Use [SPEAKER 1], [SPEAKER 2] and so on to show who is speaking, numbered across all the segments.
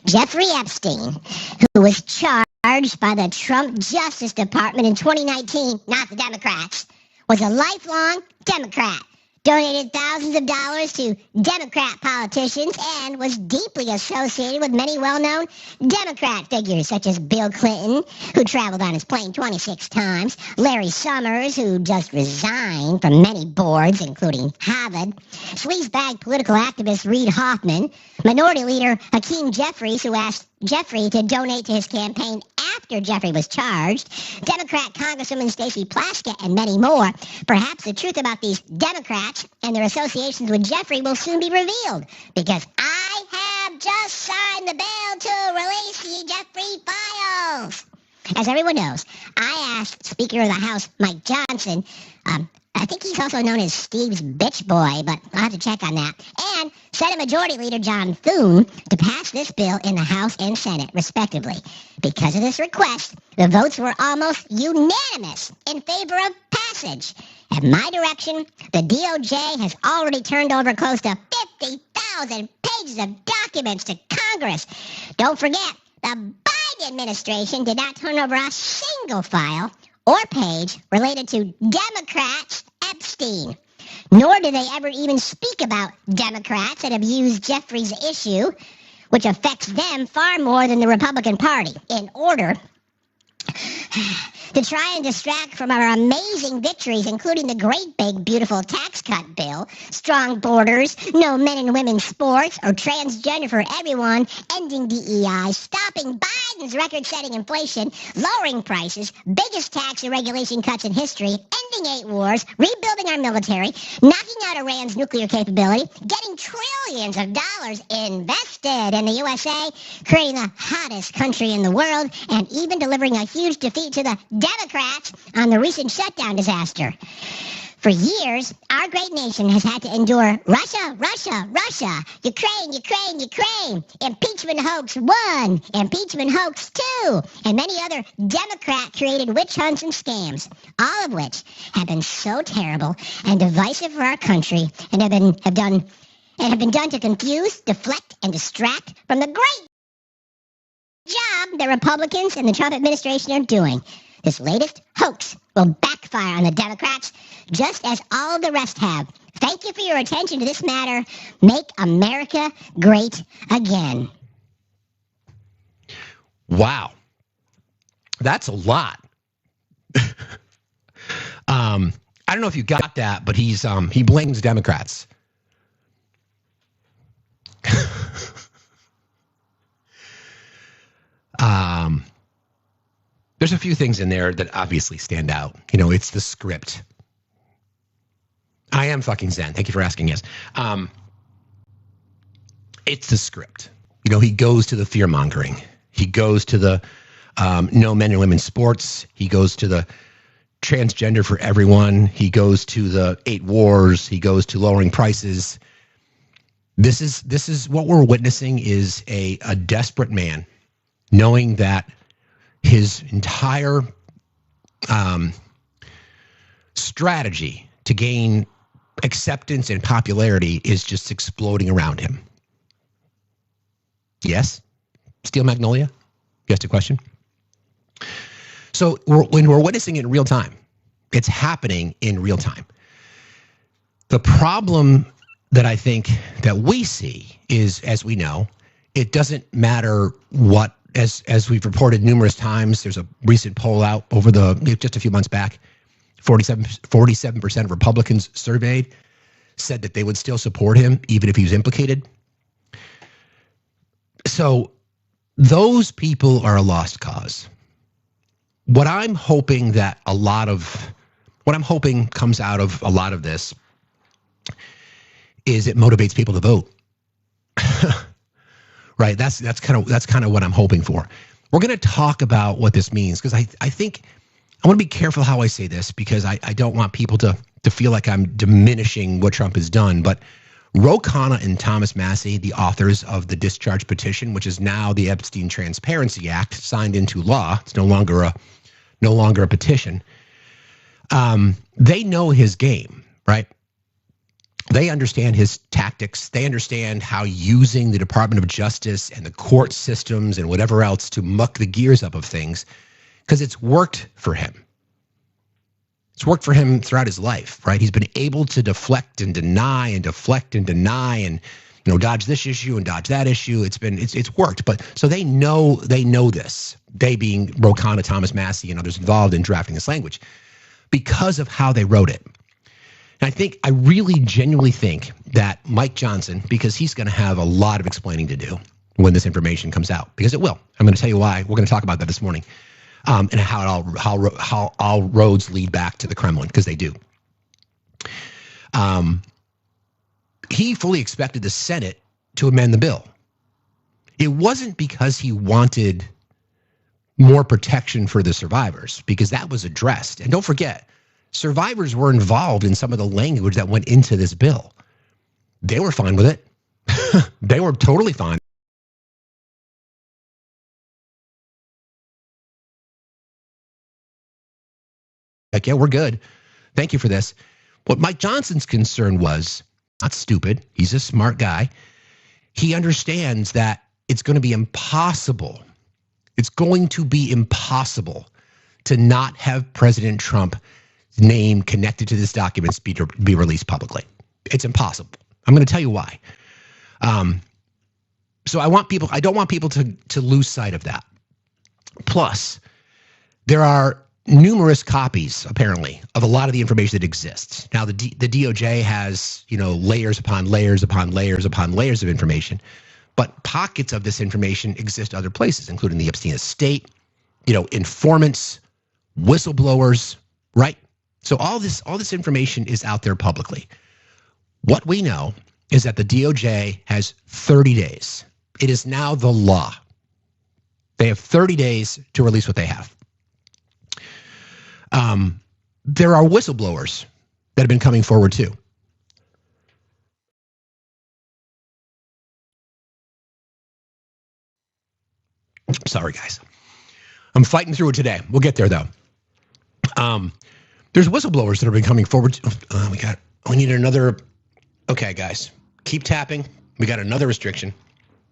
[SPEAKER 1] Jeffrey Epstein, who was charged by the Trump Justice Department in 2019, not the Democrats, was a lifelong Democrat, donated thousands of dollars to Democrat politicians, and was deeply associated with many well-known Democrat figures, such as Bill Clinton, who traveled on his plane 26 times, Larry Summers, who just resigned from many boards, including Harvard, sleazebag political activist Reid Hoffman, Minority Leader Hakeem Jeffries, who asked Jeffrey to donate to his campaign after Jeffrey was charged, Democrat Congresswoman Stacey Plaskett, and many more. Perhaps the truth about these Democrats and their associations with Jeffrey will soon be revealed, because I have just signed the bill to release the Jeffrey files. As everyone knows, I asked Speaker of the House Mike Johnson, I think he's also known as Steve's bitch boy, but I'll have to check on that, and Senate Majority Leader John Thune to pass this bill in the House and Senate, respectively. Because of this request, the votes were almost unanimous in favor of passage. At my direction, the DOJ has already turned over close to 50,000 pages of documents to Congress. Don't forget, the Biden administration did not turn over a single file or page related to Democrats Epstein. Nor do they ever even speak about Democrats that have used Jeffrey's issue, which affects them far more than the Republican Party, in order to try and distract from our amazing victories, including the great big beautiful tax cut bill, strong borders, no men and women sports, or transgender for everyone, ending DEI, stopping Biden's record-setting inflation, lowering prices, biggest tax and regulation cuts in history, ending 8 wars, rebuilding our military, knocking out Iran's nuclear capability, getting trillions of dollars invested in the USA, creating the hottest country in the world, and even delivering a huge defeat to the Democrats on the recent shutdown disaster. For years, our great nation has had to endure Russia, Russia, Russia, Ukraine, Ukraine, Ukraine, impeachment hoax 1, impeachment hoax 2, and many other Democrat-created witch hunts and scams, all of which have been so terrible and divisive for our country and have been done to confuse, deflect, and distract from the great job the Republicans and the Trump administration are doing. This latest hoax will backfire on the Democrats, just as all the rest have. Thank you for your attention to this matter. Make America great again.
[SPEAKER 2] Wow. That's a lot. I don't know if you got that, but he blames Democrats. There's a few things in there that obviously stand out. You know, it's the script. I am fucking Zen. Thank you for asking, yes. It's the script. You know, he goes to the fear-mongering. He goes to the no men and women sports. He goes to the transgender for everyone. He goes to the 8 wars. He goes to lowering prices. This is what we're witnessing is a desperate man knowing that his entire strategy to gain acceptance and popularity is just exploding around him. Yes? Steel Magnolia? You asked a question? So when we're witnessing it in real time, it's happening in real time. The problem that I think that we see is, as we know, it doesn't matter what, as we've reported numerous times, there's a recent poll out over just a few months back, 47% of Republicans surveyed said that they would still support him even if he was implicated. So those people are a lost cause. What I'm hoping comes out of a lot of this is it motivates people to vote. Right? That's kind of what I'm hoping for. We're going to talk about what this means because I think I want to be careful how I say this because I don't want people to feel like I'm diminishing what Trump has done. But Ro Khanna and Thomas Massie, the authors of the discharge petition, which is now the Epstein Transparency Act, signed into law. It's no longer a petition. They know his game, right? They understand his tactics. They understand how using the Department of Justice and the court systems and whatever else to muck the gears up of things, because it's worked for him. It's worked for him throughout his life, right? He's been able to deflect and deny and deflect and deny and, dodge this issue and dodge that issue. It's worked. But so they know this, they being Ro Khanna, Thomas Massie, and others involved in drafting this language, because of how they wrote it. And I really genuinely think that Mike Johnson, because he's going to have a lot of explaining to do when this information comes out, because it will. I'm going to tell you why. We're going to talk about that this morning, and how all roads lead back to the Kremlin, because they do. He fully expected the Senate to amend the bill. It wasn't because he wanted more protection for the survivors, because that was addressed. And don't forget, survivors were involved in some of the language that went into this bill. They were fine with it. They were totally fine. Like, yeah, we're good. Thank you for this. What Mike Johnson's concern was, not stupid, he's a smart guy. He understands that it's going to be impossible. It's going to be impossible to not have President Trump name connected to this document be released publicly. It's impossible. I'm going to tell you why. So I don't want people to lose sight of that. Plus, there are numerous copies, apparently, of a lot of the information that exists. Now, the DOJ has, layers upon layers upon layers upon layers of information, but pockets of this information exist other places, including the Epstein estate, informants, whistleblowers, right? So all this information is out there publicly. What we know is that the DOJ has 30 days. It is now the law. They have 30 days to release what they have. There are whistleblowers that have been coming forward too. Sorry, guys. I'm fighting through it today. We'll get there, though. There's whistleblowers that have been coming forward. We need another. Okay, guys, keep tapping. We got another restriction.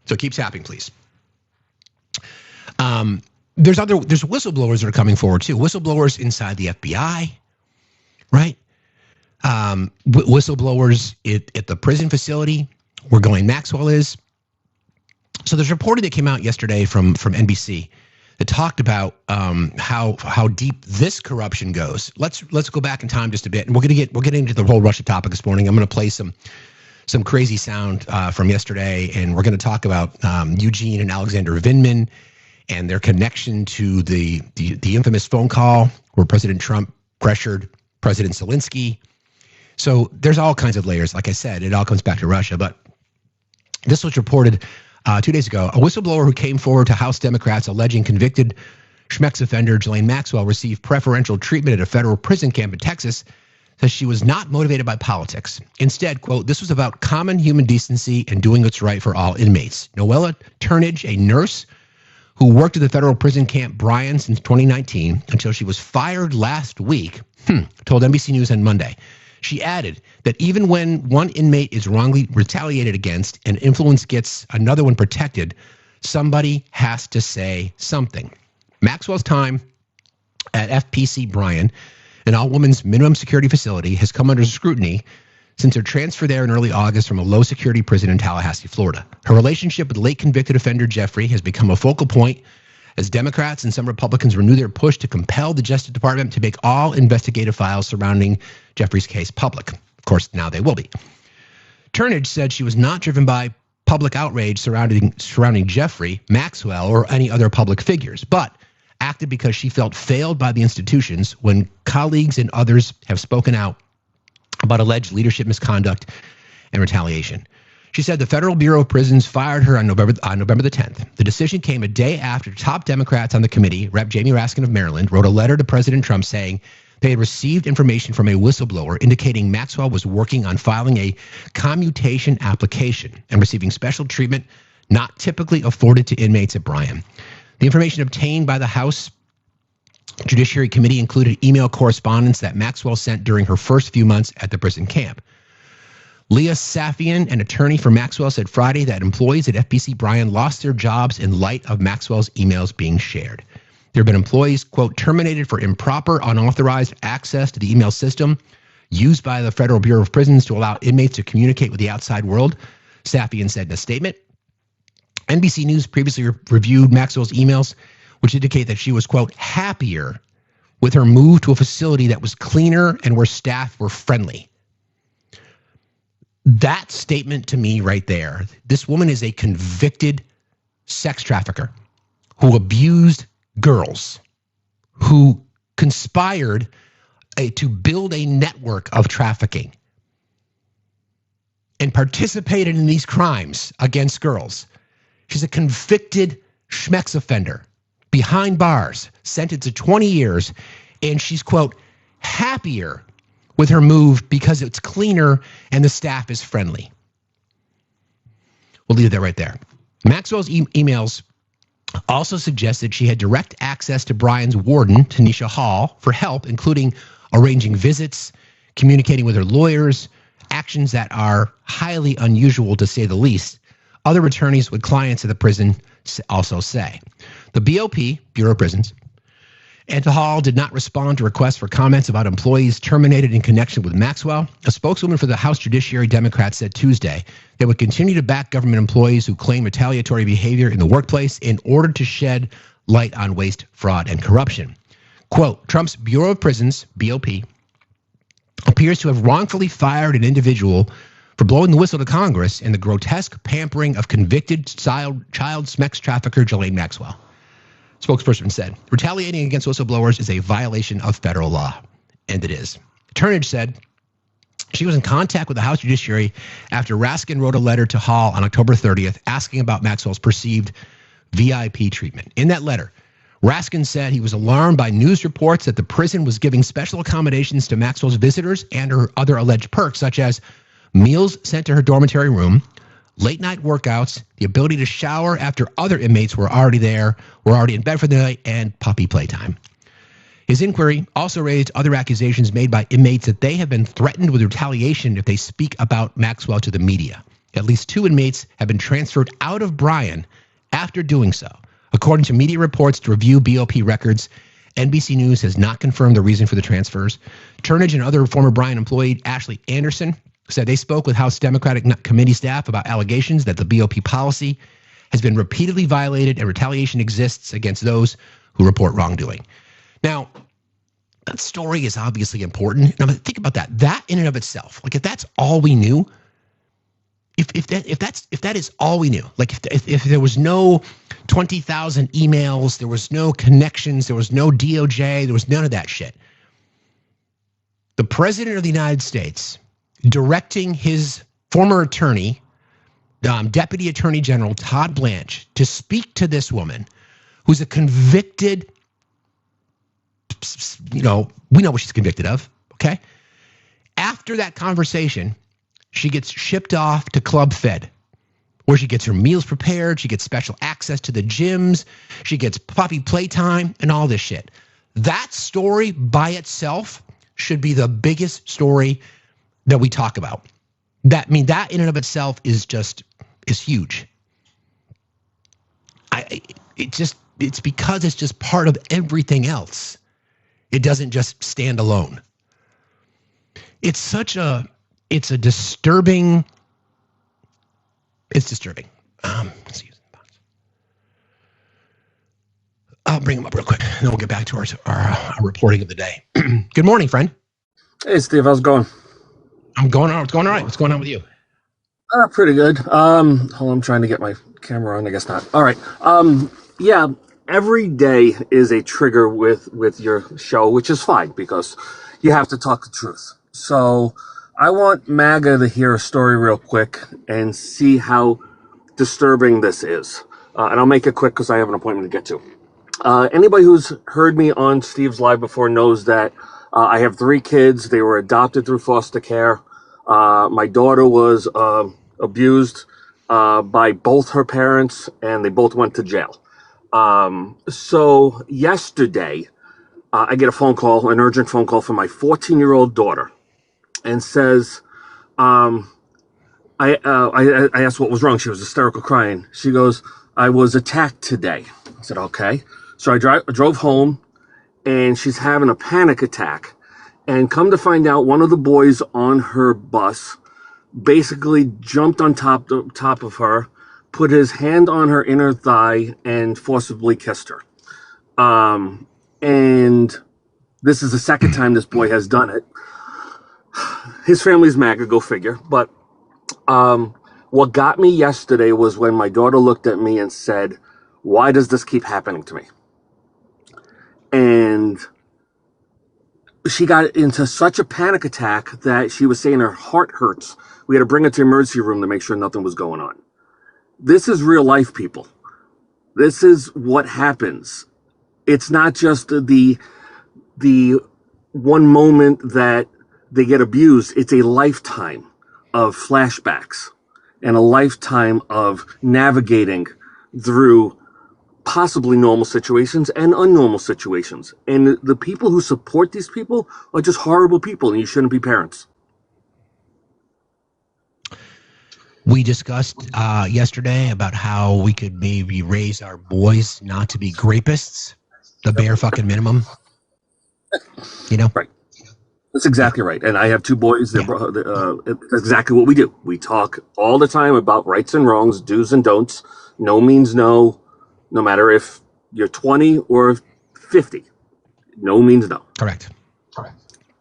[SPEAKER 2] So keep tapping, please. There's whistleblowers that are coming forward too. Whistleblowers inside the FBI, right? Whistleblowers at the prison facility where Ghislaine Maxwell is. So there's a reporting that came out yesterday from NBC that talked about how deep this corruption goes. Let's go back in time just a bit, and we're getting into the whole Russia topic this morning. I'm going to play some crazy sound from yesterday, and we're going to talk about Eugene and Alexander Vindman and their connection to the infamous phone call where President Trump pressured President Zelensky. So there's all kinds of layers. Like I said, it all comes back to Russia. But this was reported 2 days ago. A whistleblower who came forward to House Democrats alleging convicted Schmeck's offender Ghislaine Maxwell received preferential treatment at a federal prison camp in Texas says she was not motivated by politics. Instead, quote, this was about common human decency and doing what's right for all inmates. Noella Turnage, a nurse who worked at the federal prison camp Bryan since 2019 until she was fired last week, told NBC News on Monday. She added that even when one inmate is wrongly retaliated against and influence gets another one protected, somebody has to say something. Maxwell's time at FPC Bryan, an all-women's minimum security facility, has come under scrutiny since her transfer there in early August from a low-security prison in Tallahassee, Florida. Her relationship with late convicted offender Jeffrey has become a focal point as Democrats and some Republicans renew their push to compel the Justice Department to make all investigative files surrounding Jeffrey's case public. Of course, now they will be. Turnage said she was not driven by public outrage surrounding Jeffrey, Maxwell, or any other public figures, but acted because she felt failed by the institutions when colleagues and others have spoken out about alleged leadership misconduct and retaliation. She said the Federal Bureau of Prisons fired her on November the 10th. The decision came a day after top Democrats on the committee, Rep. Jamie Raskin of Maryland, wrote a letter to President Trump saying they had received information from a whistleblower indicating Maxwell was working on filing a commutation application and receiving special treatment not typically afforded to inmates at Bryan. The information obtained by the House Judiciary Committee included email correspondence that Maxwell sent during her first few months at the prison camp. Leah Safian, an attorney for Maxwell, said Friday that employees at FBC Bryan lost their jobs in light of Maxwell's emails being shared. There have been employees, quote, terminated for improper, unauthorized access to the email system used by the Federal Bureau of Prisons to allow inmates to communicate with the outside world, Safian said in a statement. NBC News previously reviewed Maxwell's emails, which indicate that she was, quote, happier with her move to a facility that was cleaner and where staff were friendly. That statement to me right there, this woman is a convicted sex trafficker who abused girls, who conspired to build a network of trafficking and participated in these crimes against girls. She's a convicted schmex offender behind bars, sentenced to 20 years, and she's, quote, happier with her move because it's cleaner and the staff is friendly. We'll leave that right there. Maxwell's emails also suggested she had direct access to Bryan's warden, Tanisha Hall, for help, including arranging visits, communicating with her lawyers, actions that are highly unusual to say the least. Other attorneys with clients at the prison also say. The BOP, Bureau of Prisons, and Hall did not respond to requests for comments about employees terminated in connection with Maxwell. A spokeswoman for the House Judiciary Democrats said Tuesday they would continue to back government employees who claim retaliatory behavior in the workplace in order to shed light on waste, fraud, and corruption. Quote, Trump's Bureau of Prisons, BOP, appears to have wrongfully fired an individual for blowing the whistle to Congress in the grotesque pampering of convicted child sex trafficker Ghislaine Maxwell. Spokesperson said, retaliating against whistleblowers is a violation of federal law. And it is. Turnage said she was in contact with the House Judiciary after Raskin wrote a letter to Hall on October 30th asking about Maxwell's perceived VIP treatment. In that letter, Raskin said he was alarmed by news reports that the prison was giving special accommodations to Maxwell's visitors and her other alleged perks, such as meals sent to her dormitory room, late night workouts, the ability to shower after other inmates were already in bed for the night, and puppy playtime. His inquiry also raised other accusations made by inmates that they have been threatened with retaliation if they speak about Maxwell to the media. At least 2 inmates have been transferred out of Bryan after doing so. According to media reports to review BOP records, NBC News has not confirmed the reason for the transfers. Turnage and other former Bryan employee Ashley Anderson said they spoke with House Democratic Committee staff about allegations that the BOP policy has been repeatedly violated and retaliation exists against those who report wrongdoing. Now, that story is obviously important. Now, think about that. That in and of itself, like if that's all we knew, if that is all we knew, like if there was no 20,000 emails, there was no connections, there was no DOJ, there was none of that shit. The President of the United States directing his former attorney, Deputy Attorney General Todd Blanche, to speak to this woman who's a convicted, we know what she's convicted of, okay? After that conversation, she gets shipped off to Club Fed, where she gets her meals prepared, she gets special access to the gyms, she gets puppy playtime and all this shit. That story by itself should be the biggest story that we talk about. That in and of itself is huge. It's because it's just part of everything else. It doesn't just stand alone. It's disturbing. Let's use the box. I'll bring them up real quick, and then we'll get back to our reporting of the day. Good morning, friend.
[SPEAKER 3] Hey, Steve, how's it going?
[SPEAKER 2] I'm going all right. What's going on with you?
[SPEAKER 3] Pretty good. I'm trying to get my camera on. I guess not. All right. Yeah, every day is a trigger with your show, which is fine because you have to talk the truth. So I want MAGA to hear a story real quick and see how disturbing this is. And I'll make it quick because I have an appointment to get to. Anybody who's heard me on Steve's Live before knows that I have 3 kids. They were adopted through foster care. My daughter was abused by both her parents, and they both went to jail. So yesterday, I get a phone call, an urgent phone call from my 14-year-old daughter, and says, I asked what was wrong. She was hysterical crying. She goes, I was attacked today. I said, okay. So I drove home, and she's having a panic attack. And come to find out, one of the boys on her bus basically jumped on top of her, put his hand on her inner thigh, and forcibly kissed her. And this is the second time this boy has done it. His family's MAGA, go figure. But what got me yesterday was when my daughter looked at me and said, why does this keep happening to me? And she got into such a panic attack that she was saying her heart hurts. We had to bring her to the emergency room to make sure nothing was going on. This is real life, people. This is what happens. It's not just the one moment that they get abused. It's a lifetime of flashbacks and a lifetime of navigating through possibly normal situations and unnormal situations. And the people who support these people are just horrible people, and you shouldn't be parents.
[SPEAKER 2] We discussed yesterday about how we could maybe raise our boys not to be grapists, the bare fucking minimum. You know?
[SPEAKER 3] Right. That's exactly right. And I have two boys. That's exactly what we do. We talk all the time about rights and wrongs, do's and don'ts. No means no, no matter if you're 20 or 50. No means no.
[SPEAKER 2] Correct.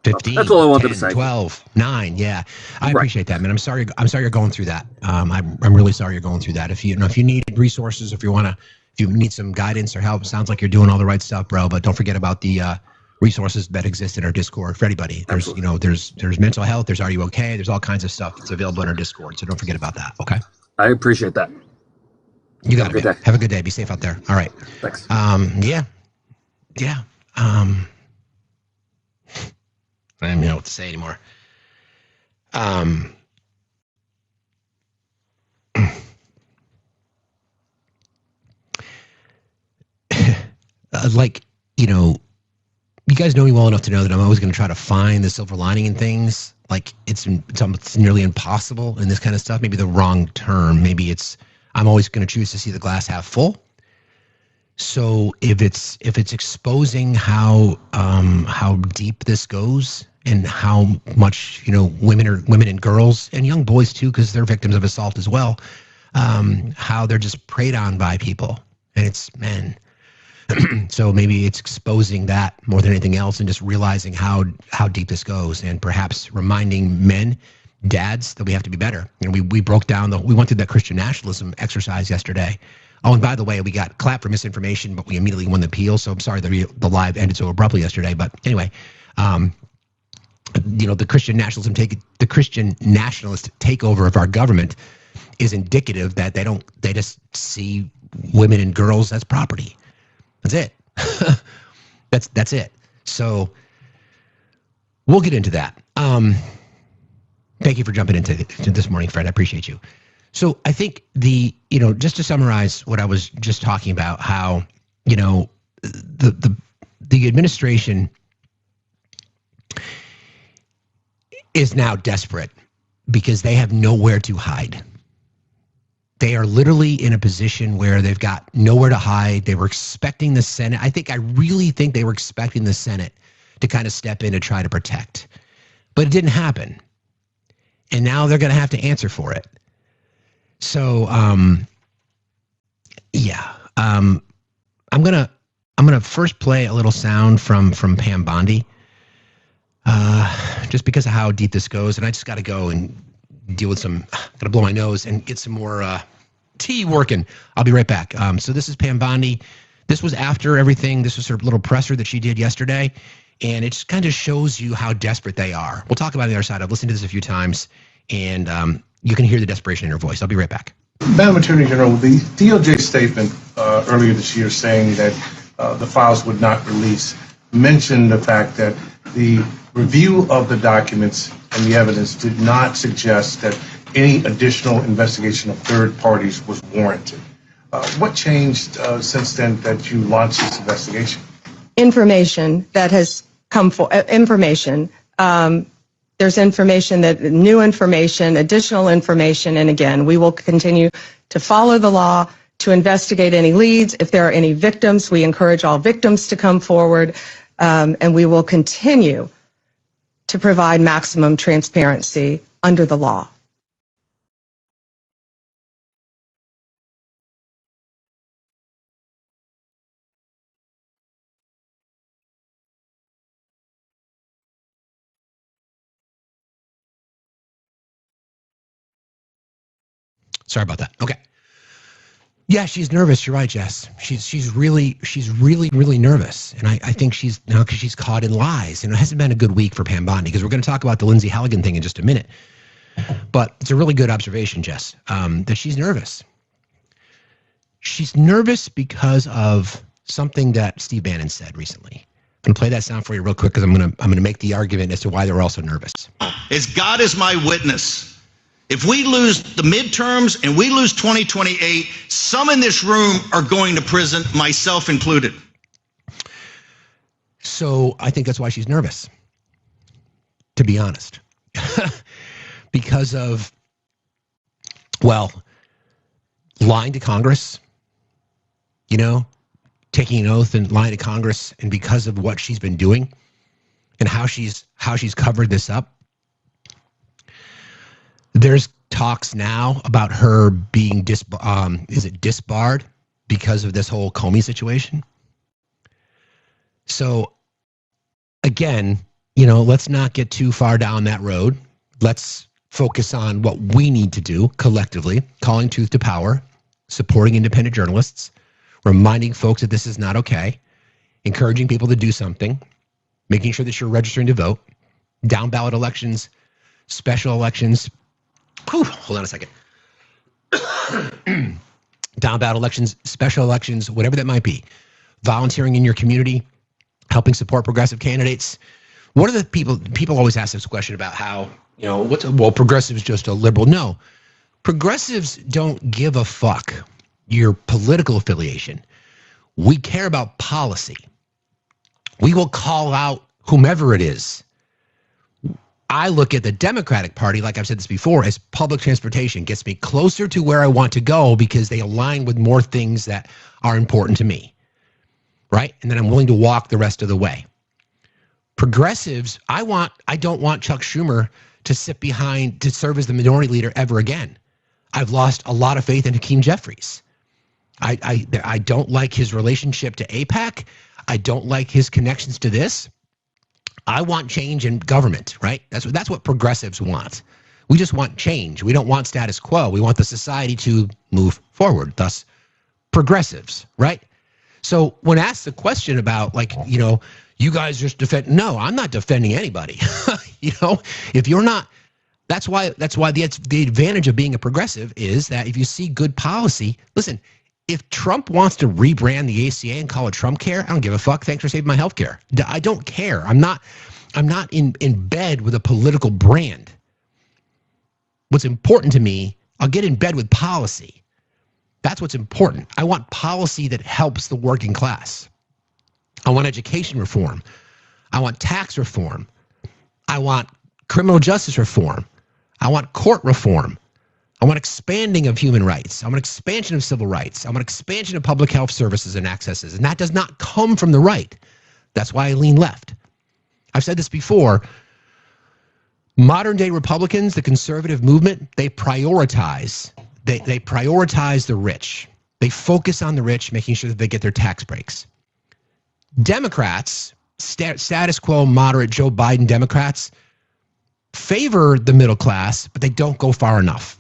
[SPEAKER 2] 15,
[SPEAKER 3] that's all I wanted
[SPEAKER 2] 10,
[SPEAKER 3] to say.
[SPEAKER 2] 12, 9. Yeah. I appreciate that, man. I'm sorry you're going through that. I'm really sorry you're going through that. If you need resources, if you need some guidance or help, sounds like you're doing all the right stuff, bro. But don't forget about the resources that exist in our Discord for anybody. There's there's mental health, there's Are You Okay? There's all kinds of stuff that's available in our Discord. So don't forget about that. Okay.
[SPEAKER 3] I appreciate that.
[SPEAKER 2] You got it. Have a good day. Be safe out there. All right.
[SPEAKER 3] Thanks.
[SPEAKER 2] Yeah. I don't even know what to say anymore. You guys know me well enough to know that I'm always going to try to find the silver lining in things. Like it's nearly impossible in this kind of stuff. Maybe the wrong term. Maybe I'm always going to choose to see the glass half full. So if it's exposing how deep this goes and how much women and girls and young boys too, because they're victims of assault as well, how they're just preyed on by people, and it's men. So maybe it's exposing that more than anything else, and just realizing how deep this goes, and perhaps reminding men, dads, that we have to be better. We broke down we went through that Christian nationalism exercise yesterday. Oh, and by the way, we got clapped for misinformation, but we immediately won the appeal. So I'm sorry the live ended so abruptly yesterday. But anyway, the Christian nationalist takeover of our government is indicative that they just see women and girls as property. That's it. That's it. So we'll get into that. Thank you for jumping into this morning, Fred. I appreciate you. So I think just to summarize what I was just talking about, how, the administration is now desperate because they have nowhere to hide. They are literally in a position where they've got nowhere to hide. They were expecting the Senate. I really think they were expecting the Senate to kind of step in to try to protect, but it didn't happen. And now they're going to have to answer for it. So, I'm gonna first play a little sound from Pam Bondi, just because of how deep this goes, and I just got to go and deal with gotta blow my nose and get some more tea working. I'll be right back. So this is Pam Bondi. This was after everything. This was her little presser that she did yesterday, and it just kind of shows you how desperate they are. We'll talk about it on the other side. I've listened to this a few times, and you can hear the desperation in her voice. I'll be right back.
[SPEAKER 4] Madam Attorney General, the DOJ statement earlier this year saying that the files would not release mentioned the fact that the review of the documents and the evidence did not suggest that any additional investigation of third parties was warranted. What changed since then that you launched this investigation?
[SPEAKER 5] Information that has come for information there's new information, additional information, and again, we will continue to follow the law, to investigate any leads. If there are any victims, we encourage all victims to come forward, and we will continue to provide maximum transparency under the law.
[SPEAKER 2] Sorry about that. Okay. Yeah, she's nervous. You're right, Jess. She's really nervous. And I think she's now because she's caught in lies. And it hasn't been a good week for Pam Bondi because we're going to talk about the Lindsay Halligan thing in just a minute. But it's a really good observation, Jess, that she's nervous. She's nervous because of something that Steve Bannon said recently. I'm going to play that sound for you real quick because I'm going to make the argument as to why they're also nervous.
[SPEAKER 6] As God is my witness, if we lose the midterms and we lose 2028, some in this room are going to prison, myself included.
[SPEAKER 2] So I think that's why she's nervous, to be honest. Because of, well, lying to Congress, taking an oath and lying to Congress, and because of what she's been doing and how she's covered this up. There's talks now about her being disbarred because of this whole Comey situation. So again, let's not get too far down that road. Let's focus on what we need to do collectively, calling truth to power, supporting independent journalists, reminding folks that this is not okay, encouraging people to do something, making sure that you're registering to vote, down ballot elections, special elections. Hold on a second. Down ballot elections, special elections, whatever that might be. Volunteering in your community, helping support progressive candidates. What are the people always ask this question about how, progressives just a liberal. No, progressives don't give a fuck your political affiliation. We care about policy. We will call out whomever it is. I look at the Democratic Party, like I've said this before, as public transportation. Gets me closer to where I want to go because they align with more things that are important to me, right? And then I'm willing to walk the rest of the way. Progressives, I don't want Chuck Schumer to serve as the minority leader ever again. I've lost a lot of faith in Hakeem Jeffries. I don't like his relationship to AIPAC. I don't like his connections to this. I want change in government, right? That's what progressives want. We just want change. We don't want status quo. We want the society to move forward. Thus, progressives, right? So when asked the question about you guys just defend, no, I'm not defending anybody. If you're not, that's why the advantage of being a progressive is that if you see good policy, listen, if Trump wants to rebrand the ACA and call it Trump Care, I don't give a fuck. Thanks for saving my health care. I don't care. I'm not in bed with a political brand. What's important to me, I'll get in bed with policy. That's what's important. I want policy that helps the working class. I want education reform. I want tax reform. I want criminal justice reform. I want court reform. I want expanding of human rights. I want expansion of civil rights. I want expansion of public health services and accesses. And that does not come from the right. That's why I lean left. I've said this before. Modern day Republicans, the conservative movement, they prioritize. They prioritize the rich. They focus on the rich, making sure that they get their tax breaks. Democrats, status quo, moderate Joe Biden Democrats, favor the middle class, but they don't go far enough.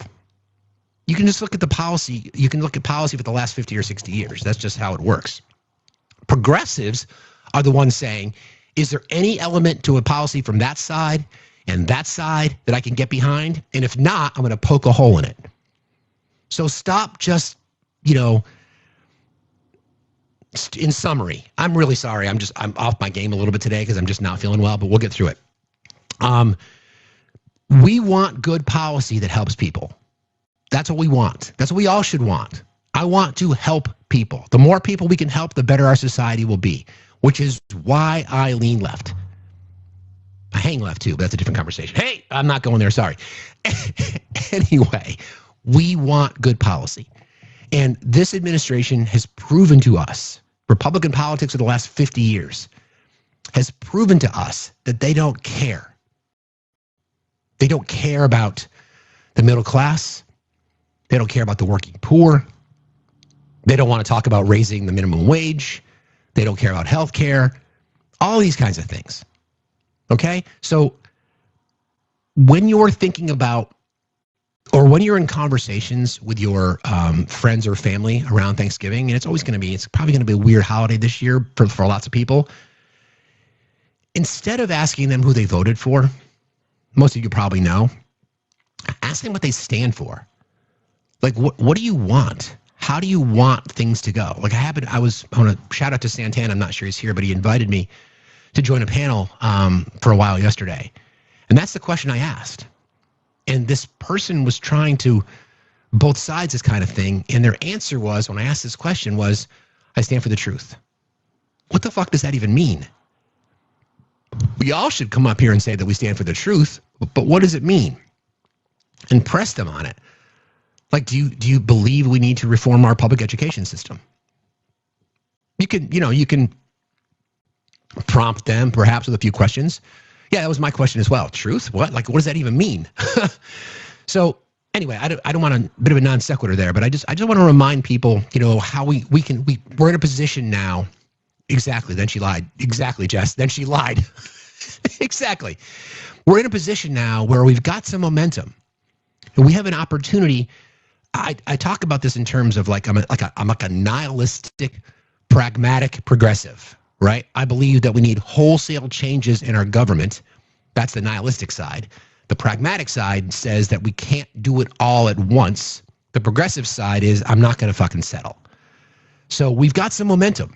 [SPEAKER 2] You can just look at the policy. You can look at policy for the last 50 or 60 years. That's just how it works. Progressives are the ones saying, is there any element to a policy from that side and that side that I can get behind? And if not, I'm going to poke a hole in it. So stop just, in summary, I'm really sorry. I'm off my game a little bit today because I'm just not feeling well, but we'll get through it. We want good policy that helps people. That's what we want. That's what we all should want. I want to help people. The more people we can help, the better our society will be, which is why I lean left. Hang left too, but that's a different conversation. Hey, I'm not going there. Sorry. Anyway, we want good policy. And this administration has proven to us, Republican politics of the last 50 years has proven to us that they don't care. They don't care about the middle class. They don't care about the working poor. They don't want to talk about raising the minimum wage. They don't care about health care, all these kinds of things. Okay? So when you're thinking about, or when you're in conversations with your friends or family around Thanksgiving, and it's probably going to be a weird holiday this year for lots of people, instead of asking them who they voted for, most of you probably know, ask them what they stand for. Like, what do you want? How do you want things to go? Like I want to shout out to Santana. I'm not sure he's here, but he invited me to join a panel for a while yesterday. And that's the question I asked. And this person was trying to both sides this kind of thing. And their answer was, when I asked this question, was, I stand for the truth. What the fuck does that even mean? We all should come up here and say that we stand for the truth, but what does it mean? And press them on it. Like, do you believe we need to reform our public education system? You can prompt them perhaps with a few questions. Yeah, that was my question as well. Truth? What? Like, what does that even mean? So anyway, I don't want a bit of a non sequitur there, but I just want to remind people, how we're in a position now. Exactly. Then she lied. Exactly, Jess. Then she lied. Exactly. We're in a position now where we've got some momentum, and we have an opportunity. I talk about this in terms of I'm like a nihilistic, pragmatic progressive, right? I believe that we need wholesale changes in our government. That's the nihilistic side. The pragmatic side says that we can't do it all at once. The progressive side is I'm not going to fucking settle. So we've got some momentum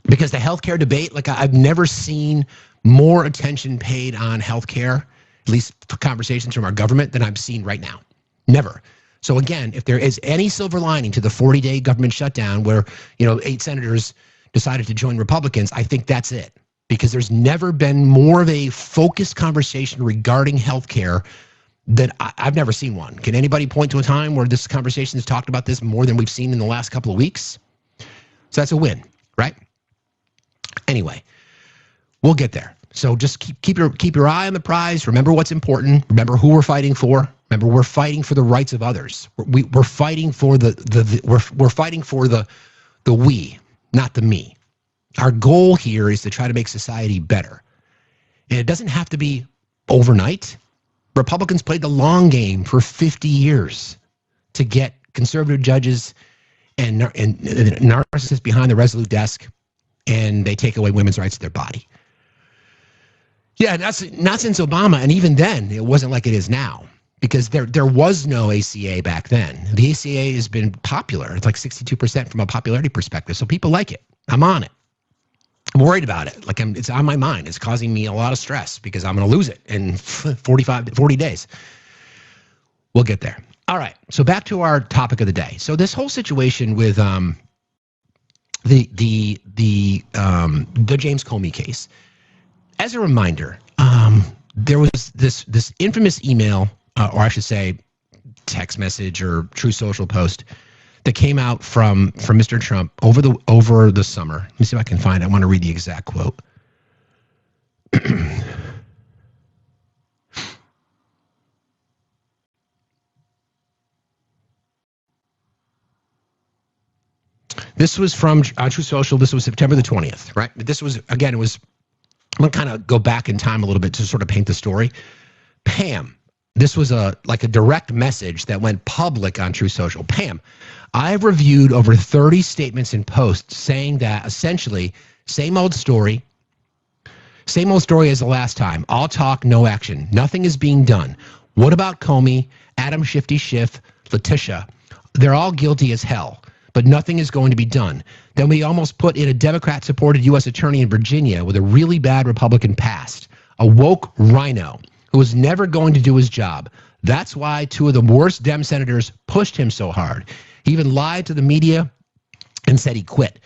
[SPEAKER 2] because the healthcare debate, I've never seen more attention paid on healthcare, at least for conversations from our government, than I've seen right now. Never. So again, if there is any silver lining to the 40-day government shutdown where, 8 senators decided to join Republicans, I think that's it. Because there's never been more of a focused conversation regarding healthcare than I've never seen one. Can anybody point to a time where this conversation has talked about this more than we've seen in the last couple of weeks? So that's a win, right? Anyway, we'll get there. So just keep your eye on the prize. Remember what's important. Remember who we're fighting for. Remember, we're fighting for the rights of others. We're fighting for we're fighting for the we, not the me. Our goal here is to try to make society better. And it doesn't have to be overnight. Republicans played the long game for 50 years to get conservative judges and narcissists behind the resolute desk, and they take away women's rights to their body. Yeah, not since Obama, and even then, it wasn't like it is now. Because there was no ACA back then. The ACA has been popular. It's like 62% from a popularity perspective. So people like it. I'm on it. I'm worried about it. It's on my mind. It's causing me a lot of stress because I'm going to lose it in 40 days. We'll get there. All right. So back to our topic of the day. So this whole situation with the James Comey case. As a reminder, there was this infamous email. Or I should say text message or True Social post that came out from Mr. Trump over the summer. Let me see if I can find it. I want to read the exact quote. This was from True Social. This was September the 20th, right? But this was, again, I'm going to kind of go back in time a little bit to sort of paint the story. Pam. This was a direct message that went public on True Social. Pam, I've reviewed over 30 statements and posts saying that essentially same old story as the last time. All talk, no action. Nothing is being done. What about Comey, Adam Shifty Schiff, Letitia? They're all guilty as hell, but nothing is going to be done. Then we almost put in a Democrat-supported U.S. attorney in Virginia with a really bad Republican past, a woke rhino who was never going to do his job. That's why 2 of the worst Dem senators pushed him so hard. He even lied to the media and said he quit,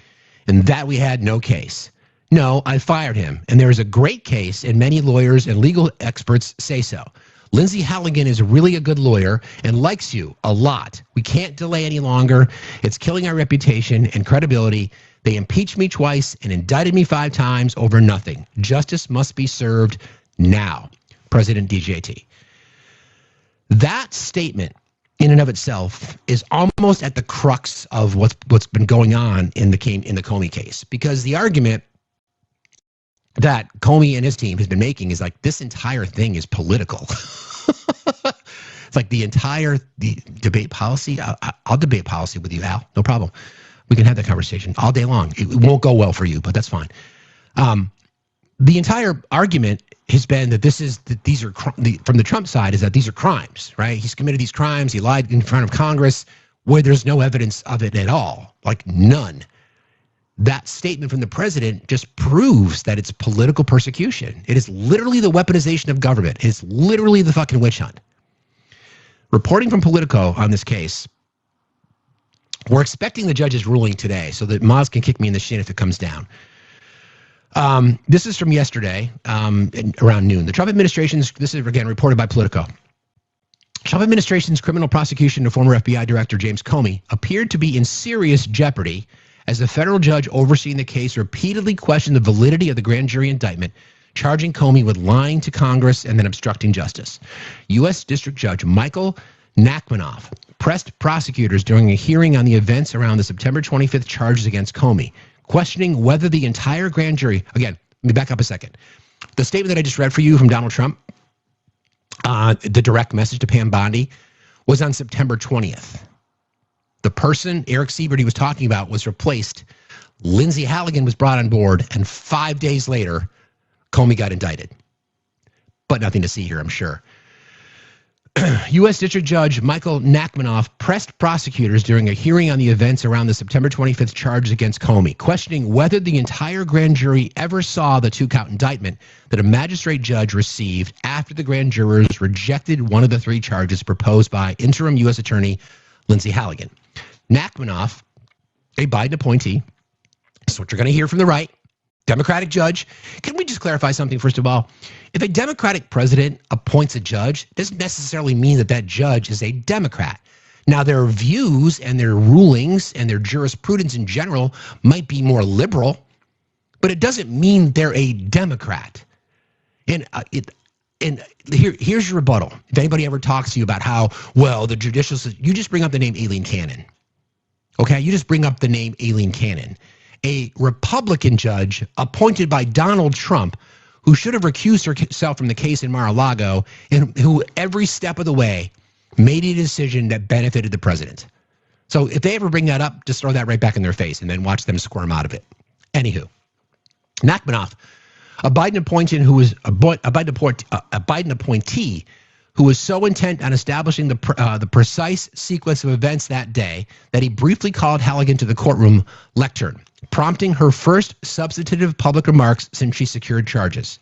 [SPEAKER 2] and that we had no case. No, I fired him. And there is a great case, and many lawyers and legal experts say so. Lindsay Halligan is really a good lawyer and likes you a lot. We can't delay any longer. It's killing our reputation and credibility. They impeached me twice and indicted me 5 times over nothing. Justice must be served now. President DJT. That statement in and of itself is almost at the crux of what's been going on in the Comey case, because the argument that Comey and his team has been making is like this entire thing is political. It's like the debate policy. I'll debate policy with you, Al. No problem. We can have that conversation all day long. It won't go well for you, but that's fine. The entire argument has been that these are from the Trump side is that these are crimes, right? He's committed these crimes. He lied in front of Congress where there's no evidence of it at all, like none. That statement from the president just proves that it's political persecution. It is literally the weaponization of government. It's literally the fucking witch hunt. Reporting from Politico on this case, we're expecting the judge's ruling today so that Maz can kick me in the shin if it comes down. This is from yesterday, around noon. The Trump administration's, this is again reported by Politico. Trump administration's criminal prosecution of former FBI Director James Comey appeared to be in serious jeopardy as the federal judge overseeing the case repeatedly questioned the validity of the grand jury indictment, charging Comey with lying to Congress and then obstructing justice. U.S. District Judge Michael Nachmanoff pressed prosecutors during a hearing on the events around the September 25th charges against Comey, questioning whether the entire grand jury, again, let me back up a second. The statement that I just read for you from Donald Trump, the direct message to Pam Bondi, was on September 20th. The person, Eric Siebert, he was talking about was replaced. Lindsay Halligan was brought on board, and 5 days later, Comey got indicted. But nothing to see here, I'm sure. U.S. District Judge Michael Nachmanoff pressed prosecutors during a hearing on the events around the September 25th charges against Comey, questioning whether the entire grand jury ever saw the 2-count indictment that a magistrate judge received after the grand jurors rejected one of the 3 charges proposed by interim U.S. Attorney Lindsay Halligan. Nachmanoff, a Biden appointee, that's what you're going to hear from the right, Democratic judge. Can we just clarify something first of all? If a Democratic president appoints a judge, it doesn't necessarily mean that that judge is a Democrat. Now, their views and their rulings and their jurisprudence in general might be more liberal, but it doesn't mean they're a Democrat. And here's your rebuttal. If anybody ever talks to you about how, well, the judicial system, you just bring up the name Aileen Cannon. Okay, you just bring up the name Aileen Cannon. A Republican judge appointed by Donald Trump who should have recused herself from the case in Mar-a-Lago and who every step of the way made a decision that benefited the president. So if they ever bring that up, just throw that right back in their face and then watch them squirm out of it. Anywho, Nachmanoff, a Biden appointee who was so intent on establishing the precise sequence of events that day that he briefly called Halligan to the courtroom lectern, prompting her first substantive public remarks since she secured charges.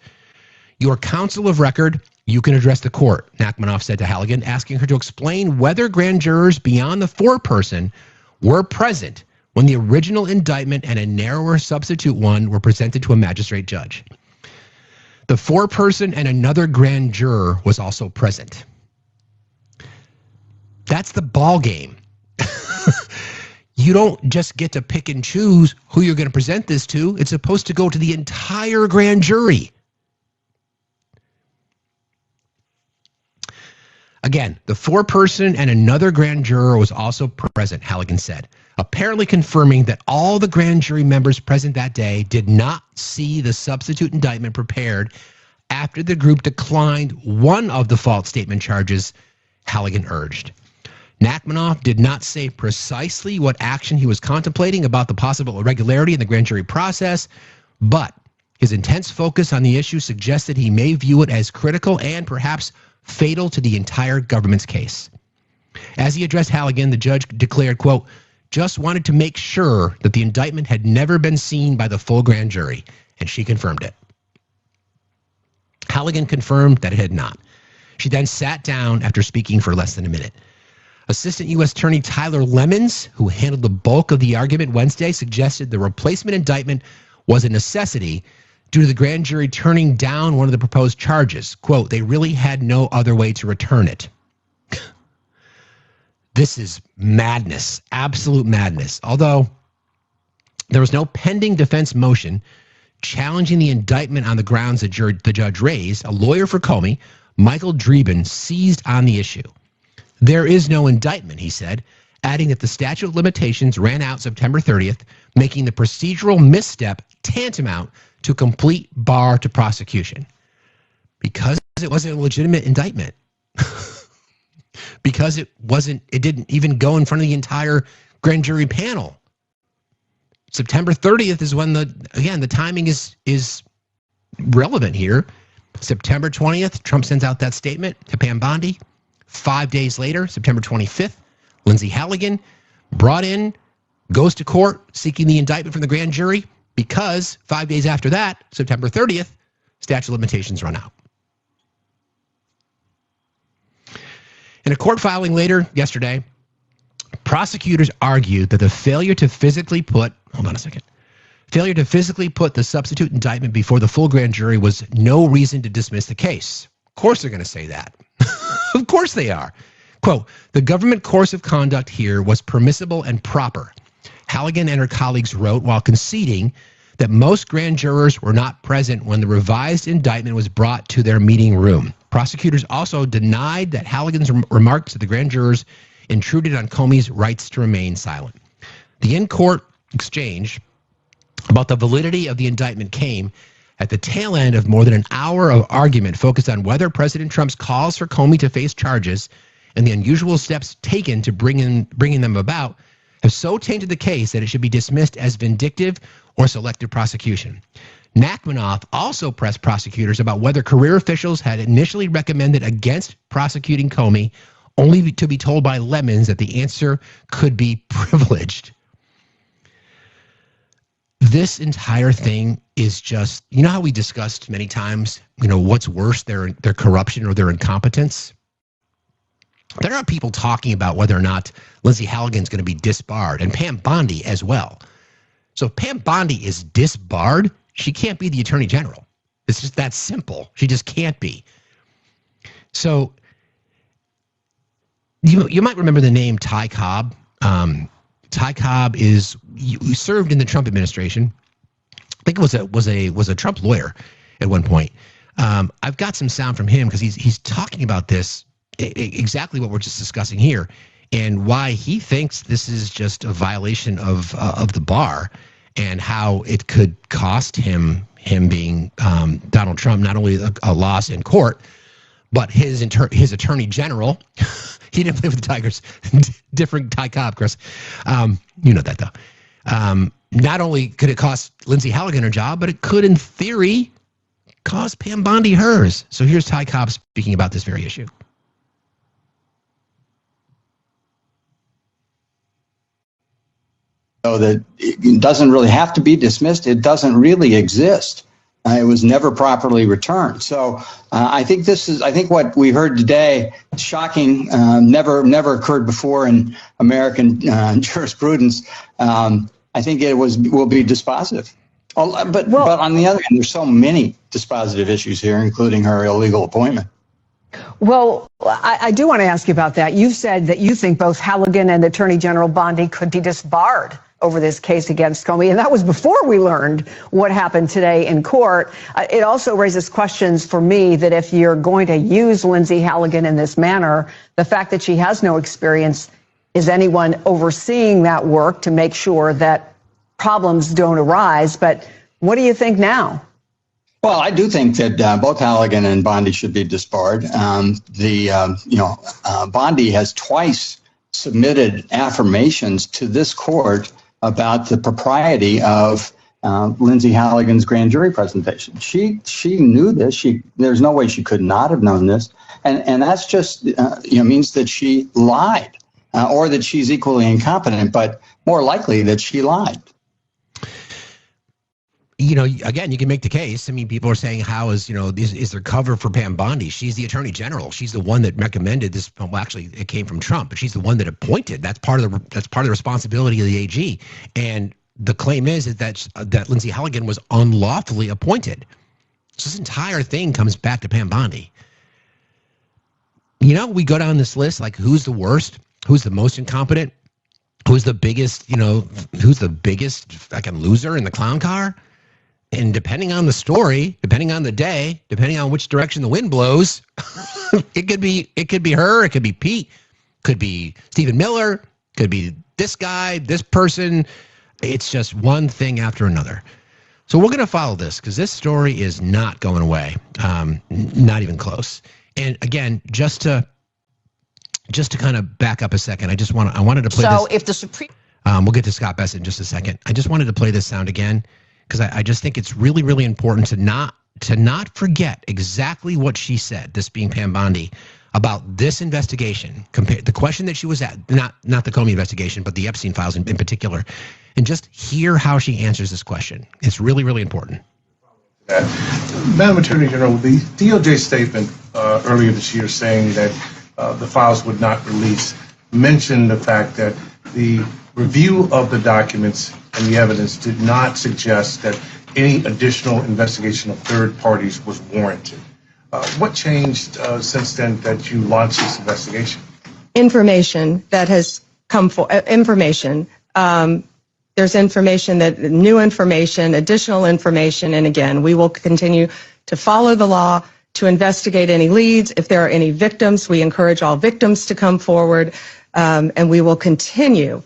[SPEAKER 2] Your counsel of record, you can address the court, Nachmanoff said to Halligan, asking her to explain whether grand jurors beyond the 4-person were present when the original indictment and a narrower substitute one were presented to a magistrate judge. The 4-person and another grand juror was also present. That's the ball game. You don't just get to pick and choose who you're going to present this to. It's supposed to go to the entire grand jury. Again, the 4-person and another grand juror was also present, Halligan said, apparently confirming that all the grand jury members present that day did not see the substitute indictment prepared after the group declined one of the false statement charges, Halligan urged. Nachmanoff did not say precisely what action he was contemplating about the possible irregularity in the grand jury process, but his intense focus on the issue suggested he may view it as critical and perhaps fatal to the entire government's case. As he addressed Halligan, the judge declared, quote, just wanted to make sure that the indictment had never been seen by the full grand jury, and she confirmed it. Halligan confirmed that it had not. She then sat down after speaking for less than a minute. Assistant U.S. Attorney Tyler Lemons, who handled the bulk of the argument Wednesday, suggested the replacement indictment was a necessity due to the grand jury turning down one of the proposed charges. Quote, they really had no other way to return it. This is madness, absolute madness. Although there was no pending defense motion challenging the indictment on the grounds the judge raised, a lawyer for Comey, Michael Dreeben, seized on the issue. There is no indictment, he said, adding that the statute of limitations ran out September 30th, making the procedural misstep tantamount to complete bar to prosecution. Because it wasn't a legitimate indictment. Because it didn't even go in front of the entire grand jury panel. September 30th is when the timing is relevant here. September 20th, Trump sends out that statement to Pam Bondi. 5 days later, September 25th, Lindsey Halligan brought in, goes to court seeking the indictment from the grand jury because 5 days after that, September 30th, statute of limitations run out. In a court filing later yesterday, prosecutors argued that the failure to physically put the substitute indictment before the full grand jury was no reason to dismiss the case. Of course they're going to say that. Of course they are. Quote, the government course of conduct here was permissible and proper, Halligan and her colleagues wrote while conceding that most grand jurors were not present when the revised indictment was brought to their meeting room. Prosecutors also denied that Halligan's remarks to the grand jurors intruded on Comey's rights to remain silent. The in-court exchange about the validity of the indictment came at the tail end of more than an hour of argument focused on whether President Trump's calls for Comey to face charges and the unusual steps taken to bringing them about have so tainted the case that it should be dismissed as vindictive or selective prosecution. Nachmanoff also pressed prosecutors about whether career officials had initially recommended against prosecuting Comey, only to be told by Lemons that the answer could be privileged. This entire thing is just, you know how we discussed many times, what's worse, their corruption or their incompetence? There are people talking about whether or not Lindsey Halligan's going to be disbarred, and Pam Bondi as well. So if Pam Bondi is disbarred, she can't be the Attorney General. It's just that simple. She just can't be. So you might remember the name Ty Cobb. Ty Cobb served in the Trump administration. I think it was a Trump lawyer at one point. I've got some sound from him because he's talking about this, exactly what we're just discussing here, and why he thinks this is just a violation of the bar, and how it could cost him being Donald Trump not only a loss in court, but his attorney general. He didn't play with the Tigers. Different Ty Cobb, Chris. You know that though. Not only could it cost Lindsey Halligan her job, but it could, in theory, cost Pam Bondi hers. So here's Ty Cobb speaking about this very issue.
[SPEAKER 7] So that it doesn't really have to be dismissed. It doesn't really exist. It was never properly returned. So I think what we heard today, shocking, never occurred before in American jurisprudence. I think will be dispositive. But on the other hand, there's so many dispositive issues here, including her illegal appointment.
[SPEAKER 8] Well, I do want to ask you about that. You said that you think both Halligan and Attorney General Bondi could be disbarred over this case against Comey, and that was before we learned what happened today in court. It also raises questions for me that if you're going to use Lindsey Halligan in this manner, the fact that she has no experience, is anyone overseeing that work to make sure that problems don't arise? But what do you think now?
[SPEAKER 7] Well, I do think that both Halligan and Bondi should be disbarred. Bondi has twice submitted affirmations to this court about the propriety of Lindsey Halligan's grand jury presentation. She knew this. There's no way she could not have known this, and that's just means that she lied, or that she's equally incompetent, but more likely that she lied.
[SPEAKER 2] Again, you can make the case. I mean, people are saying, how is there cover for Pam Bondi? She's the Attorney General. She's the one that recommended this. Well, actually, it came from Trump, but she's the one that appointed. That's part of the responsibility of the AG. And the claim is that Lindsay Halligan was unlawfully appointed. So this entire thing comes back to Pam Bondi. You know, we go down this list, like who's the worst, who's the most incompetent, who's the biggest, who's the biggest fucking loser in the clown car. And depending on the story, depending on the day, depending on which direction the wind blows, it could be her, it could be Pete, could be Stephen Miller, could be this guy, this person. It's just one thing after another. So we're going to follow this because this story is not going away, not even close. And again, just to kind of back up a second, I wanted to play this.
[SPEAKER 9] So if the Supreme,
[SPEAKER 2] we'll get to Scott Bassett in just a second. I just wanted to play this sound again because I just think it's really, really important to not forget exactly what she said. This being Pam Bondi about this investigation, the question that she was at, not the Comey investigation, but the Epstein files in particular, and just hear how she answers this question. It's really, really important.
[SPEAKER 4] Madam Attorney General, the DOJ statement earlier this year saying that the files would not release mentioned the fact that the review of the documents and the evidence did not suggest that any additional investigation of third parties was warranted. What changed since then that you launched this investigation?
[SPEAKER 5] Information that has come for information. There's information new information, additional information, and again, we will continue to follow the law to investigate any leads. If there are any victims, we encourage all victims to come forward, and we will continue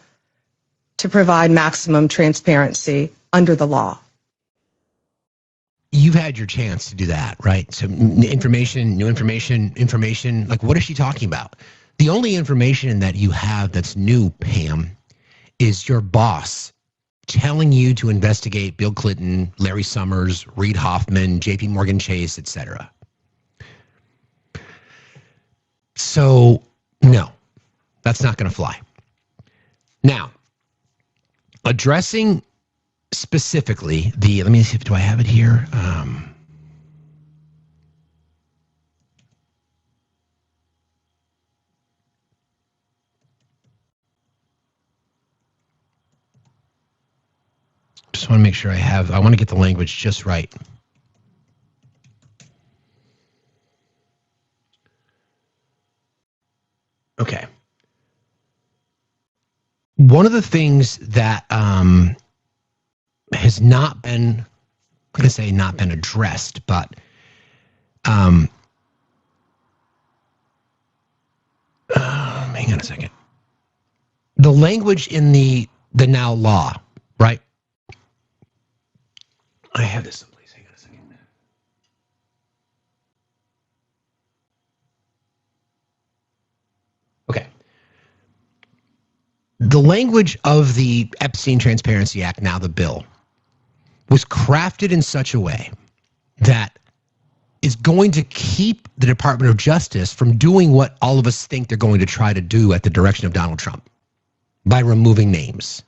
[SPEAKER 5] to provide maximum transparency under the law.
[SPEAKER 2] You've had your chance to do that, right? So information, new information, like what is she talking about? The only information that you have that's new, Pam, is your boss telling you to investigate Bill Clinton, Larry Summers, Reid Hoffman, JP Morgan Chase, etc. So, no, that's not going to fly. Now, addressing specifically let me see, do I have it here? Just want to make sure I want to get the language just right. Okay. One of the things that has not been, I'm going to say not been addressed, but hang on a second. The language in the now law, right? I have this someplace. Hang on a second. Okay. The language of the Epstein Transparency Act, now the bill, was crafted in such a way that is going to keep the Department of Justice from doing what all of us think they're going to try to do at the direction of Donald Trump, by removing names,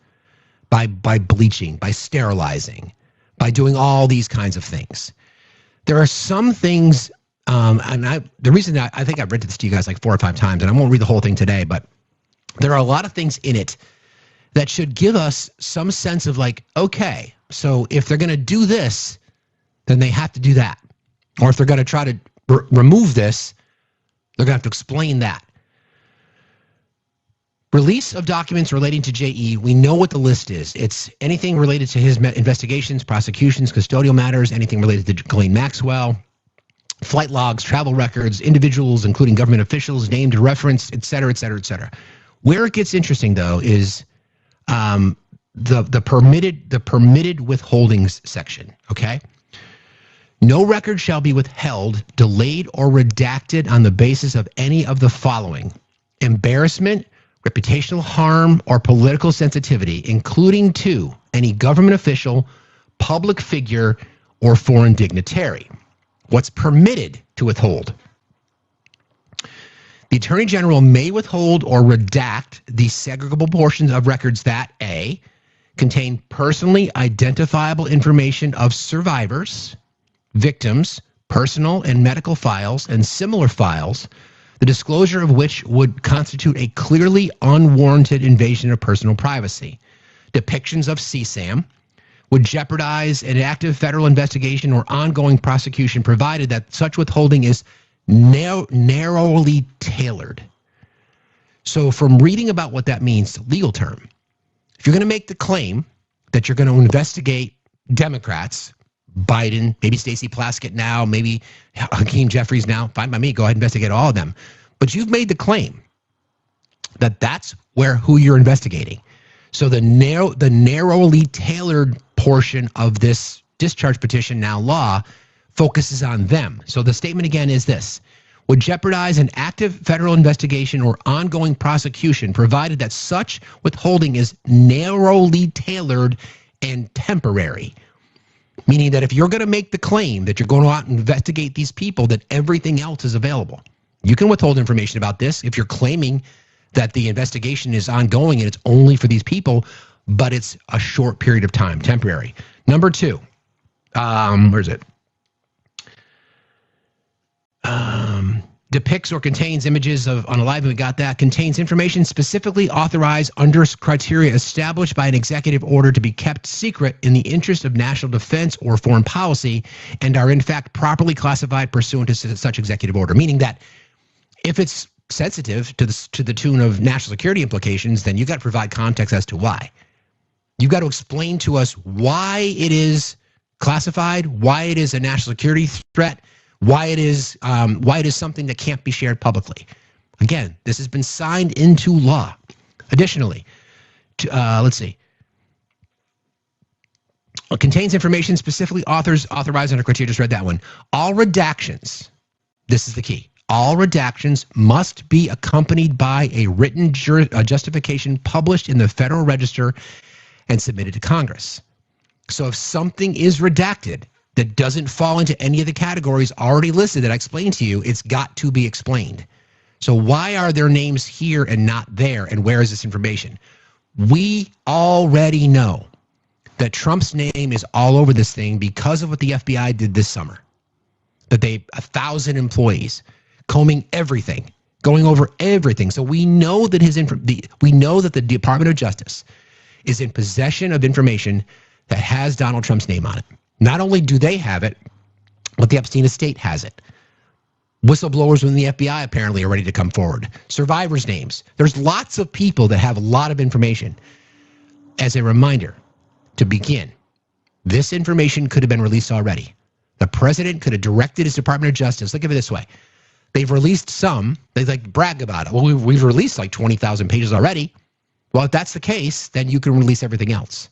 [SPEAKER 2] by bleaching, by sterilizing, by doing all these kinds of things. There are some things, and the reason that I think I've read this to you guys like 4 or 5 times, and I won't read the whole thing today, but there are a lot of things in it that should give us some sense of like, okay, so if they're going to do this, then they have to do that. Or if they're going to try to remove this, they're going to have to explain that. Release of documents relating to JE, we know what the list is. It's anything related to his investigations, prosecutions, custodial matters, anything related to Ghislaine Maxwell, flight logs, travel records, individuals, including government officials, named, referenced, et cetera, et cetera, et cetera. Where it gets interesting, though, is the permitted withholdings section, okay? No record shall be withheld, delayed, or redacted on the basis of any of the following: embarrassment, reputational harm, or political sensitivity, including to any government official, public figure, or foreign dignitary. What's permitted to withhold? The Attorney General may withhold or redact the segregable portions of records that A, contain personally identifiable information of survivors, victims, personal and medical files, and similar files, the disclosure of which would constitute a clearly unwarranted invasion of personal privacy. depictions of CSAM would jeopardize an active federal investigation or ongoing prosecution, provided that such withholding is narrowly tailored. So from reading about what that means, the legal term, if you're going to make the claim that you're going to investigate Democrats, Biden, maybe Stacey Plaskett now, maybe Hakeem Jeffries now, fine by me, go ahead and investigate all of them. But you've made the claim that that's who you're investigating. So the narrowly tailored portion of this discharge petition now law focuses on them. So the statement again is this: would jeopardize an active federal investigation or ongoing prosecution, provided that such withholding is narrowly tailored and temporary. Meaning that if you're going to make the claim that you're going to out and investigate these people, that everything else is available. You can withhold information about this if you're claiming that the investigation is ongoing and it's only for these people, but it's a short period of time, temporary. Number two, where is it? Depicts or contains images of unalive, we got that, contains information specifically authorized under criteria established by an executive order to be kept secret in the interest of national defense or foreign policy, and are in fact properly classified pursuant to such executive order. Meaning that if it's sensitive to the tune of national security implications, then you've got to provide context as to why. You've got to explain to us why it is classified, why it is a national security threat, why it is something that can't be shared publicly. Again, this has been signed into law. Additionally, let's see. It contains information specifically authorized under criteria. Just read that one. All redactions, this is the key. All redactions must be accompanied by a written justification published in the Federal Register and submitted to Congress. So if something is redacted that doesn't fall into any of the categories already listed that I explained to you, it's got to be explained. So why are their names here and not there, and where is this information? We already know that Trump's name is all over this thing because of what the FBI did this summer. That 1,000 employees combing everything, going over everything. So we know that the Department of Justice is in possession of information that has Donald Trump's name on it. Not only do they have it, but the Epstein estate has it. Whistleblowers within the FBI apparently are ready to come forward. Survivors' names. There's lots of people that have a lot of information. As a reminder, to begin, this information could have been released already. The president could have directed his Department of Justice. Think of it this way. They've released some. They brag about it. Well, we've released like 20,000 pages already. Well, if that's the case, then you can release everything else.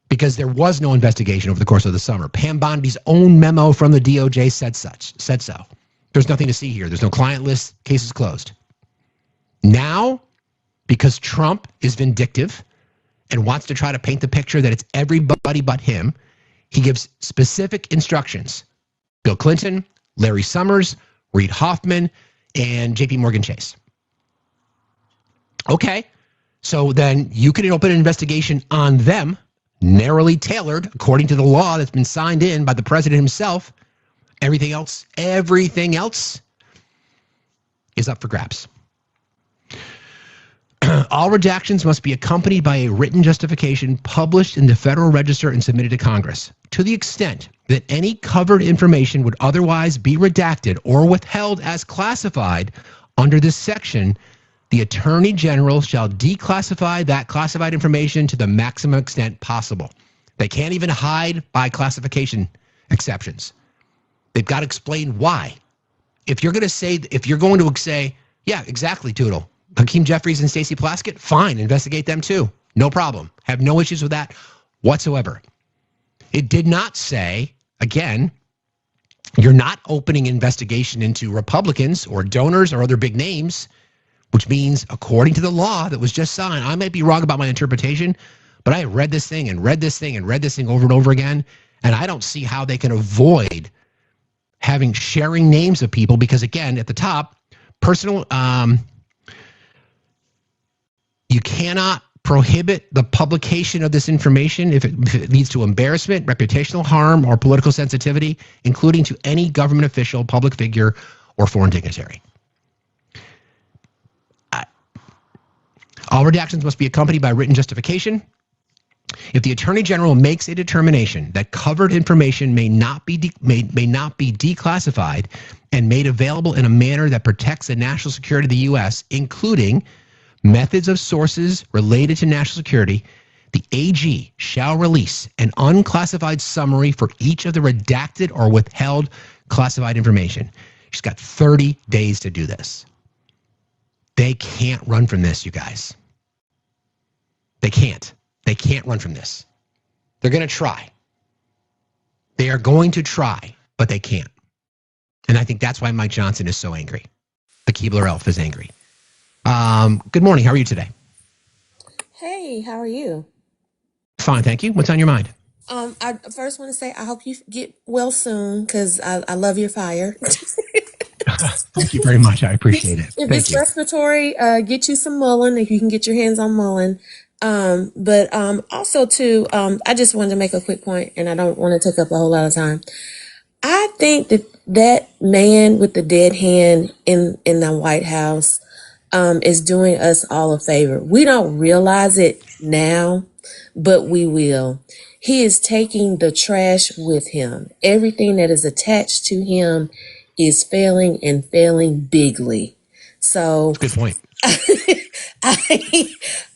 [SPEAKER 2] Because there was no investigation over the course of the summer. Pam Bondi's own memo from the DOJ said so. There's nothing to see here. There's no client list. Case is closed. Now, because Trump is vindictive and wants to try to paint the picture that it's everybody but him, he gives specific instructions. Bill Clinton, Larry Summers, Reid Hoffman, and JP Morgan Chase. Okay, so then you can open an investigation on them, narrowly tailored according to the law that's been signed in by the president himself. Everything else is up for grabs. All redactions must be accompanied by a written justification published in the Federal Register and submitted to Congress. To the extent that any covered information would otherwise be redacted or withheld as classified under this section, the Attorney General shall declassify that classified information to the maximum extent possible. They can't even hide by classification exceptions. They've got to explain why. If you're going to say, yeah, exactly, Toodle, Hakeem Jeffries and Stacey Plaskett, fine, investigate them too. No problem. Have no issues with that whatsoever. It did not say, again, you're not opening investigation into Republicans or donors or other big names, which means, according to the law that was just signed, I might be wrong about my interpretation, but I have read this thing and read this thing and read this thing over and over again, and I don't see how they can avoid sharing names of people because, again, at the top, personal, you cannot prohibit the publication of this information if it leads to embarrassment, reputational harm, or political sensitivity, including to any government official, public figure, or foreign dignitary. All redactions must be accompanied by written justification. If the Attorney General makes a determination that covered information may not be declassified and made available in a manner that protects the national security of the U.S., including methods of sources related to national security, the AG shall release an unclassified summary for each of the redacted or withheld classified information. She's got 30 days to do this. They can't run from this, you guys. They can't. They can't run from this. They're going to try. They are going to try, but they can't. And I think that's why Mike Johnson is so angry. The Keebler elf is angry. Good morning. How are you today?
[SPEAKER 9] Hey, how are you?
[SPEAKER 2] Fine, thank you. What's on your mind?
[SPEAKER 9] I first want to say I hope you get well soon because I love your fire.
[SPEAKER 2] Thank you very much. I appreciate it.
[SPEAKER 9] If
[SPEAKER 2] Thank
[SPEAKER 9] it's
[SPEAKER 2] you.
[SPEAKER 9] respiratory, get you some Mullen if you can get your hands on Mullen. But also too, I just wanted to make a quick point, and I don't want to take up a whole lot of time. I think that man with the dead hand in the White House is doing us all a favor. We don't realize it now, but we will. He is taking the trash with him. Everything that is attached to him is failing and failing bigly. So
[SPEAKER 2] Good point.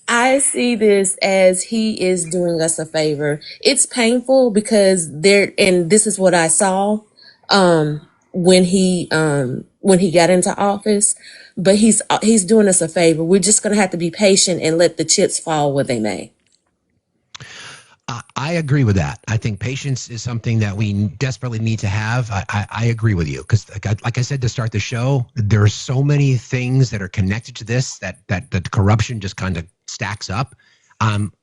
[SPEAKER 9] I see this as he is doing us a favor. It's painful because and this is what I saw when he got into office, but he's doing us a favor. We're just going to have to be patient and let the chips fall where they may.
[SPEAKER 2] I agree with that. I think patience is something that we desperately need to have. I agree with you because, like I said to start the show, there are so many things that are connected to this that the corruption just kind of stacks up. I'm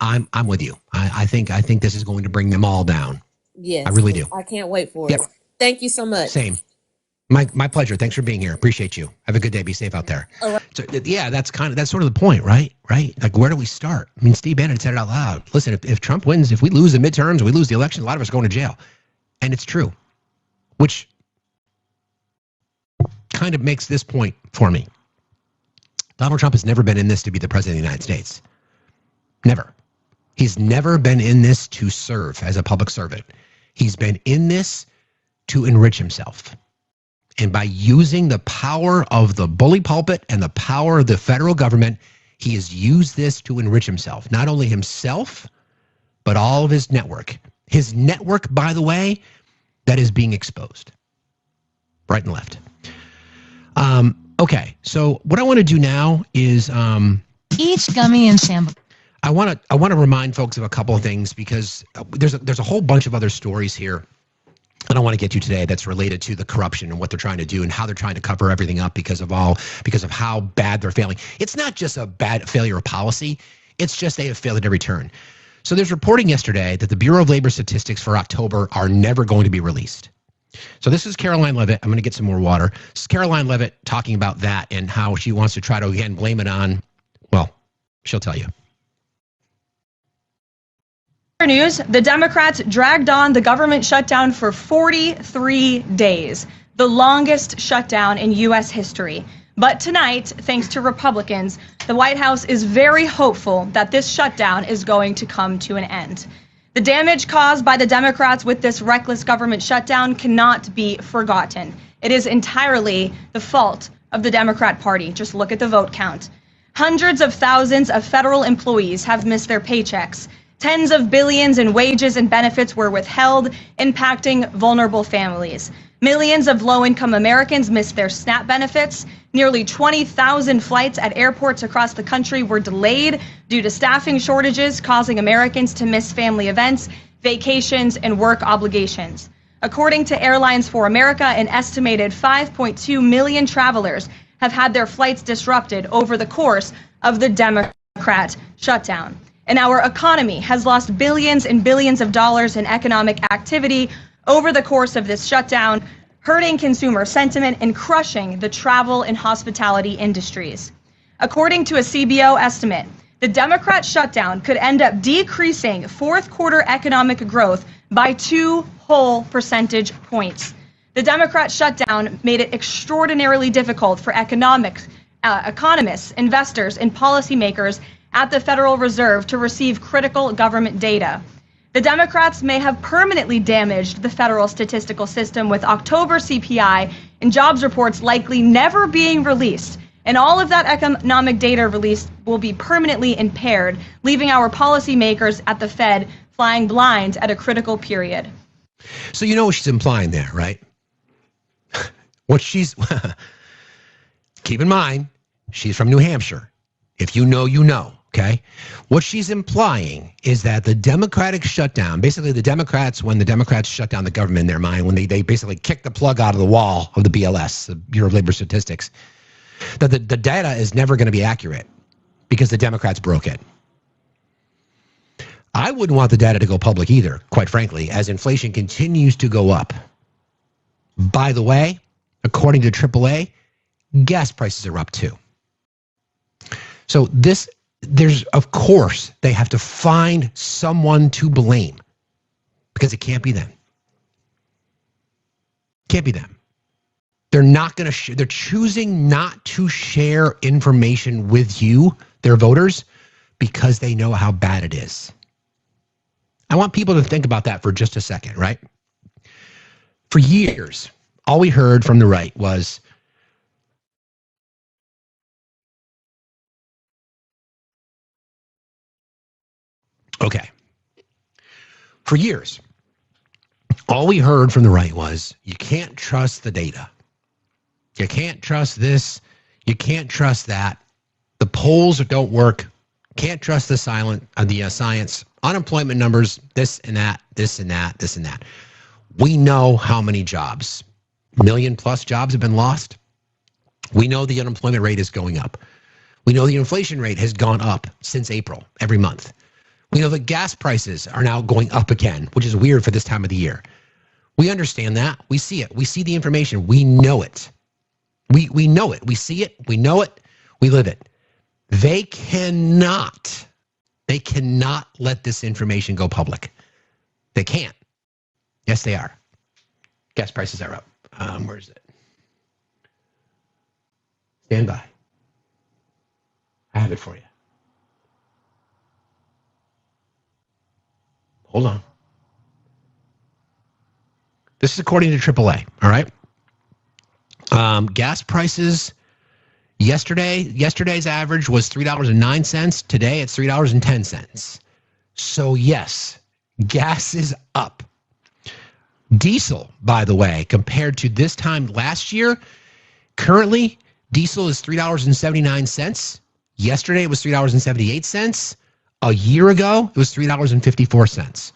[SPEAKER 2] with you. I think this is going to bring them all down.
[SPEAKER 9] Yes,
[SPEAKER 2] I really do.
[SPEAKER 9] I can't wait for
[SPEAKER 2] Yep.
[SPEAKER 9] it. Thank you so much.
[SPEAKER 2] Same. My pleasure. Thanks for being here. Appreciate you. Have a good day. Be safe out there.
[SPEAKER 9] All right.
[SPEAKER 2] So yeah, that's sort of the point, right? Right? Like, where do we start? I mean, Steve Bannon said it out loud. Listen, if Trump wins, if we lose the midterms, we lose the election, a lot of us are going to jail. And it's true, which kind of makes this point for me. Donald Trump has never been in this to be the president of the United States. Never. He's never been in this to serve as a public servant. He's been in this to enrich himself. And by using the power of the bully pulpit and the power of the federal government, he has used this to enrich himself. Not only himself, but all of his network. His network, by the way, that is being exposed. Right and left. Okay, so what I want to do now is
[SPEAKER 10] Each gummy and sample.
[SPEAKER 2] I want to remind folks of a couple of things because there's a whole bunch of other stories here I don't want to get to today that's related to the corruption and what they're trying to do and how they're trying to cover everything up because of how bad they're failing. It's not just a bad failure of policy. It's just they have failed at every turn. So there's reporting yesterday that the Bureau of Labor Statistics for October are never going to be released. So this is Caroline Levitt. I'm going to get some more water. This is Caroline Levitt talking about that and how she wants to try to, again, blame it on, well, she'll tell you.
[SPEAKER 11] News, the Democrats dragged on the government shutdown for 43 days, the longest shutdown in U.S. history. But tonight, thanks to Republicans, the White House is very hopeful that this shutdown is going to come to an end. The damage caused by the Democrats with this reckless government shutdown cannot be forgotten. It is entirely the fault of the Democrat Party. Just look at the vote count. Hundreds of thousands of federal employees have missed their paychecks. Tens of billions in wages and benefits were withheld, impacting vulnerable families. Millions of low-income Americans missed their SNAP benefits. Nearly 20,000 flights at airports across the country were delayed due to staffing shortages, causing Americans to miss family events, vacations, and work obligations. According to Airlines for America, an estimated 5.2 million travelers have had their flights disrupted over the course of the Democrat shutdown. And our economy has lost billions and billions of dollars in economic activity over the course of this shutdown, hurting consumer sentiment and crushing the travel and hospitality industries. According to a CBO estimate, the Democrat shutdown could end up decreasing fourth quarter economic growth by 2 whole percentage points. The Democrat shutdown made it extraordinarily difficult for economists, investors, and policymakers at the Federal Reserve to receive critical government data. The Democrats may have permanently damaged the federal statistical system with October CPI and jobs reports likely never being released. And all of that economic data released will be permanently impaired, leaving our policymakers at the Fed flying blind at a critical period.
[SPEAKER 2] So you know what she's implying there, right? What she's, keep in mind, she's from New Hampshire. If you know, you know, okay? What she's implying is that the Democratic shutdown, basically the Democrats, when the Democrats shut down the government in their mind, when they basically kicked the plug out of the wall of the BLS, the Bureau of Labor Statistics, that the data is never going to be accurate because the Democrats broke it. I wouldn't want the data to go public either, quite frankly, as inflation continues to go up. By the way, according to AAA, gas prices are up too. So of course, they have to find someone to blame because it can't be them. Can't be them. They're not going to they're choosing not to share information with you, their voters, because they know how bad it is. I want people to think about that for just a second, right? For years, all we heard from the right was, okay. For years, all we heard from the right was, you can't trust the data. You can't trust this. You can't trust that. The polls don't work. Can't trust the science. Unemployment numbers, this and that, this and that, this and that. We know how many jobs, 1 million plus jobs have been lost. We know the unemployment rate is going up. We know the inflation rate has gone up since April, every month. We know the gas prices are now going up again, which is weird for this time of the year. We understand that. We see it. We see the information. We know it. We know it. We see it. We know it. We live it. They cannot let this information go public. They can't. Yes, they are. Gas prices are up. Where is it? Stand by. I have it for you. Hold on. This is according to AAA, all right? Gas prices yesterday's average was $3.09. Today it's $3.10. So yes, gas is up. Diesel, by the way, compared to this time last year, currently diesel is $3.79. Yesterday it was $3.78. A year ago it was $3.54.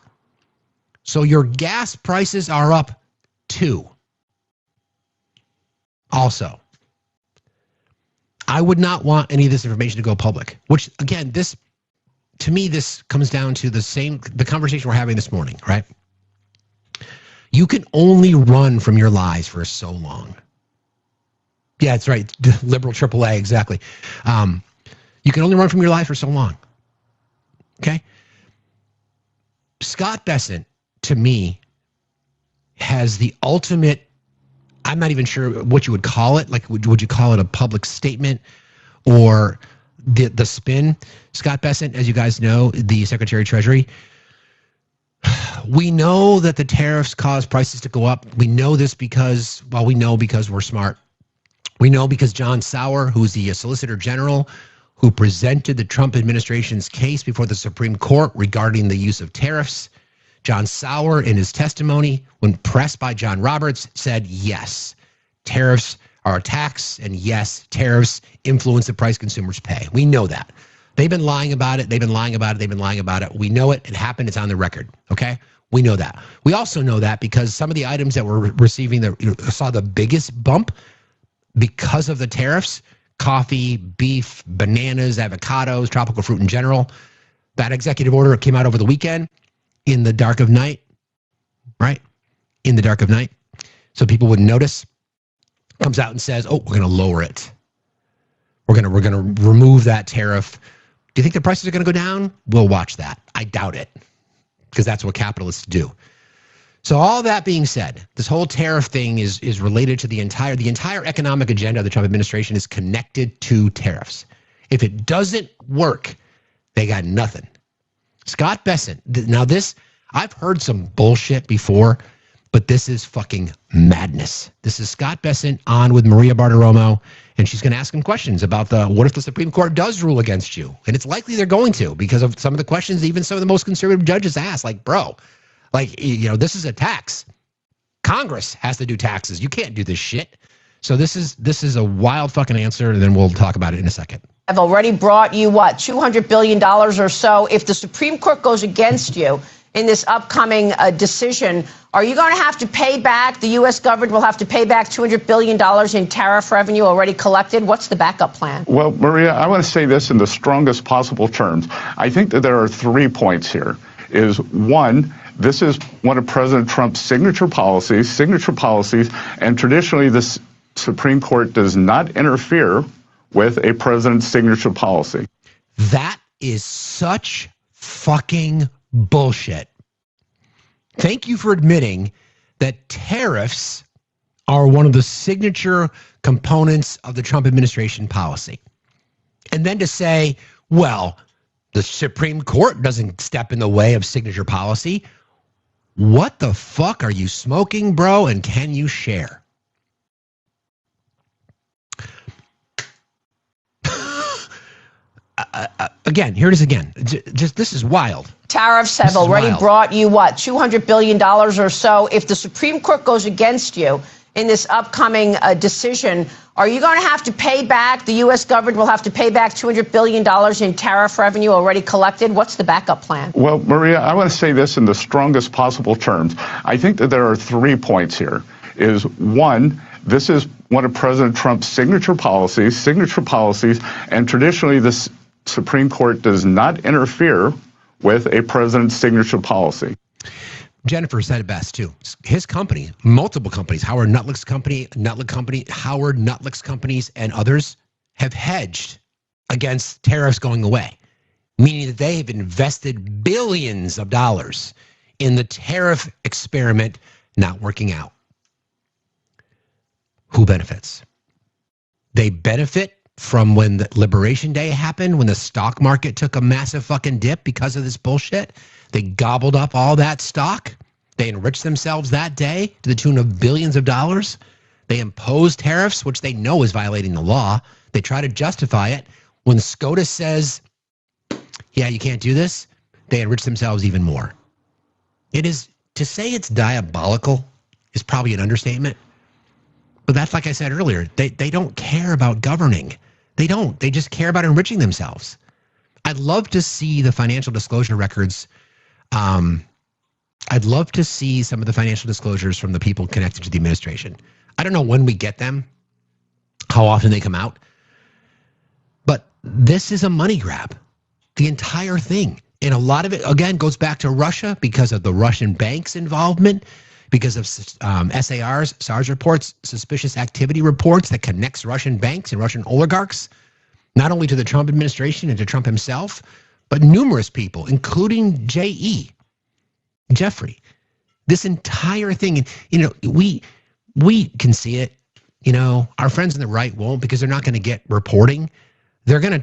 [SPEAKER 2] So your gas prices are up too. Also, I would not want any of this information to go public, which again, this comes down to the conversation we're having this morning, right? You can only run from your lies for so long. Yeah, that's right. Liberal AAA, exactly. You can only run from your lies for so long. Okay? Scott Bessent, to me, has the ultimate, I'm not even sure what you would call it. Like, would you call it a public statement or the spin? Scott Bessent, as you guys know, the Secretary of Treasury, we know that the tariffs cause prices to go up. We know this because we're smart. We know because John Sauer, who's the Solicitor General, who presented the Trump administration's case before the Supreme Court regarding the use of tariffs, John Sauer, in his testimony, when pressed by John Roberts, said, yes, tariffs are a tax, and yes, tariffs influence the price consumers pay. We know that. They've been lying about it. They've been lying about it. They've been lying about it. We know it. It happened. It's on the record. Okay? We know that. We also know that because some of the items that were receiving saw the biggest bump because of the tariffs, coffee, beef, bananas, avocados, tropical fruit in general. That executive order came out over the weekend in the dark of night, right? In the dark of night. So people wouldn't notice. Comes out and says, oh, we're going to lower it. We're going to remove that tariff. Do you think the prices are going to go down? We'll watch that. I doubt it, because that's what capitalists do. So all that being said, this whole tariff thing is related to the entire economic agenda of the Trump administration is connected to tariffs. If it doesn't work, They got nothing. Scott Bessent. Now this, I've heard some bullshit before, but this is fucking madness. This is Scott Bessent on with Maria Bartiromo, and she's going to ask him questions about what if the Supreme Court does rule against you? And it's likely they're going to, because of some of the questions even some of the most conservative judges ask. Like, bro, like, you know, this is a tax. Congress has to do taxes. You can't do this shit. So this is a wild fucking answer, and then we'll talk about it in a second.
[SPEAKER 12] I've already brought you, what, $200 billion or so. If the Supreme Court goes against you in this upcoming decision, are you going to have to pay back, the U.S. government will have to pay back $200 billion in tariff revenue already collected? What's the backup plan?
[SPEAKER 13] Well, Maria, I want to say this in the strongest possible terms. I think that there are 3 points here. Is one, this is one of President Trump's signature policies, and traditionally this Supreme Court does not interfere with a president's signature policy.
[SPEAKER 2] That is such fucking bullshit. Thank you for admitting that tariffs are one of the signature components of the Trump administration policy. And then to say, well, the Supreme Court doesn't step in the way of signature policy. What the fuck are you smoking, bro? And can you share? Again, here it is again. Just this is wild.
[SPEAKER 12] Tariffs have already brought you, what, $200 billion or so. If the Supreme Court goes against you in this upcoming decision, are you going to have to pay back, the U.S. government will have to pay back $200 billion in tariff revenue already collected? What's the backup plan?
[SPEAKER 13] Well, Maria, I want to say this in the strongest possible terms. I think that there are 3 points here. Is one, this is one of President Trump's signature policies, and traditionally this Supreme Court does not interfere with a president's signature policy.
[SPEAKER 2] Jennifer said it best too. His company, multiple companies, Howard Nuttlick's companies, and others have hedged against tariffs going away, meaning that they have invested billions of dollars in the tariff experiment not working out. Who benefits? They benefit from when the Liberation Day happened, when the stock market took a massive fucking dip because of this bullshit. They gobbled up all that stock. They enriched themselves that day to the tune of billions of dollars. They imposed tariffs, which they know is violating the law. They try to justify it. When SCOTUS says, yeah, you can't do this, they enrich themselves even more. It is, to say it's diabolical is probably an understatement. But that's, like I said earlier, they don't care about governing. They don't. They just care about enriching themselves. I'd love to see the financial disclosure records. I'd love to see some of the financial disclosures from the people connected to the administration. I don't know when we get them, how often they come out. But this is a money grab. The entire thing. And a lot of it, again, goes back to Russia because of the Russian banks' involvement, because of SARs, SARS reports, suspicious activity reports that connects Russian banks and Russian oligarchs, not only to the Trump administration and to Trump himself, but numerous people, including Jeffrey. This entire thing, you know, we can see it. You know, our friends on the right won't, because they're not going to get reporting. They're gonna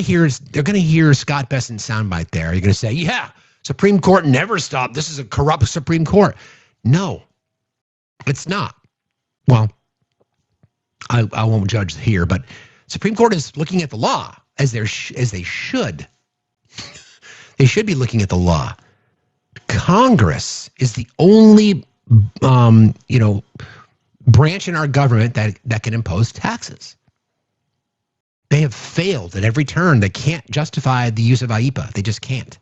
[SPEAKER 2] hear Scott Bessent's soundbite there. You're gonna say, yeah, Supreme Court never stopped. This is a corrupt Supreme Court. No, it's not. Well, I won't judge here, but Supreme Court is looking at the law as they should. They should be looking at the law. Congress is the only branch in our government that can impose taxes. They have failed at every turn. They can't justify the use of IEPA. They just can't.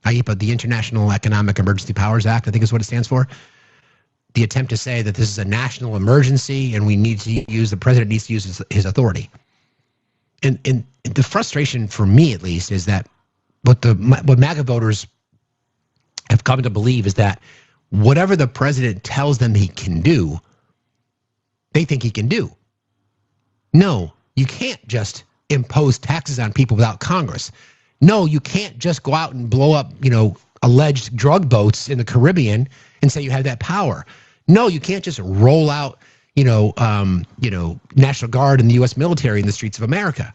[SPEAKER 2] IEPA, the International Economic Emergency Powers Act, I think is what it stands for. The attempt to say that this is a national emergency and the president needs to use his authority. And the frustration for me, at least, is that what MAGA voters have come to believe is that whatever the president tells them he can do, they think he can do. No, you can't just impose taxes on people without Congress. No, you can't just go out and blow up, alleged drug boats in the Caribbean and say you have that power. No, you can't just roll out, National Guard and the U.S. military in the streets of America.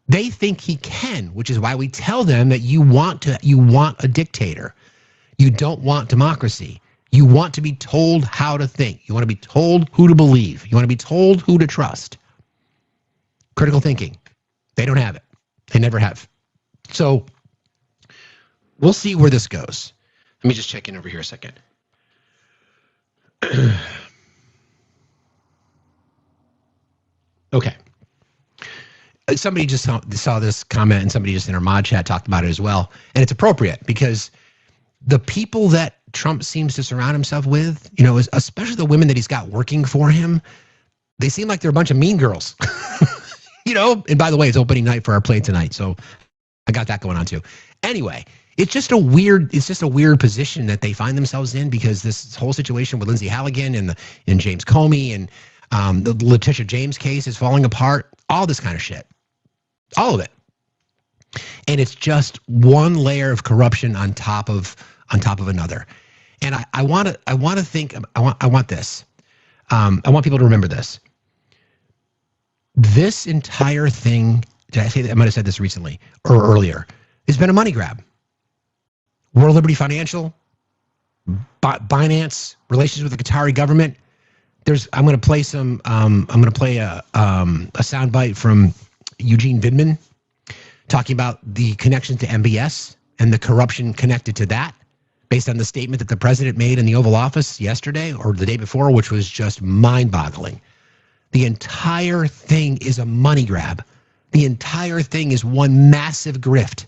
[SPEAKER 2] They think he can, which is why we tell them that you want a dictator. You don't want democracy. You want to be told how to think. You want to be told who to believe. You want to be told who to trust. Critical thinking. They don't have it. They never have. So we'll see where this goes. Let me just check in over here a second. Okay. Somebody just saw this comment, and somebody just in our mod chat talked about it as well. And it's appropriate because the people that Trump seems to surround himself with, you know, especially the women that he's got working for him, they seem like they're a bunch of mean girls. You know, and by the way, it's opening night for our play tonight, so I got that going on too. Anyway, it's just a weird position that they find themselves in, because this whole situation with Lindsay Halligan and James Comey and the Letitia James case is falling apart. All this kind of shit, all of it, and it's just one layer of corruption on top of another. And I want this. I want people to remember this. This entire thing, did I say that? I might have said this recently or earlier. It's been a money grab. World Liberty Financial, Binance, relations with the Qatari government. I'm going to play some. I'm going to play a soundbite from Eugene Vidman talking about the connection to MBS and the corruption connected to that, based on the statement that the president made in the Oval Office yesterday or the day before, which was just mind-boggling. The entire thing is a money grab. The entire thing is one massive grift.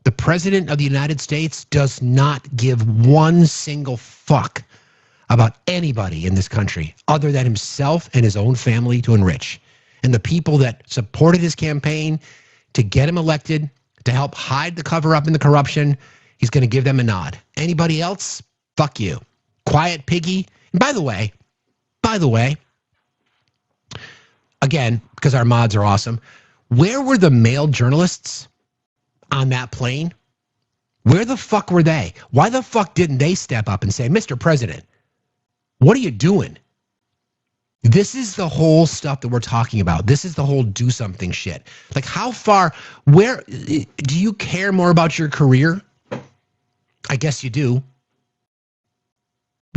[SPEAKER 2] The president of the United States does not give one single fuck about anybody in this country other than himself and his own family to enrich. And the people that supported his campaign to get him elected, to help hide the cover-up in the corruption, he's going to give them a nod. Anybody else? Fuck you. Quiet piggy. And by the way, again, because our mods are awesome, where were the male journalists on that plane? Where the fuck were they? Why the fuck didn't they step up and say, Mr. President, what are you doing? This is the whole stuff that we're talking about. This is the whole do something shit. Like, how far, where, do you care more about your career? I guess you do.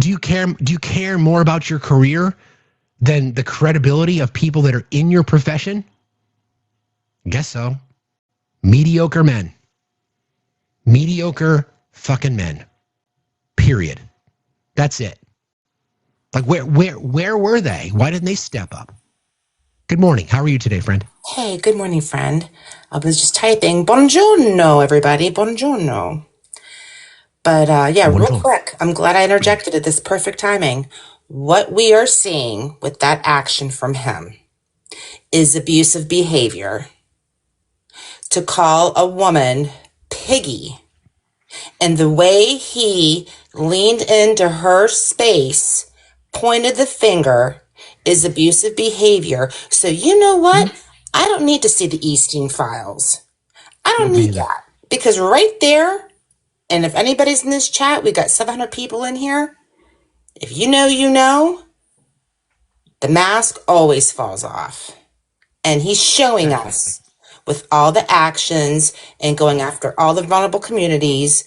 [SPEAKER 2] Do you care more about your career than the credibility of people that are in your profession? I guess so. Mediocre men. Mediocre fucking men. Period. That's it. Like, where were they? Why didn't they step up? Good morning. How are you today, friend?
[SPEAKER 14] Hey, good morning, friend. I was just typing, buongiorno, everybody, buongiorno. But yeah, real quick, I'm glad I interjected at this perfect timing. What we are seeing with that action from him is abusive behavior. To call a woman piggy, and the way he leaned into her space, pointed the finger, is abusive behavior. So you know what? I don't need to see the Epstein files. I don't need that. Because right there, and if anybody's in this chat, we got 700 people in here. If you know, you know, the mask always falls off. And he's showing us with all the actions and going after all the vulnerable communities,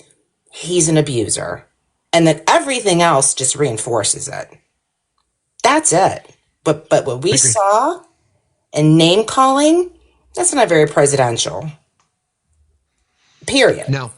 [SPEAKER 14] he's an abuser. And that everything else just reinforces it. That's it. But what we saw in name calling, that's not very presidential. Period.
[SPEAKER 2] No.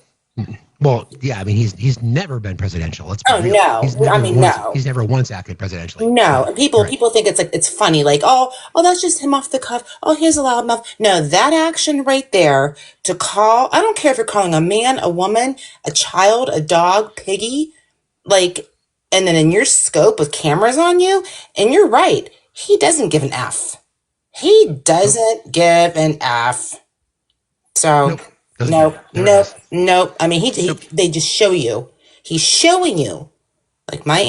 [SPEAKER 2] Well, yeah, I mean, he's never been presidential. Let's be real.
[SPEAKER 14] No.
[SPEAKER 2] He's never once acted presidentially.
[SPEAKER 14] No. And people think it's funny, like, oh, that's just him off the cuff. Oh, here's a loudmouth. No, that action right there to call, I don't care if you're calling a man, a woman, a child, a dog, piggy, like, and then in your scope with cameras on you, and you're right, he doesn't give an F. He doesn't give an F. So, nope. I mean, they just show you. He's showing you. Like my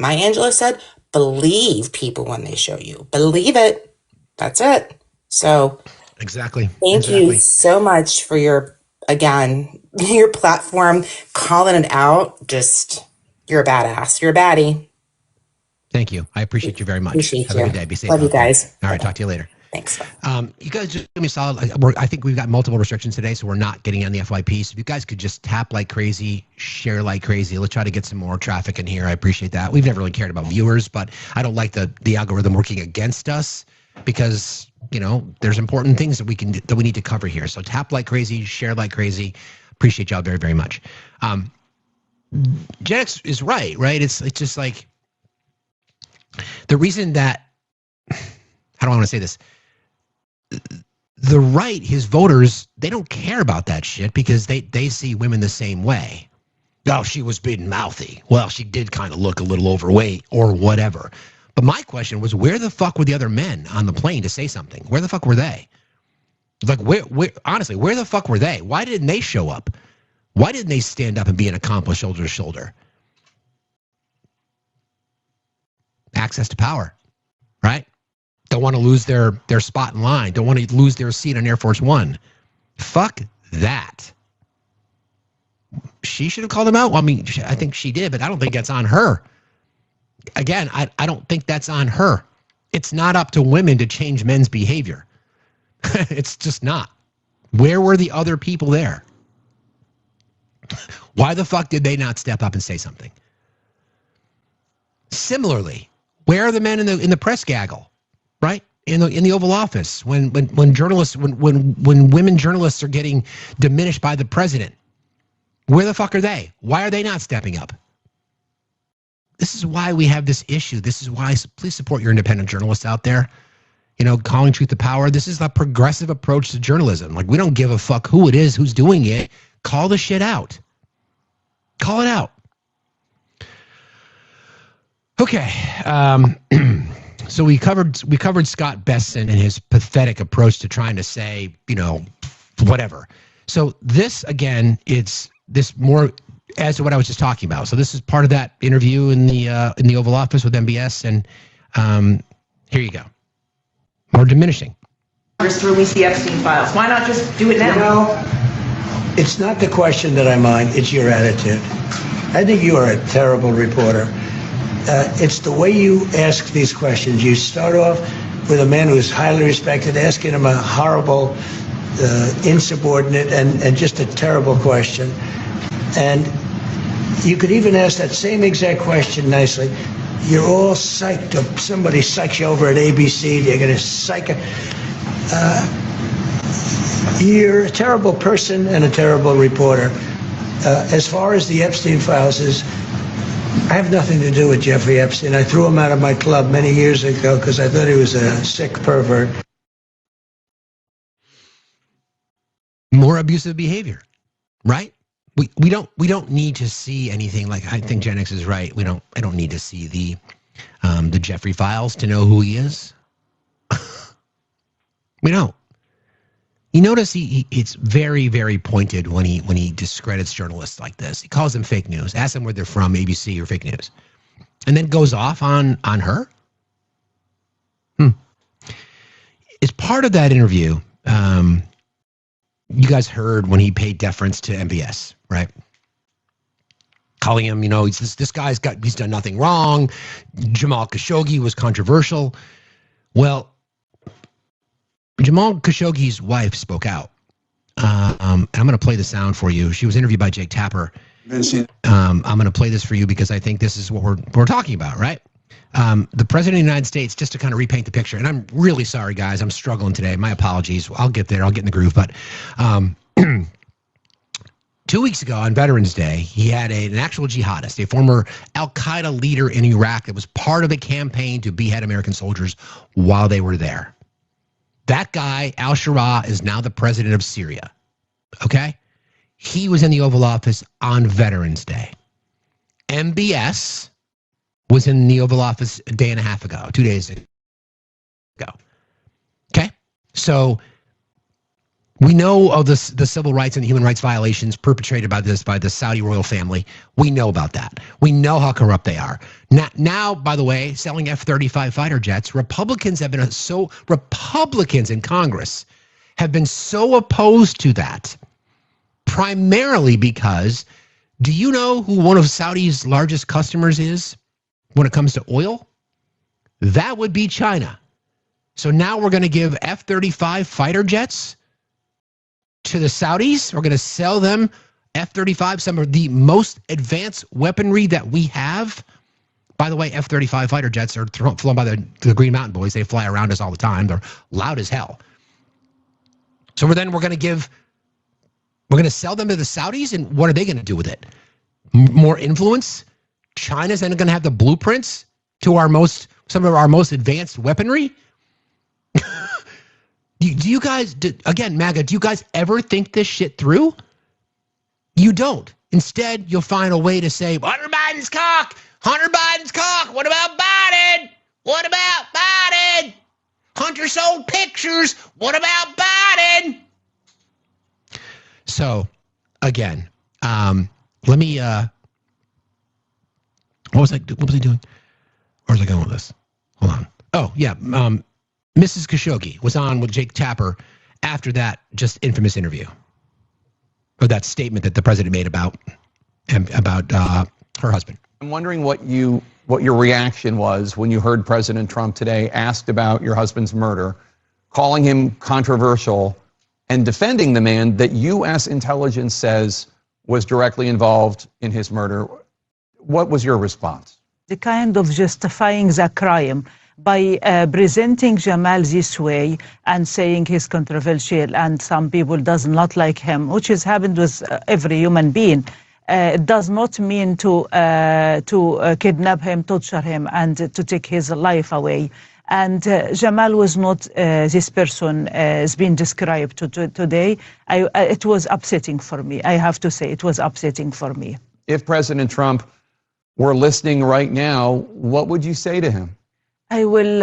[SPEAKER 14] Angela said, believe people when they show you. Believe it. That's it. So,
[SPEAKER 2] exactly.
[SPEAKER 14] Thank you so much for your platform, calling it out. Just, you're a badass. You're a baddie.
[SPEAKER 2] Thank you. I appreciate you very much.
[SPEAKER 14] Appreciate
[SPEAKER 2] Have
[SPEAKER 14] you.
[SPEAKER 2] a good day. Be safe.
[SPEAKER 14] Love you guys.
[SPEAKER 2] All right. Talk to you later.
[SPEAKER 14] Thanks.
[SPEAKER 2] You guys just give me solid. I think we've got multiple restrictions today, so we're not getting on the FYP. So if you guys could just tap like crazy, share like crazy. Let's try to get some more traffic in here. I appreciate that. We've never really cared about viewers, but I don't like the algorithm working against us because, you know, there's important things that we need to cover here. So tap like crazy, share like crazy. Appreciate y'all very, very much. Jax is right? It's just like the reason that, how do I want to say this? The right, his voters, they don't care about that shit because they see women the same way. Oh, she was being mouthy. Well, she did kind of look a little overweight or whatever. But my question was, where the fuck were the other men on the plane to say something? Where the fuck were they? Like, honestly, where the fuck were they? Why didn't they show up? Why didn't they stand up and be an accomplice shoulder to shoulder? Access to power, right? Don't want to lose their spot in line. Don't want to lose their seat on Air Force One. Fuck that. She should have called him out. Well, I mean, I think she did, but I don't think that's on her. Again, I don't think that's on her. It's not up to women to change men's behavior. It's just not. Where were the other people there? Why the fuck did they not step up and say something? Similarly, where are the men in the press gaggle? Right? In the Oval Office, when journalists, when women journalists are getting diminished by the president, where the fuck are they? Why are they not stepping up? This is why we have this issue. This is why, please support your independent journalists out there. You know, calling truth to power. This is the progressive approach to journalism. Like, we don't give a fuck who it is, who's doing it. Call the shit out. Call it out. Okay. So we covered Scott Besson and his pathetic approach to trying to say, you know, whatever. So this, again, it's this more as to what I was just talking about. So this is part of that interview in the Oval Office with MBS, and here you go. More diminishing.
[SPEAKER 15] To release the Epstein files. Why not just do it now?
[SPEAKER 16] You know, it's not the question that I mind, it's your attitude. I think you are a terrible reporter. It's the way you ask these questions. You start off with a man who's highly respected, asking him a horrible, insubordinate, and just a terrible question. And you could even ask that same exact question nicely. You're all psyched up. Somebody psychs you over at ABC. They're going to psych. You're a terrible person and a terrible reporter. As far as the Epstein files is, I have nothing to do with Jeffrey Epstein. I threw him out of my club many years ago because I thought he was a sick pervert.
[SPEAKER 2] More abusive behavior, right? We don't need to see anything like, I think Gen X is right. I don't need to see the Jeffrey files to know who he is. We don't. You notice it's very, very pointed when he discredits journalists like this. He calls them fake news. Asks them where they're from, ABC or fake news, and then goes off on her. As part of that interview, you guys heard when he paid deference to MBS, right? Calling him, you know, this guy's he's done nothing wrong. Jamal Khashoggi was controversial. Well, Jamal Khashoggi's wife spoke out. I'm going to play the sound for you. She was interviewed by Jake Tapper. I'm going to play this for you because I think this is what we're talking about, right? The president of the United States, just to kind of repaint the picture, and I'm really sorry, guys. I'm struggling today. My apologies. I'll get there. I'll get in the groove. But 2 weeks ago on Veterans Day, he had an actual jihadist, a former al-Qaeda leader in Iraq that was part of a campaign to behead American soldiers while they were there. That guy, al-Shara, is now the president of Syria. Okay? He was in the Oval Office on Veterans Day. MBS was in the Oval Office a day and a half ago, 2 days ago. Okay? So we know of the civil rights and human rights violations perpetrated by the Saudi royal family. We know about that. We know how corrupt they are. Now, by the way, selling F-35 fighter jets, Republicans in Congress have been so opposed to that, primarily because, do you know who one of Saudi's largest customers is when it comes to oil? That would be China. So now we're going to give F-35 fighter jets to the Saudis. We're going to sell them F-35, some of the most advanced weaponry that we have. By the way, F-35 fighter jets are flown by the Green Mountain Boys. They fly around us all the time. They're loud as hell. So we're going to sell them to the Saudis, and what are they going to do with it? More influence? China's then going to have the blueprints to some of our most advanced weaponry? Do you guys, again, MAGA, do you guys ever think this shit through? You don't. Instead, you'll find a way to say, Hunter Biden's cock! Hunter Biden's cock! What about Biden? What about Biden? Hunter sold pictures. What about Biden? So, again, let me, what was I doing? Where was I going with this? Hold on. Oh, yeah. Mrs. Khashoggi was on with Jake Tapper after that just infamous interview, or that statement that the president made about her husband.
[SPEAKER 17] I'm wondering what your reaction was when you heard President Trump today asked about your husband's murder, calling him controversial, and defending the man that U.S. intelligence says was directly involved in his murder. What was your response?
[SPEAKER 18] The kind of justifying the crime by presenting Jamal this way and saying he's controversial and some people does not like him, which has happened with every human being. It does not mean to kidnap him, torture him, and to take his life away. And Jamal was not this person as being described today. It was upsetting for me. I have to say, it was upsetting for me.
[SPEAKER 17] If President Trump were listening right now, what would you say to him?
[SPEAKER 18] I will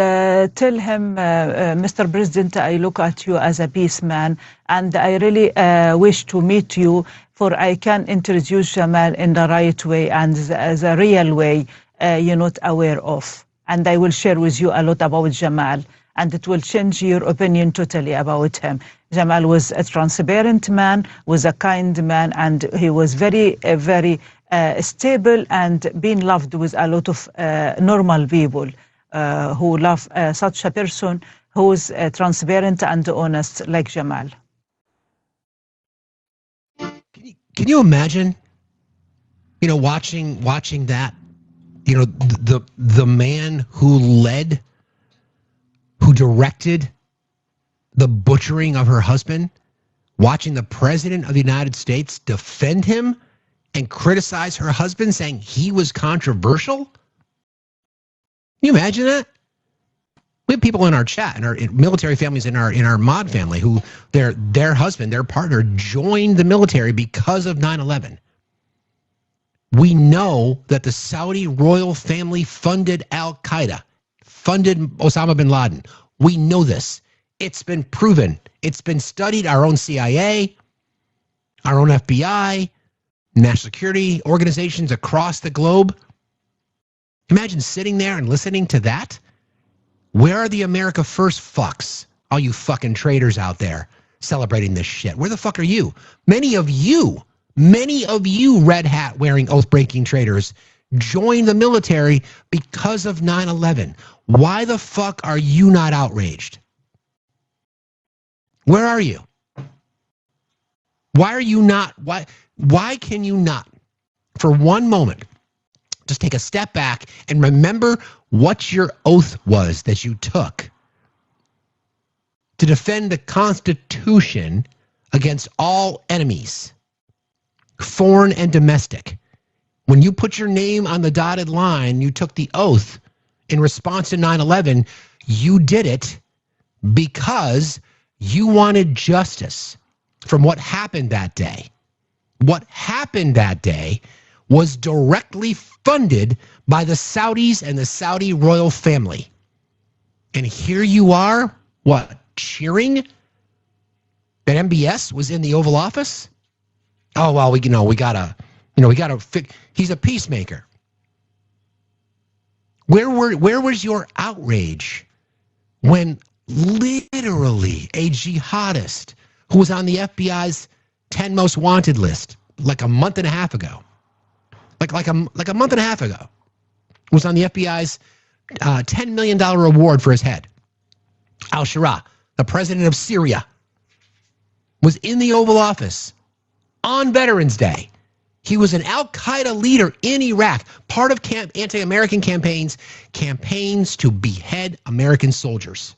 [SPEAKER 18] tell him, Mr. President, I look at you as a peaceman, and I really wish to meet you, for I can introduce Jamal in the right way and as a real way you're not aware of. And I will share with you a lot about Jamal, and it will change your opinion totally about him. Jamal was a transparent man, was a kind man, and he was very, very stable and being loved with a lot of normal people. Who love such a person who is transparent and honest like Jamal.
[SPEAKER 2] Can you imagine, watching that, the man who directed the butchering of her husband, watching the president of the United States defend him and criticize her husband, saying he was controversial? Can you imagine that? We have people in our chat, in our military families, in our mod family, who their husband, their partner, joined the military because of 9/11. We know that the Saudi royal family funded Al-Qaeda, funded Osama bin Laden. We know this. It's been proven. It's been studied. Our own CIA, our own FBI, national security organizations across the globe. Imagine sitting there and listening to that. Where are the America First fucks? All you fucking traitors out there celebrating this shit. Where the fuck are you? Many of you red hat wearing oath breaking traitors joined the military because of 9/11. Why the fuck are you not outraged? Where are you? Why are you not? Why can you not, for one moment, just take a step back and remember what your oath was that you took to defend the Constitution against all enemies, foreign and domestic? When you put your name on the dotted line, you took the oath in response to 9/11. You did it because you wanted justice from what happened that day. What happened that day was directly funded by the Saudis and the Saudi royal family. And here you are, cheering that MBS was in the Oval Office? Oh, well, we gotta fix. He's a peacemaker. Where was your outrage when literally a jihadist who was on the FBI's 10 most wanted list like a month and a half ago, like a month and a half ago, was on the FBI's $10 million reward for his head? Al-Shara, the president of Syria, was in the Oval Office on Veterans Day. He was an al-Qaeda leader in Iraq, part of anti-American campaigns to behead American soldiers.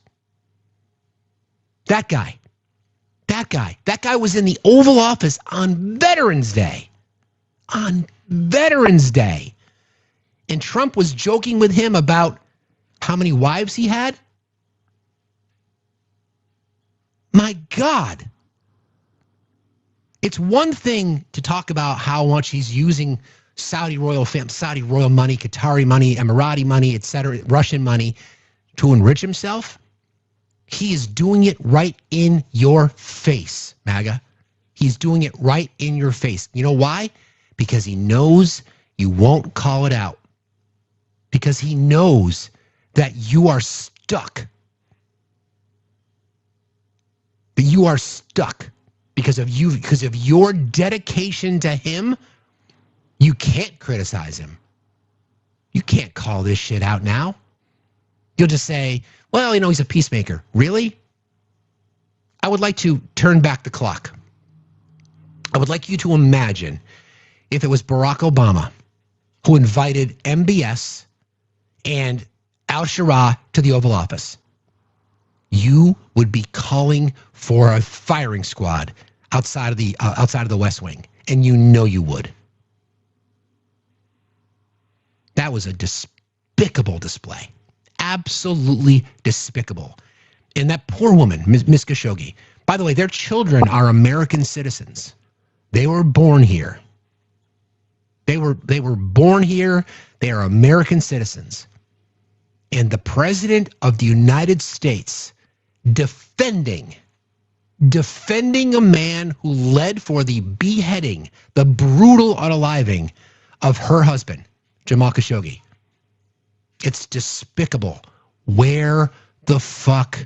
[SPEAKER 2] That guy was in the Oval Office on Veterans Day. On Veterans Day. And Trump was joking with him about how many wives he had. My God. It's one thing to talk about how much he's using Saudi royal money, Qatari money, Emirati money, etc., Russian money to enrich himself. He is doing it right in your face, MAGA. He's doing it right in your face. You know why? Because he knows you won't call it out. Because he knows that you are stuck. That you are stuck. Because of your dedication to him, you can't criticize him. You can't call this shit out now. You'll just say, well, he's a peacemaker. Really? I would like to turn back the clock. I would like you to imagine if it was Barack Obama who invited MBS and Al-Shara to the Oval Office. You would be calling for a firing squad outside of the West Wing, and you would. That was a despicable display, absolutely despicable. And that poor woman, Ms. Khashoggi. By the way, their children are American citizens. They were born here. They were born here. They are American citizens. And the President of the United States defending a man who led for the beheading, the brutal unaliving of her husband, Jamal Khashoggi. It's despicable. Where the fuck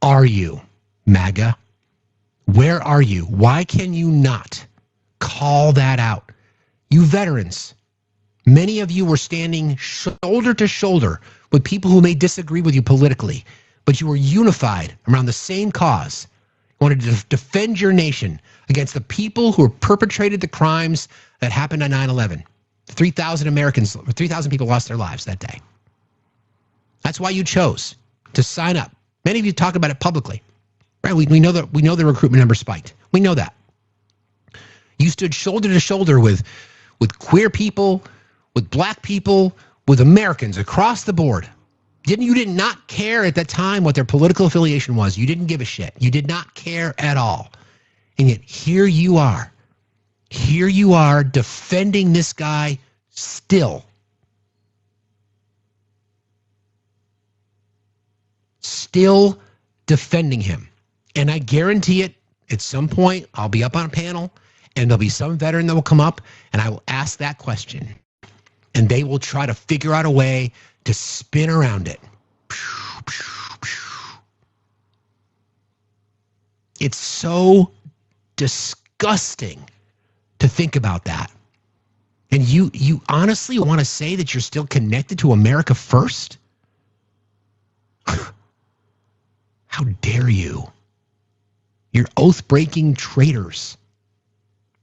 [SPEAKER 2] are you, MAGA? Where are you? Why can you not call that out? You veterans, many of you were standing shoulder to shoulder with people who may disagree with you politically, but you were unified around the same cause. You wanted to defend your nation against the people who perpetrated the crimes that happened on 9/11. 3,000 people lost their lives that day. That's why you chose to sign up. Many of you talk about it publicly. Right? We know the recruitment number spiked. We know that. You stood shoulder to shoulder with queer people, with black people, with Americans across the board. You did not care at that time what their political affiliation was. You didn't give a shit. You did not care at all. And yet here you are. Here you are defending this guy still. Still defending him. And I guarantee it, at some point, I'll be up on a panel and there'll be some veteran that will come up and I will ask that question. And they will try to figure out a way to spin around it. It's so disgusting to think about that. And you honestly want to say that you're still connected to America first? How dare you? You're oath-breaking traitors.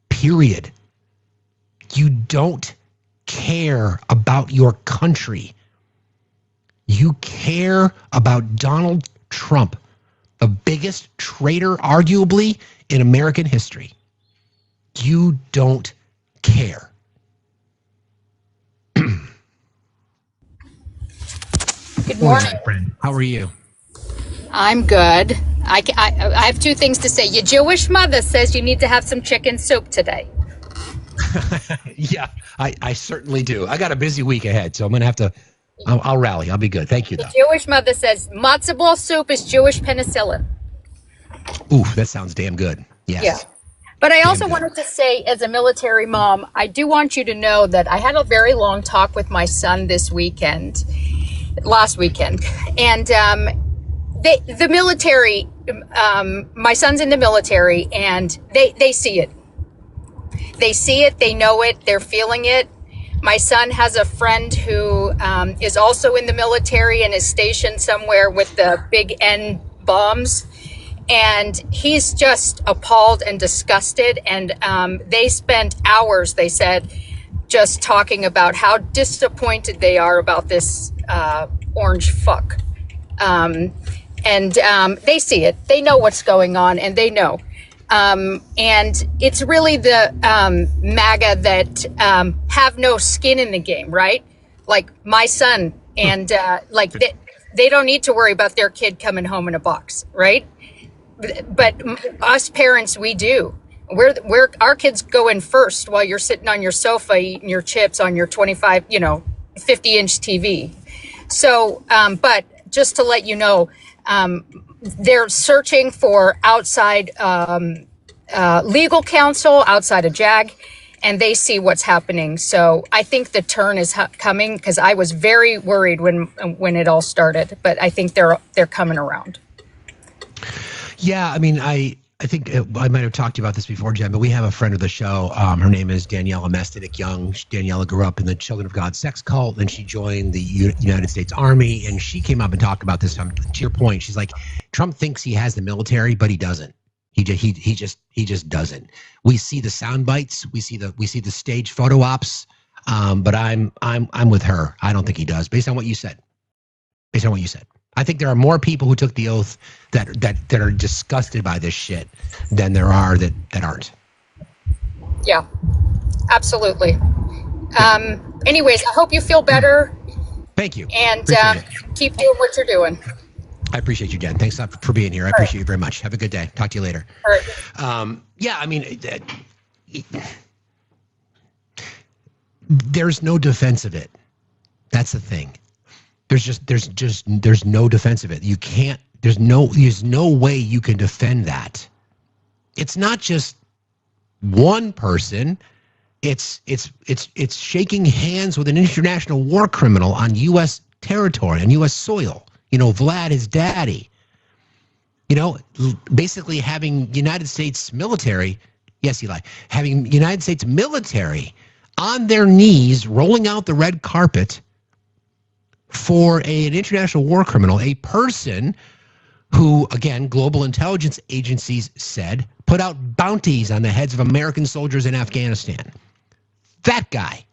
[SPEAKER 2] Period. You don't care about your country. You care about Donald Trump, the biggest traitor, arguably, in American history. You don't care.
[SPEAKER 19] Good morning.
[SPEAKER 2] My friend. How are you?
[SPEAKER 19] I'm good. I have two things to say. Your Jewish mother says you need to have some chicken soup today.
[SPEAKER 2] Yeah, I certainly do. I got a busy week ahead, so I'm going to have to, I'll rally. I'll be good. Thank you, though.
[SPEAKER 19] Your Jewish mother says matzo ball soup is Jewish penicillin.
[SPEAKER 2] Ooh, that sounds damn good. Yes.
[SPEAKER 19] Yeah. But I also wanted to say, as a military mom, I do want you to know that I had a very long talk with my son last weekend. And the military, my son's in the military, and they see it. They see it, they know it, they're feeling it. My son has a friend who is also in the military and is stationed somewhere with the big N bombs. And he's just appalled and disgusted. And they spent hours, they said, just talking about how disappointed they are about this orange fuck. And they see it. They know what's going on, and they know. And it's really the MAGA that have no skin in the game, right? Like my son, and like they don't need to worry about their kid coming home in a box, right? But us parents, we do. We're our kids go in first while you're sitting on your sofa eating your chips on your 50-inch TV. So, but just to let you know, they're searching for outside legal counsel outside of JAG, and they see what's happening. So I think the turn is coming, because I was very worried when it all started, but I think they're coming around.
[SPEAKER 2] Yeah, I mean, I think I might have talked to you about this before, Jen, but we have a friend of the show. Her name is Daniela Mestinik Young. Daniela grew up in the Children of God sex cult, and she joined the United States Army, and she came up and talked about this. To your point, she's like, Trump thinks he has the military, but he doesn't. He just doesn't. We see the sound bites, we see the stage photo ops, but I'm with her. I don't think he does, based on what you said. I think there are more people who took the oath that are disgusted by this shit than there are that aren't.
[SPEAKER 19] Yeah, absolutely. Anyways, I hope you feel better.
[SPEAKER 2] Thank you.
[SPEAKER 19] And keep doing what you're doing.
[SPEAKER 2] I appreciate you, Jen. Thanks for being here. I appreciate you very much. Have a good day. Talk to you later.
[SPEAKER 19] All right.
[SPEAKER 2] Yeah, I mean, there's no defense of it. That's the thing. There's no defense of it. You can't. There's no way you can defend that. It's not just one person. It's shaking hands with an international war criminal on U.S. territory, on U.S. soil. You know, Vlad, his daddy. You know, basically having United States military. Yes, Eli. Having United States military on their knees, rolling out the red carpet for an international war criminal, a person who, again, global intelligence agencies said, put out bounties on the heads of American soldiers in Afghanistan. That guy.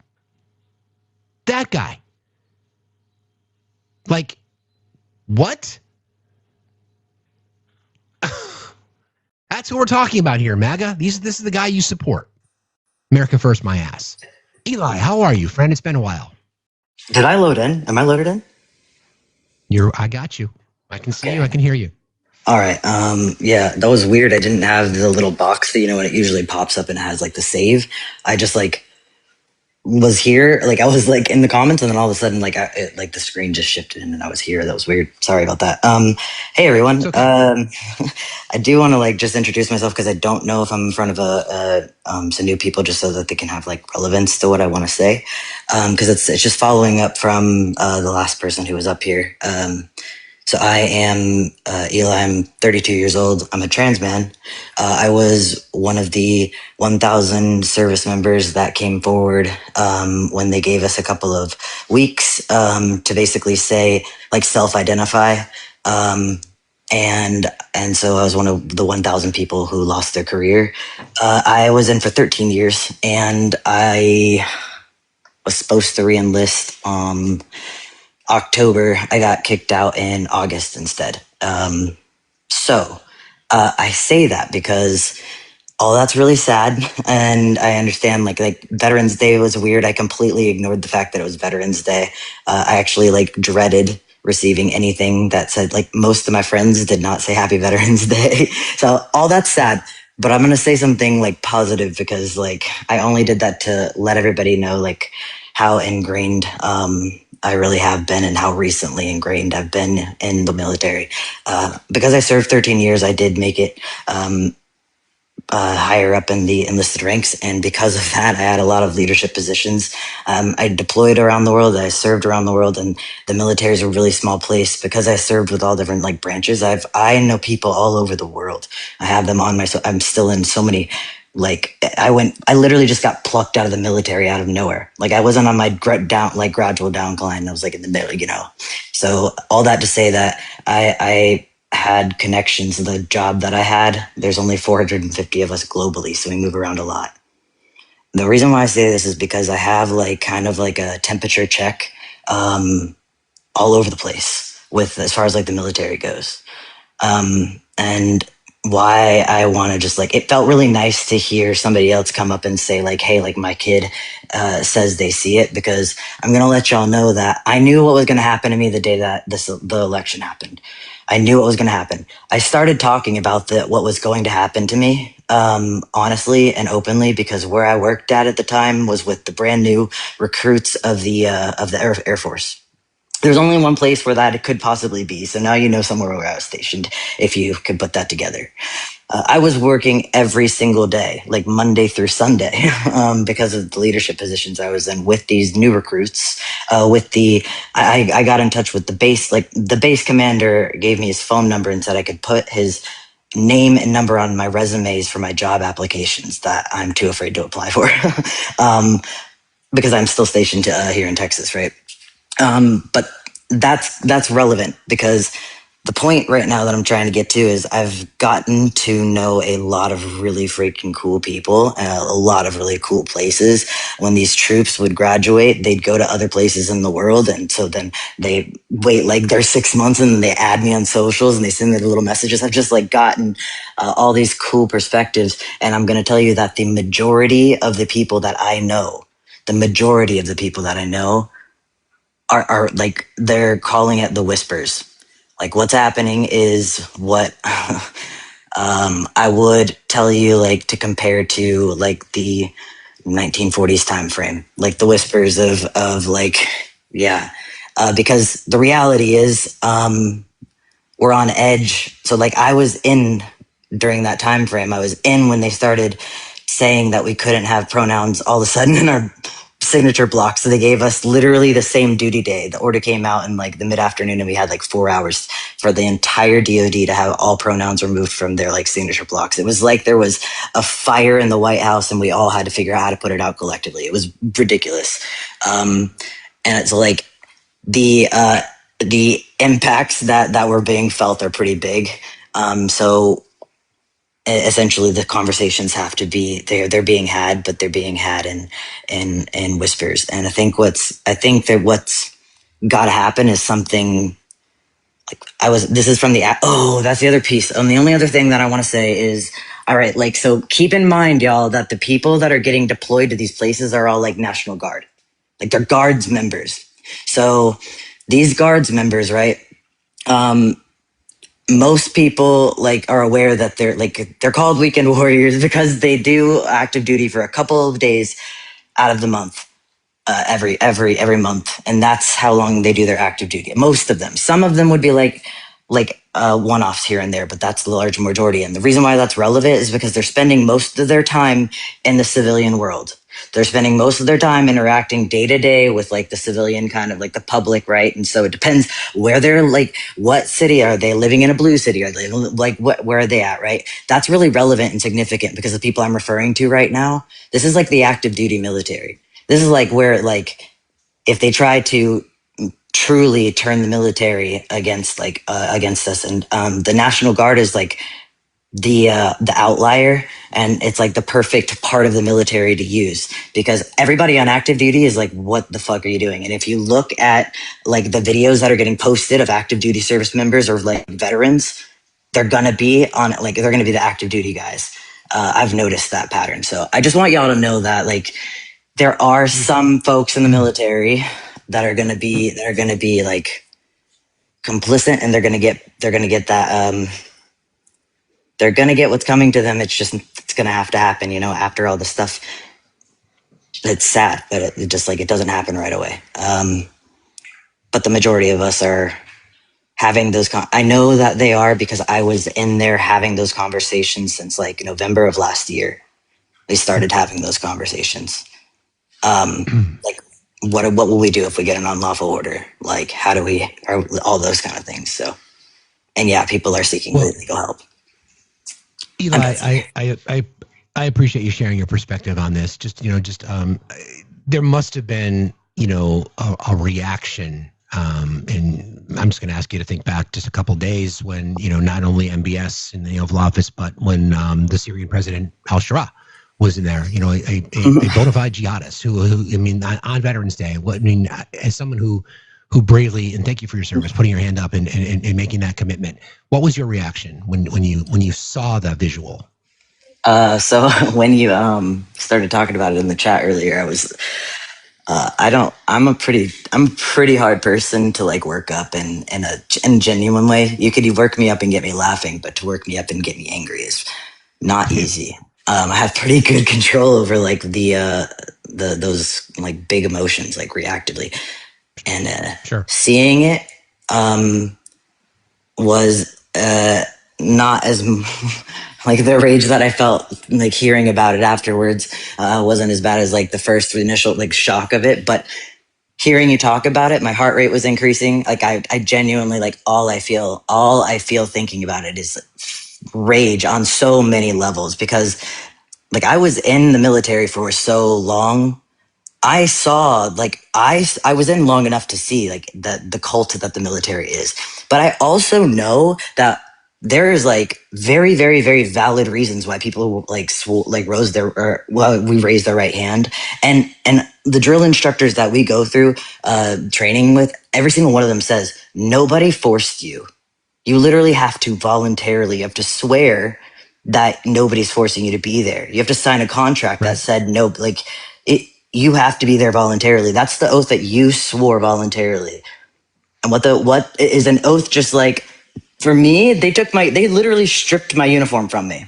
[SPEAKER 2] Like, what? That's who we're talking about here, MAGA. This is the guy you support. America first, my ass. Eli, how are you, friend? It's been a while.
[SPEAKER 20] Did I load in? Am I loaded in?
[SPEAKER 2] I got you. I can see you. I can hear you.
[SPEAKER 20] All right. Yeah, that was weird. I didn't have the little box that, when it usually pops up and has like the save. I just was here. Like I was like in the comments, and then all of a sudden the screen just shifted and I was here. That was weird. Sorry about that. Hey everyone. Okay. I do want to just introduce myself because I don't know if I'm in front of some new people, just so that they can have relevance to what I want to say. Because it's just following up from the last person who was up here. So I am Eli. I'm 32 years old. I'm a trans man. I was one of the 1,000 service members that came forward when they gave us a couple of weeks to basically say, self-identify. And so I was one of the 1,000 people who lost their career. I was in for 13 years, and I was supposed to re-enlist October. I got kicked out in August instead. So I say that because that's really sad, and I understand like Veterans Day was weird. I completely ignored the fact that it was Veterans Day. I actually dreaded receiving anything that said, most of my friends did not say Happy Veterans Day. So all that's sad, but I'm going to say something positive because I only did that to let everybody know how ingrained I really have been and how recently ingrained I've been in the military. Because I served 13 years, I did make it higher up in the enlisted ranks. And because of that, I had a lot of leadership positions. I deployed around the world. I served around the world, and the military is a really small place. Because I served with all different branches, I know people all over the world. I have them on I'm still in so many Like I literally just got plucked out of the military out of nowhere. Like I wasn't on my gradual downcline. I was like in the middle, you know. So all that to say that I had connections. The job that I had, there's only 450 of us globally, so we move around a lot. The reason why I say this is because I have like kind of like a temperature check all over the place with as far as like the military goes. And why I want to just like, it felt really nice to hear somebody else come up and say like, hey, like my kid says they see it, because I'm going to let y'all know that I knew what was going to happen to me the day that the election happened. I knew what was going to happen. I started talking about what was going to happen to me, honestly and openly, because where I worked at the time was with the brand new recruits of the Air Force. There's only one place where that could possibly be. So now you know somewhere where I was stationed, if you could put that together. I was working every single day, like Monday through Sunday, because of the leadership positions I was in with these new recruits. I got in touch with the base, like the base commander gave me his phone number and said I could put his name and number on my resumes for my job applications that I'm too afraid to apply for, because I'm still stationed here in Texas, right? But that's relevant, because the point right now that I'm trying to get to is I've gotten to know a lot of really freaking cool people, a lot of really cool places. When these troops would graduate, they'd go to other places in the world. And so then they wait like their 6 months and then they add me on socials and they send me the little messages. I've just like gotten all these cool perspectives. And I'm going to tell you that the majority of the people that I know, are like, they're calling it the whispers. Like what's happening is what I would tell you, like to compare to like the 1940s time frame, like the whispers of like, yeah, because the reality is we're on edge. So like I was in during that time frame. I was in when they started saying that we couldn't have pronouns all of a sudden in our signature block. So they gave us literally the same duty day. The order came out in like the mid-afternoon and we had like 4 hours for the entire DoD to have all pronouns removed from their like signature blocks. It was like there was a fire in the White House and we all had to figure out how to put it out collectively. It was ridiculous. And it's like the impacts that were being felt are pretty big. So essentially the conversations have to be, they're being had, but they're being had in whispers. And I think that what's got to happen is something like this is from that's the other piece. The only other thing that I want to say is, all right, like, so keep in mind, y'all, that the people that are getting deployed to these places are all like National Guard, like they're Guards members. So these Guards members, right? Most people like are aware that they're called weekend warriors because they do active duty for a couple of days out of the month, every month, and that's how long they do their active duty. Most of them. Some of them would be like one-offs here and there, but that's the large majority. And the reason why that's relevant is because they're spending most of their time in the civilian world. They're spending most of their time interacting day to day with like the civilian kind of like the public, right? And so it depends where they're like, what city are they living in? A blue city? Are they like where are they at, right? That's really relevant and significant because the people I'm referring to right now, this is like the active duty military. This is like where like if they try to truly turn the military against us, and the National Guard is like the outlier, and it's like the perfect part of the military to use because everybody on active duty is like, what the fuck are you doing? And if you look at like the videos that are getting posted of active duty service members or like veterans, they're gonna be the active duty guys. I've noticed that pattern. So I just want y'all to know that like there are some folks in the military that are gonna be like complicit, and they're gonna get that they're going to get what's coming to them. It's going to have to happen, you know, after all the stuff. It's sad, but it just like, it doesn't happen right away. But the majority of us are having those. I know that they are because I was in there having those conversations since like November of last year. We started having those conversations. Like, what will we do if we get an unlawful order? Like, how do we, or all those kind of things. So, and yeah, people are seeking legal help.
[SPEAKER 2] Eli, I appreciate you sharing your perspective on this. There must have been, a reaction. And I'm just going to ask you to think back just a couple of days when, not only MBS in the Oval Office, but when the Syrian president al-Shara was in there, a bona fide jihadist who, on Veterans Day, as someone who bravely, and thank you for your service, putting your hand up and making that commitment. What was your reaction when you saw that visual?
[SPEAKER 20] So when you started talking about it in the chat earlier, I was I'm a pretty hard person to like work up in a genuine way. You could work me up and get me laughing, but to work me up and get me angry is not easy. I have pretty good control over like those like big emotions, like reactively, and seeing it was not as like the rage that I felt like hearing about it afterwards wasn't as bad as like the first initial like shock of it, but hearing you talk about it, my heart rate was increasing. Like I genuinely like all I feel thinking about it is rage on so many levels, because like I was in the military for so long. I saw like I was in long enough to see like the cult that the military is, but I also know that there is like very, very, very valid reasons why people like rose their we raise their right hand, and the drill instructors that we go through training with, every single one of them says nobody forced you. You literally have to voluntarily. You have to swear that nobody's forcing you to be there. You have to sign a contract that said no, like it. You have to be there voluntarily. That's the oath that you swore voluntarily. And what is an oath? Just like for me, they literally stripped my uniform from me.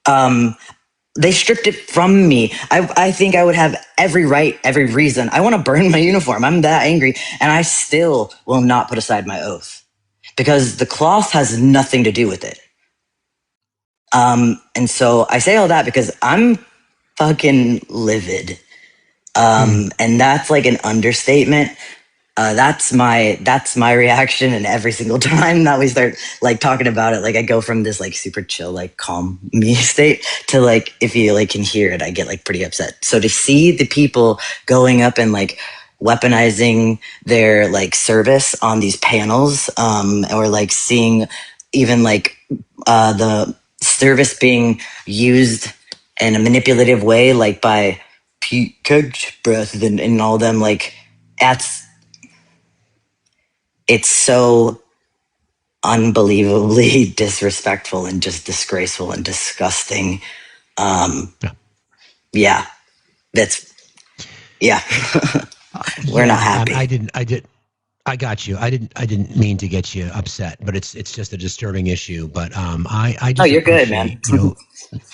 [SPEAKER 20] They stripped it from me. I think I would have every right, every reason. I want to burn my uniform. I'm that angry, and I still will not put aside my oath because the cloth has nothing to do with it. And so I say all that because I'm fucking livid. And that's like an understatement. That's my reaction. And every single time that we start like talking about it, like I go from this like super chill, like calm me state to like, if you like can hear it, I get like pretty upset. So to see the people going up and like weaponizing their like service on these panels, or like seeing even like the service being used in a manipulative way, like by coach breath and all them, like it's so unbelievably disrespectful and just disgraceful and disgusting. Yeah, that's we're not happy.
[SPEAKER 2] I got you. I didn't mean to get you upset, but it's just a disturbing issue. But I just
[SPEAKER 20] you're good, man.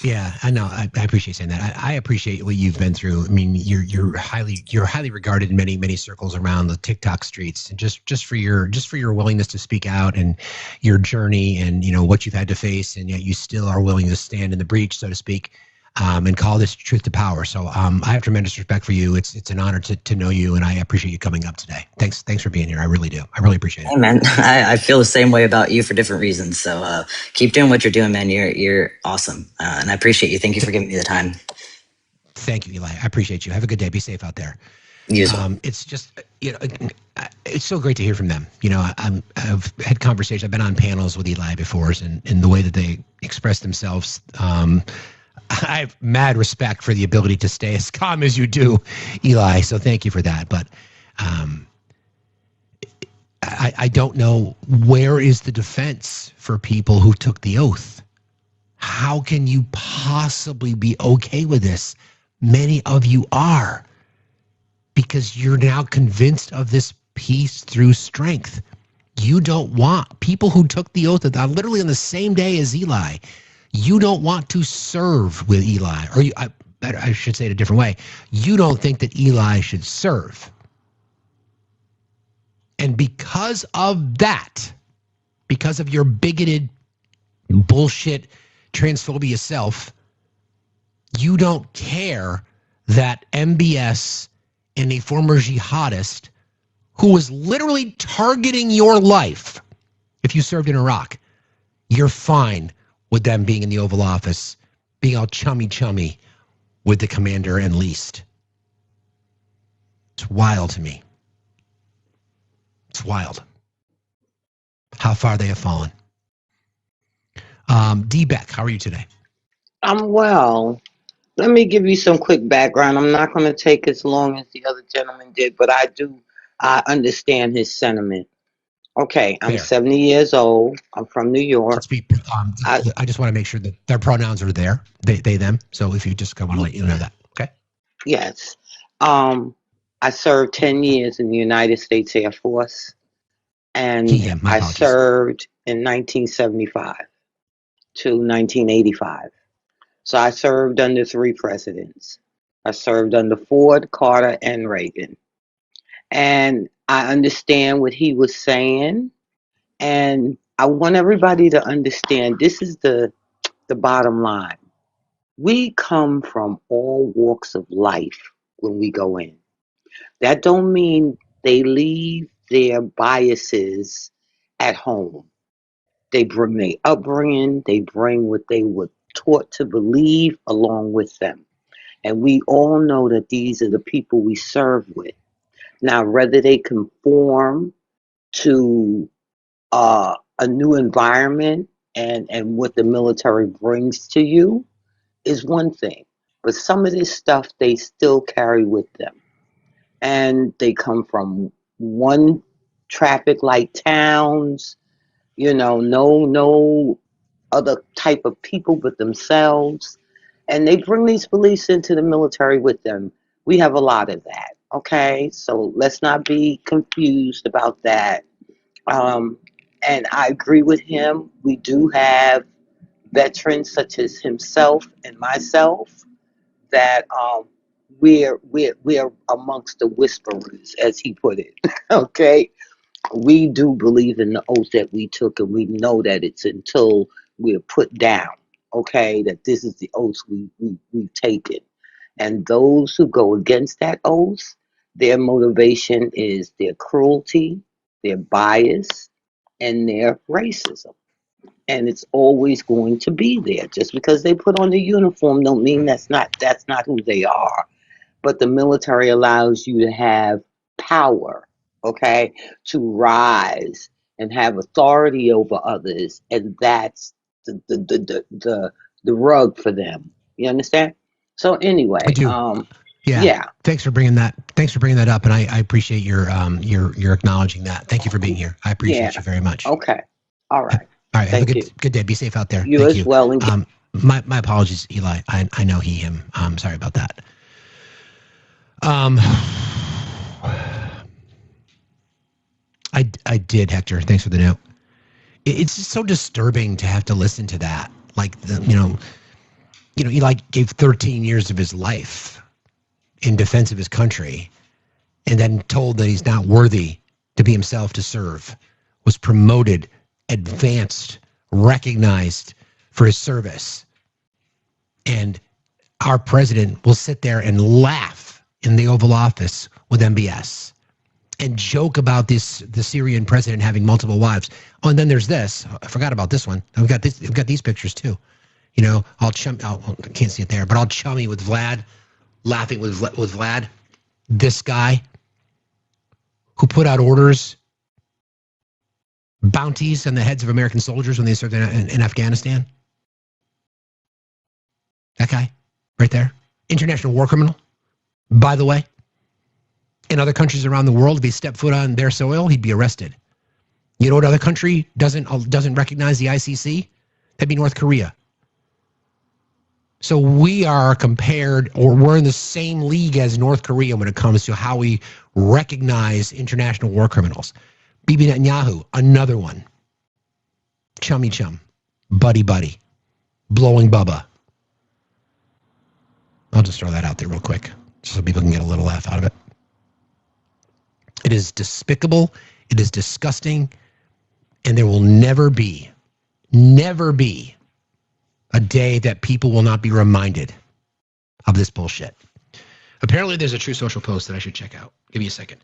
[SPEAKER 2] Yeah, I know. I appreciate saying that. I appreciate what you've been through. I mean, you're highly regarded in many circles around the TikTok streets, and just for your willingness to speak out and your journey and what you've had to face, and yet you still are willing to stand in the breach, so to speak, and call this truth to power. So I have tremendous respect for you. It's an honor to know you, and I appreciate you coming up today. Thanks for being here. I really do. I really appreciate it.
[SPEAKER 20] Hey, man, I feel the same way about you for different reasons. So keep doing what you're doing, man. You're awesome, and I appreciate you. Thank you for giving me the time.
[SPEAKER 2] Thank you, Eli. I appreciate you. Have a good day. Be safe out there.
[SPEAKER 20] You as well.
[SPEAKER 2] It's just it's so great to hear from them. I've had conversations. I've been on panels with Eli before, and the way that they express themselves. I have mad respect for the ability to stay as calm as you do, Eli. So thank you for that. But I don't know, where is the defense for people who took the oath? How can you possibly be okay with this? Many of you are, because you're now convinced of this peace through strength. You don't want people who took the oath literally on the same day as Eli. You don't want to serve with Eli, or I should say it a different way. You don't think that Eli should serve. And because of that, because of your bigoted bullshit transphobia self, you don't care that MBS and a former jihadist who was literally targeting your life if you served in Iraq, you're fine with them being in the Oval Office being all chummy with the commander and least. It's wild to me. It's wild how far they have fallen. D. Beck, how are you today?
[SPEAKER 21] I'm well. Let me give you some quick background. I'm not going to take as long as the other gentleman did, but I understand his sentiment. Okay, I'm
[SPEAKER 2] Fair.
[SPEAKER 21] 70 years old. I'm from New York.
[SPEAKER 2] I just want to make sure that their pronouns are there, they, them. So if you just want to let you know that, okay?
[SPEAKER 21] Yes. I served 10 years in the United States Air Force, and I served in 1975 to 1985. So I served under 3 presidents. I served under Ford, Carter, and Reagan. And I understand what he was saying. And I want everybody to understand this is the bottom line. We come from all walks of life when we go in. That don't mean they leave their biases at home. They bring their upbringing, they bring what they were taught to believe along with them. And we all know that these are the people we serve with. Now, whether they conform to a new environment and what the military brings to you is one thing. But some of this stuff they still carry with them. And they come from one traffic light towns, no other type of people but themselves. And they bring these beliefs into the military with them. We have a lot of that. Okay, so let's not be confused about that. And I agree with him. We do have veterans such as himself and myself that we're amongst the whisperers, as he put it. Okay, we do believe in the oath that we took, and we know that it's until we're put down. Okay, that this is the oath we've taken, and those who go against that oath, their motivation is their cruelty, their bias, and their racism. And it's always going to be there. Just because they put on the uniform don't mean that's not who they are. But the military allows you to have power, okay, to rise and have authority over others, and that's the rug for them. You understand? So anyway,
[SPEAKER 2] I do. Yeah. Thanks for bringing that up, and I appreciate your acknowledging that. Thank you for being here. I appreciate you very much.
[SPEAKER 21] Okay. All right.
[SPEAKER 2] All right. Have a good day. Be safe out there.
[SPEAKER 21] You
[SPEAKER 2] Thank
[SPEAKER 21] as
[SPEAKER 2] you.
[SPEAKER 21] well. And
[SPEAKER 2] my apologies, Eli. I know he, him. I'm sorry about that. I did, Hector. Thanks for the note. It's just so disturbing to have to listen to that. Like, Eli gave 13 years of his life in defense of his country, and then told that he's not worthy to be himself to serve, was promoted, advanced, recognized for his service. And our president will sit there and laugh in the Oval Office with MBS and joke about the Syrian president having multiple wives. Oh, and then there's this. I forgot about this one. We've got these pictures too. I can't see it there, but all chummy with Vlad, laughing with Vlad. This guy who put out orders, bounties on the heads of American soldiers when they served in Afghanistan. That guy right there. International war criminal, by the way. In other countries around the world, if he stepped foot on their soil, he'd be arrested. You know what other country doesn't recognize the ICC? That'd be North Korea. So we are compared, or we're in the same league as North Korea when it comes to how we recognize international war criminals. Bibi Netanyahu, another one. Chummy chum. Buddy buddy. Blowing Bubba. I'll just throw that out there real quick so people can get a little laugh out of it. It is despicable. It is disgusting. And there will never be a day that people will not be reminded of this bullshit. Apparently, there's a True Social post that I should check out. Give me a second.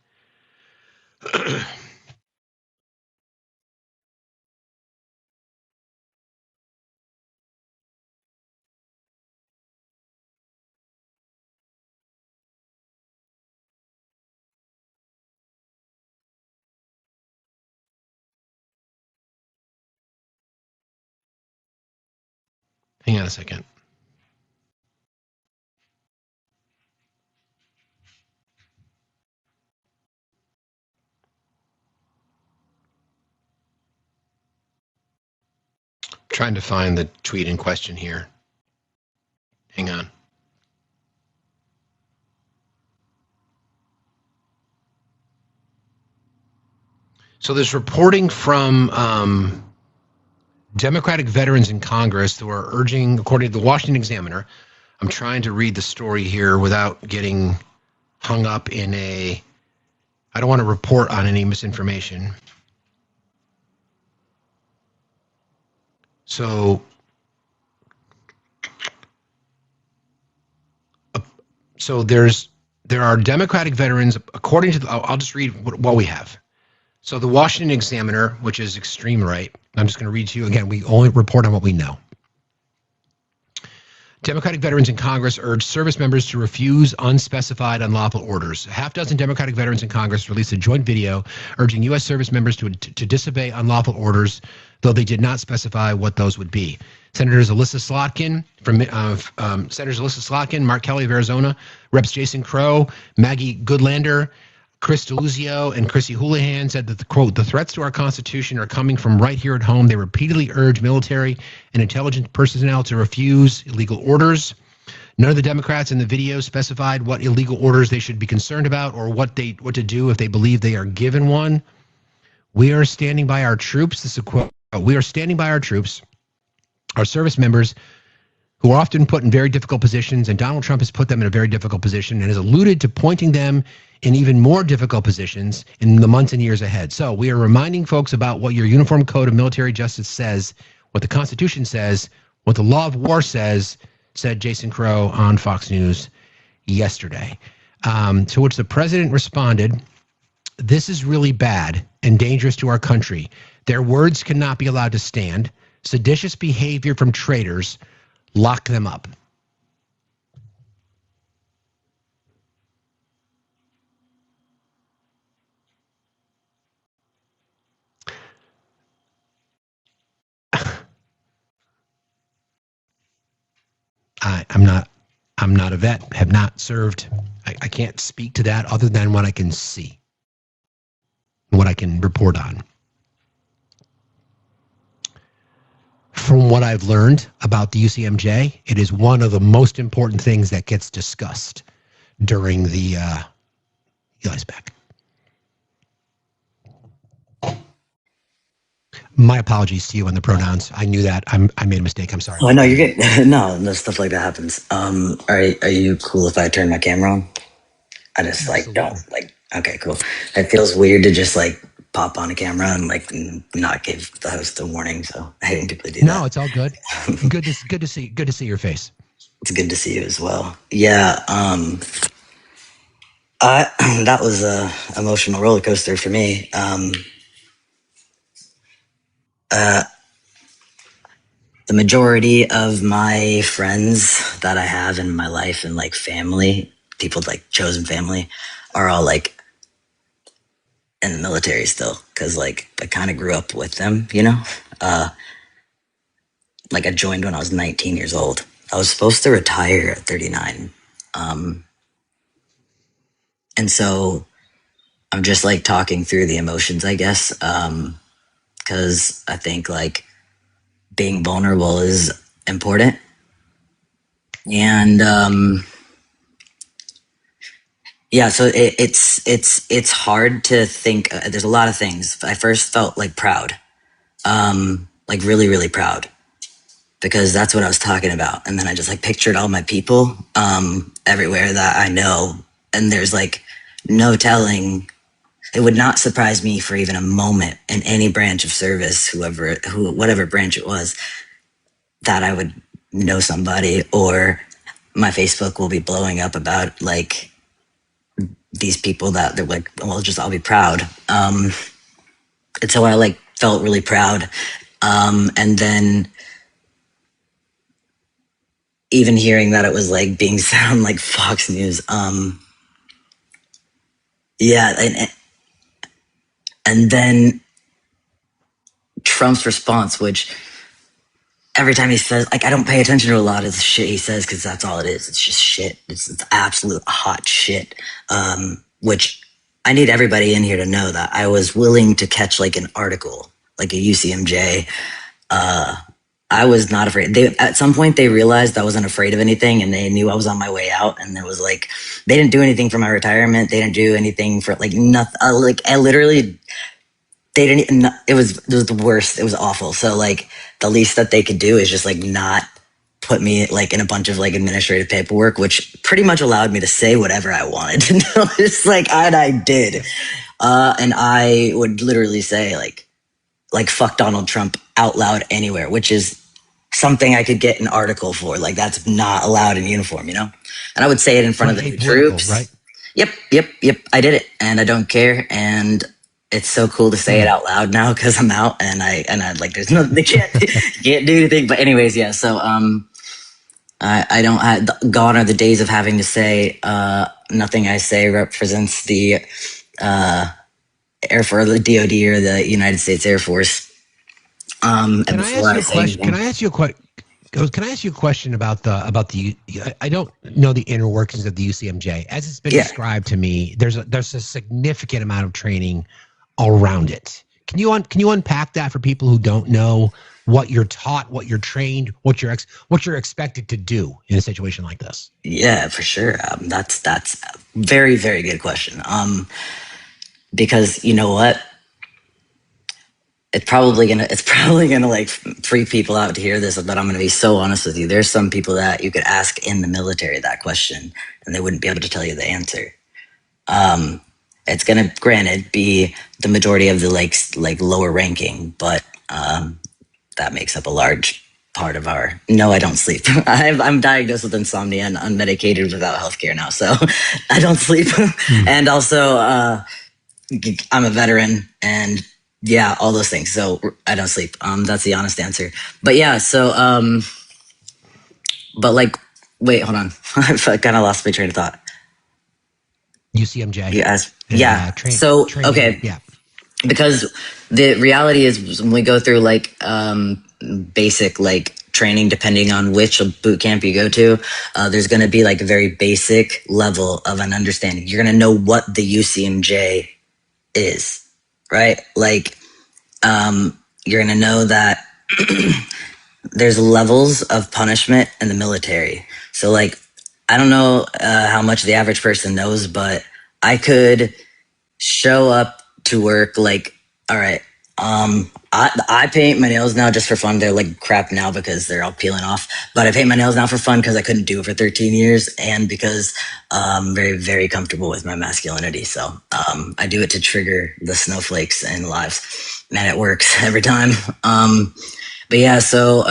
[SPEAKER 2] Hang on a second. Trying to find the tweet in question here. Hang on. So there's reporting from Democratic veterans in Congress who are urging, according to the Washington Examiner, I'm trying to read the story here without getting hung up in I don't want to report on any misinformation. So there are Democratic veterans, according to I'll just read what we have. So the Washington Examiner, which is extreme right, I'm just going to read to you again. We only report on what we know. Democratic veterans in Congress urge service members to refuse unspecified unlawful orders. A half dozen Democratic veterans in Congress released a joint video urging U.S. service members to disobey unlawful orders, though they did not specify what those would be. Senators Alyssa Slotkin, Mark Kelly of Arizona, Reps Jason Crow, Maggie Goodlander, Chris DeLuzio, and Chrissy Houlihan said that, the threats to our Constitution are coming from right here at home. They repeatedly urge military and intelligence personnel to refuse illegal orders. None of the Democrats in the video specified what illegal orders they should be concerned about or what to do if they believe they are given one. We are standing by our troops. This is a quote. We are standing by our troops, our service members, who are often put in very difficult positions, and Donald Trump has put them in a very difficult position and has alluded to pointing them in even more difficult positions in the months and years ahead. So we are reminding folks about what your Uniform Code of Military Justice says, what the Constitution says, what the law of war says, said Jason Crow on Fox News yesterday. To which the president responded, "This is really bad and dangerous to our country. Their words cannot be allowed to stand. Seditious behavior from traitors, lock them up." I'm not a vet, have not served. I can't speak to that other than what I can see, what I can report on. From what I've learned about the UCMJ, it is one of the most important things that gets discussed during the ISPAC. My apologies to you on the pronouns. I knew that. I made a mistake. I'm sorry.
[SPEAKER 20] Oh no, you're good. No, stuff like that happens. Are you cool if I turn my camera on? I just don't okay, cool. It feels weird to just pop on a camera and not give the host a warning, so I didn't typically do that.
[SPEAKER 2] No, it's all good. Good to see your face.
[SPEAKER 20] It's good to see you as well. Yeah, that was a emotional roller coaster for me. The majority of my friends that I have in my life and family, people chosen family, are all in the military still, because I kind of grew up with them, you know. I joined when I was 19 years old. I was supposed to retire at 39, and so I'm just talking through the emotions, I guess, because I think being vulnerable is important. And yeah, so it's hard to think. There's a lot of things. I first felt proud, really, really proud, because that's what I was talking about. And then I just pictured all my people everywhere that I know, and there's no telling. It would not surprise me for even a moment in any branch of service, whatever branch it was, that I would know somebody, or my Facebook will be blowing up about these people that they're well, I'll be proud. And so I felt really proud. And then even hearing that it was being said on Fox News. Yeah. And then Trump's response, which every time he says, like, I don't pay attention to a lot of the shit he says because that's all it is. It's just shit. It's absolute hot shit. Which I need everybody in here to know that I was willing to catch like an article, like a UCMJ. I was not afraid. At some point they realized I wasn't afraid of anything, and they knew I was on my way out. And there was like, they didn't do anything for my retirement. They didn't do anything for like nothing. Like I literally, they didn't. It was the worst. It was awful. So like the least that they could do is just like not put me like in a bunch of like administrative paperwork, which pretty much allowed me to say whatever I wanted to know. It's like I did, and I would literally say like fuck Donald Trump out loud anywhere, which is something I could get an article for. Like that's not allowed in uniform, you know? And I would say it in front of the troops. Right? Yep. I did it and I don't care. And it's so cool to say it out loud now because I'm out and I like, there's nothing, they can't do anything. But anyways, yeah. So, I don't, gone are the days of having to say, nothing I say represents the, Air Force, the DoD or the United States Air Force. Can I
[SPEAKER 2] ask you a question about the I don't know the inner workings of the UCMJ as it's been described to me. There's a significant amount of training around it. Can you unpack that for people who don't know what you're taught, what you're trained, what you're expected to do in a situation like this?
[SPEAKER 20] Yeah, for sure. That's a very, very good question. Because you know what? It's probably gonna like freak people out to hear this, but I'm gonna be so honest with you. There's some people that you could ask in the military that question and they wouldn't be able to tell you the answer. It's gonna, granted, be the majority of the like lower ranking, but that makes up a large part of our. No, I don't sleep. I'm diagnosed with insomnia and unmedicated without healthcare now, so I don't sleep. And also, I'm a veteran and. Yeah, all those things. So I don't sleep. That's the honest answer. But yeah, so but like, wait, hold on. I kind of lost my train of thought.
[SPEAKER 2] UCMJ.
[SPEAKER 20] Yes. Yeah. Okay. Yeah. Because the reality is when we go through like basic like training, depending on which boot camp you go to, there's going to be like a very basic level of an understanding. You're going to know what the UCMJ is. Right? Like, you're going to know that there's levels of punishment in the military. So like, I don't know how much the average person knows, but I could show up to work like, all right, I paint my nails now just for fun. They're like crap now because they're all peeling off. But I paint my nails now for fun because I couldn't do it for 13 years and because I'm very, very comfortable with my masculinity. So I do it to trigger the snowflakes in lives, and it works every time. But yeah, so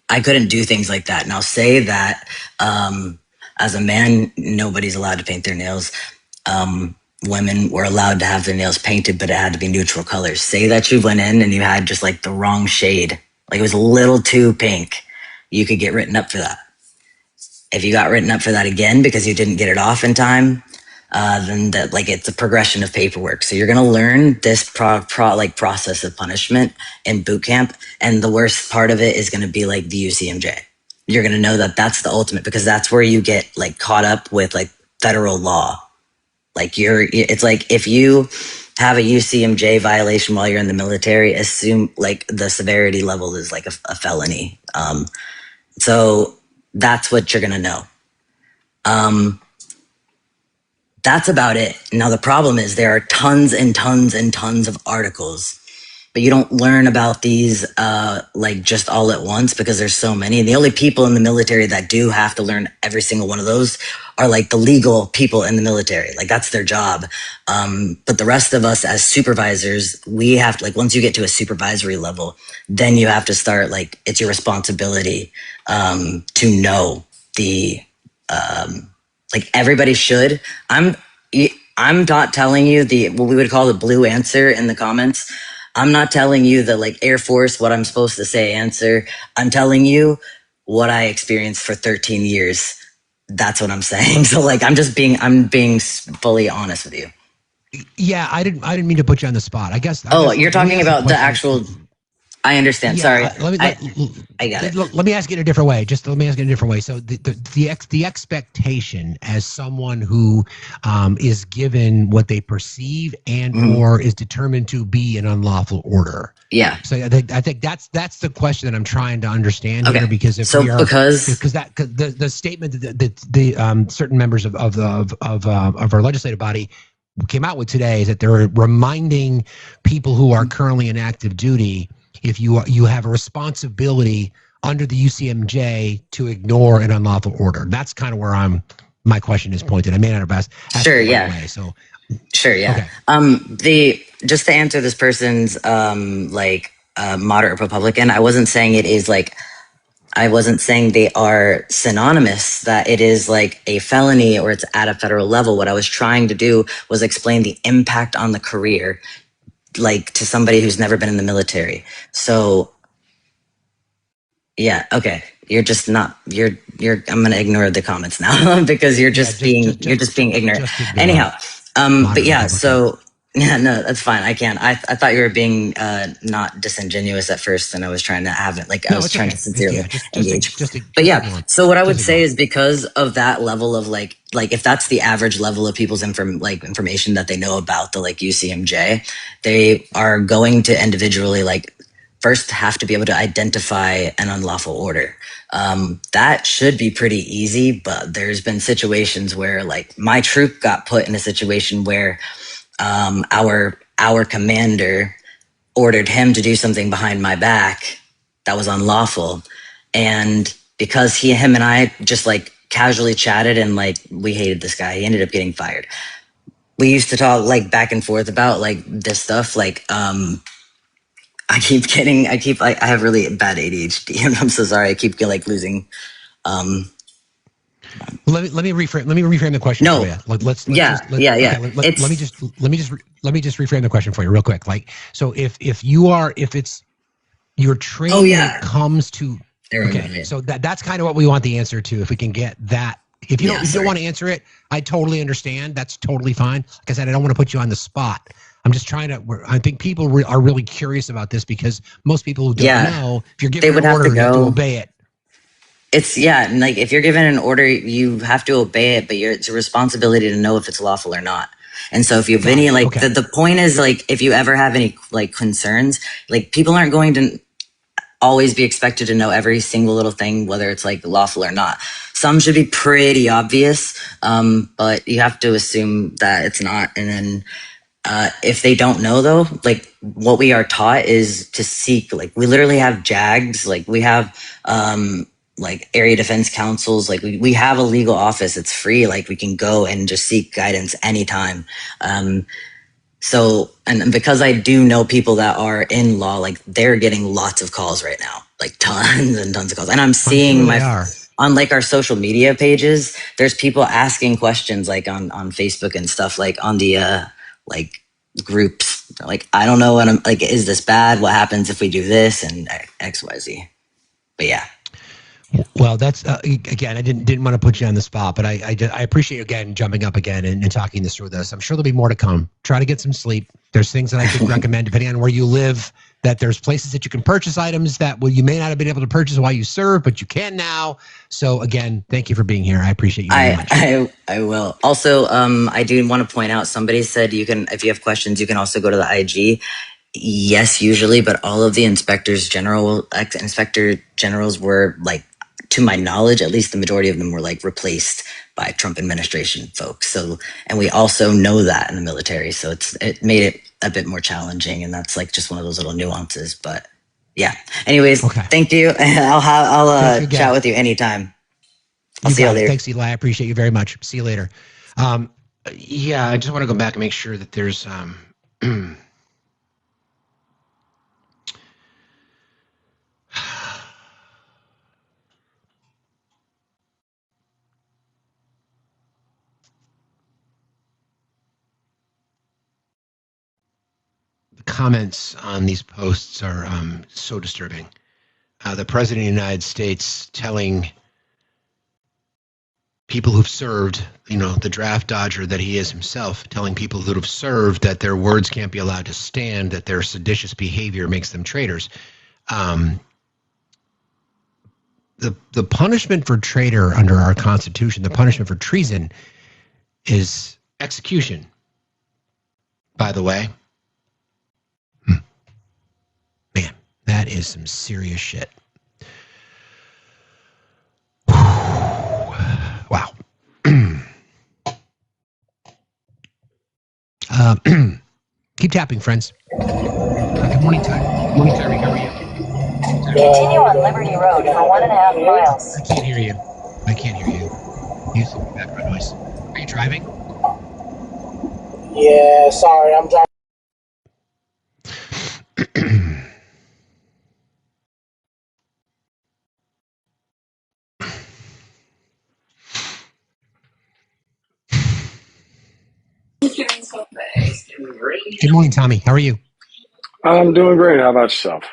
[SPEAKER 20] I couldn't do things like that. Now say that as a man, nobody's allowed to paint their nails. Women were allowed to have their nails painted, but it had to be neutral colors. Say that you went in and you had just like the wrong shade, like it was a little too pink, you could get written up for that. If you got written up for that again because you didn't get it off in time, then that like it's a progression of paperwork. So you're gonna learn this process of punishment in boot camp, and the worst part of it is gonna be like the UCMJ. You're gonna know that that's the ultimate because that's where you get like caught up with like federal law. Like it's like if you have a UCMJ violation while you're in the military, assume like the severity level is like a felony. So that's what you're gonna know. That's about it. Now the problem is there are tons and tons and tons of articles, but you don't learn about these like just all at once because there's so many. And the only people in the military that do have to learn every single one of those are like the legal people in the military. Like that's their job. But the rest of us as supervisors, we have to, like, once you get to a supervisory level, then you have to start, like, it's your responsibility to know the, like everybody should. I'm not telling you what we would call the blue answer in the comments. I'm not telling you the like Air Force, what I'm supposed to say answer. I'm telling you what I experienced for 13 years. That's what I'm saying. So like, I'm being fully honest with you.
[SPEAKER 2] Yeah, I didn't mean to put you on the spot. I guess.
[SPEAKER 20] You're talking about the actual. I understand.
[SPEAKER 2] Yeah,
[SPEAKER 20] Sorry.
[SPEAKER 2] I
[SPEAKER 20] got it.
[SPEAKER 2] Let me ask it in a different way. Just let me ask it in a different way. So the expectation as someone who is given what they perceive and or is determined to be an unlawful order.
[SPEAKER 20] Yeah.
[SPEAKER 2] So I think that's the question that I'm trying to understand here, because if the statement that the certain members of our legislative body came out with today is that they're reminding people who are currently in active duty, if you have a responsibility under the UCMJ to ignore an unlawful order. That's kind of where my question is pointed. I may not have asked
[SPEAKER 20] Sure,
[SPEAKER 2] the
[SPEAKER 20] yeah.
[SPEAKER 2] right way, so
[SPEAKER 20] sure, yeah. Okay. Just to answer this person's moderate Republican, I wasn't saying it is like, I wasn't saying they are synonymous, that it is like a felony or it's at a federal level. What I was trying to do was explain the impact on the career, like to somebody who's never been in the military. So yeah, okay. You're just not, I'm going to ignore the comments now because you're just being ignorant. Anyhow. But yeah, so yeah, no, that's fine. I can. I thought you were being not disingenuous at first, and I was trying to have it like I was trying to sincerely engage. But yeah, so what I would say is because of that level of like if that's the average level of people's information that they know about the like UCMJ, they are going to individually first have to be able to identify an unlawful order. That should be pretty easy, but there's been situations where like my troop got put in a situation where our commander ordered him to do something behind my back that was unlawful. And because him and I just like casually chatted and like we hated this guy, he ended up getting fired. We used to talk like back and forth about like this stuff. Like, I have really bad ADHD and I'm so sorry. I keep like losing.
[SPEAKER 2] Let me reframe the question for you. Let me just reframe the question for you real quick. Like, so if it's your training comes to, so that's kind of what we want the answer to. If we can get that, if you don't want to answer it, I totally understand. That's totally fine. Like I said, I don't want to put you on the spot. I'm just trying to. I think people are really curious about this because most people who don't know, if you're given an order, you have to obey it.
[SPEAKER 20] It's and like if you're given an order, you have to obey it, but it's a responsibility to know if it's lawful or not. And so if you have any the point is like if you ever have any like concerns, like people aren't going to always be expected to know every single little thing, whether it's like lawful or not. Some should be pretty obvious, but you have to assume that it's not. And then if they don't know though, like what we are taught is to seek, like we literally have JAGs, like we have like area defense councils, like we have a legal office. It's free. Like we can go and just seek guidance anytime. So, and because I do know people that are in law, like they're getting lots of calls right now, like tons and tons of calls. And I'm seeing on like our social media pages, there's people asking questions like on Facebook and stuff, like on the like groups, like, I don't know what I'm like, is this bad? What happens if we do this and XYZ? But yeah.
[SPEAKER 2] Well, that's again, I didn't want to put you on the spot, but I appreciate you again jumping up again and talking this through this. I'm sure there'll be more to come. Try to get some sleep. There's things that I could recommend depending on where you live, that there's places that you can purchase items that you may not have been able to purchase while you serve, but you can now. So again, thank you for being here. I appreciate you very much.
[SPEAKER 20] I will. Also, I do want to point out, somebody said you can, if you have questions, you can also go to the IG. Yes, usually, but all of the inspector generals were like, to my knowledge, at least the majority of them were like replaced by Trump administration folks. So, and we also know that in the military. So it made it a bit more challenging. And that's like just one of those little nuances, but yeah. Anyways, thank you. I'll chat with you anytime. I'll see you later.
[SPEAKER 2] Thanks, Eli. I appreciate you very much. See you later. Yeah, I just want to go back and make sure that there's, comments on these posts are so disturbing. The President of the United States telling people who've served, the draft dodger that he is himself, telling people who have served that their words can't be allowed to stand, that their seditious behavior makes them traitors. The punishment for traitor under our Constitution, the punishment for treason, is execution. By the way, man, that is some serious shit. Wow. Keep tapping, friends. Good morning, Ty. Good morning, Tyreek. How are you?
[SPEAKER 1] Continue on Liberty Road for 1.5 miles.
[SPEAKER 2] I can't hear you. I can't hear you. Use background noise. Are you driving?
[SPEAKER 1] Yeah, sorry, I'm driving.
[SPEAKER 2] Good morning, Tommy. How are you?
[SPEAKER 22] I'm doing great. How about yourself?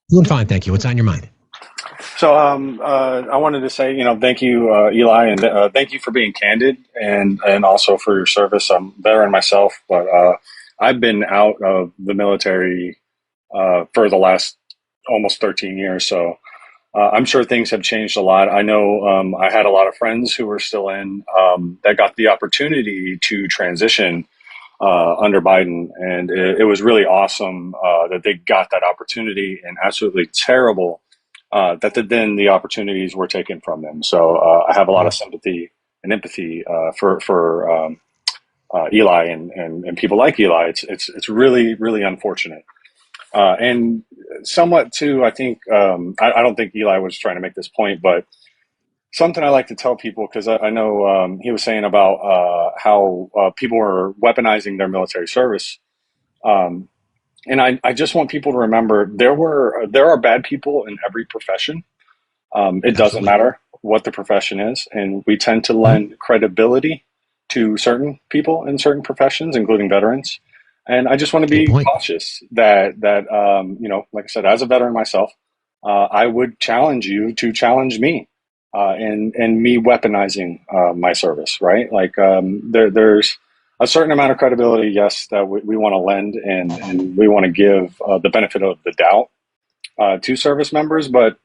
[SPEAKER 2] Doing fine, thank you. What's on your mind?
[SPEAKER 22] So, I wanted to say, thank you, Eli, and thank you for being candid and also for your service. I'm veteran myself, but I've been out of the military for the last almost 13 years. So I'm sure things have changed a lot. I know I had a lot of friends who were still in that got the opportunity to transition under Biden, and it was really awesome that they got that opportunity, and absolutely terrible that then the opportunities were taken from them. So I have a lot of sympathy and empathy for Eli and people like Eli. It's really, really unfortunate. And somewhat too, I think, I don't think Eli was trying to make this point, but something I like to tell people, because I know he was saying about how people were weaponizing their military service. And I just want people to remember there are bad people in every profession. It doesn't matter what the profession is. And we tend to lend credibility to certain people in certain professions, including veterans. And I just want to be cautious that like I said, as a veteran myself, I would challenge you to challenge me and me weaponizing my service, right? Like there's a certain amount of credibility, yes, that we want to lend and we want to give the benefit of the doubt to service members, but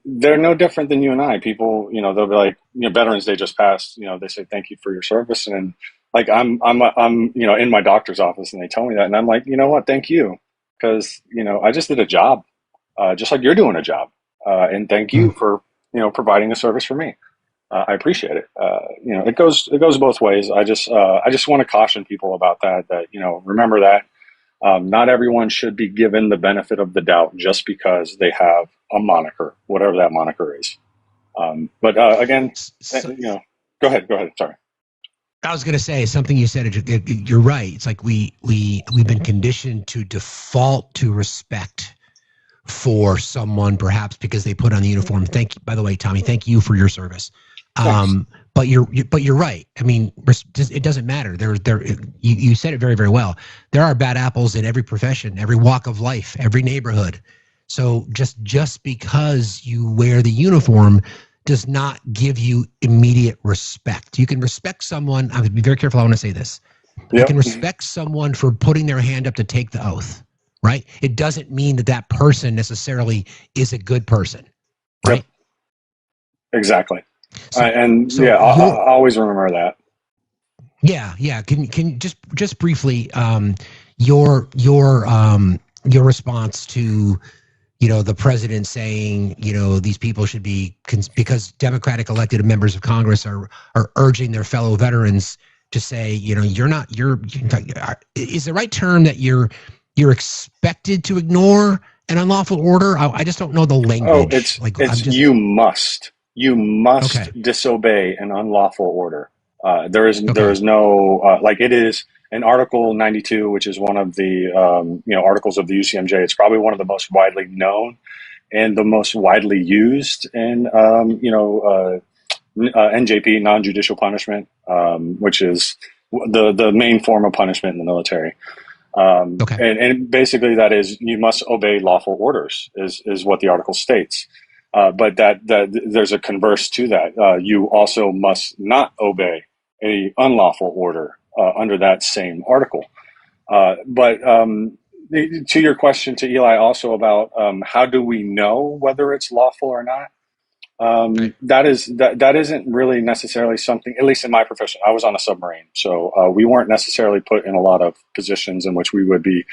[SPEAKER 22] they're no different than you and I. People, they'll be like, Veterans Day just passed. They say thank you for your service, and like I'm in my doctor's office, and they tell me that, and I'm like, you know what, thank you, because I just did a job, just like you're doing a job, and thank you for providing a service for me. I appreciate it. It goes both ways. I just want to caution people about that. That remember that. Not everyone should be given the benefit of the doubt just because they have a moniker, whatever that moniker is. But again, go ahead. Sorry.
[SPEAKER 2] I was going to say something you said. You're right. It's like we've been conditioned to default to respect for someone, perhaps because they put on the uniform. Thank you, by the way, Tommy. Thank you for your service. But you're right. I mean, it doesn't matter. You said it very, very well. There are bad apples in every profession, every walk of life, every neighborhood. So just because you wear the uniform does not give you immediate respect. You can respect someone. I would be very careful. I want to say this. You can respect someone for putting their hand up to take the oath, right? It doesn't mean that person necessarily is a good person, right?
[SPEAKER 22] Yep. Exactly. I'll always remember that.
[SPEAKER 2] Yeah. Can just briefly your response to the president saying these people should be because Democratic elected members of Congress are urging their fellow veterans to say is the right term that you're expected to ignore an unlawful order? I just don't know the language.
[SPEAKER 22] You must disobey an unlawful order. There is no it is in Article 92, which is one of the articles of the UCMJ. It's probably one of the most widely known and the most widely used in NJP, non-judicial punishment, which is the main form of punishment in the military. And basically that is you must obey lawful orders is what the article states. But that there's a converse to that. You also must not obey a unlawful order under that same article. But to your question to Eli also about how do we know whether it's lawful or not? That isn't really necessarily something, at least in my profession. I was on a submarine, so we weren't necessarily put in a lot of positions in which we would be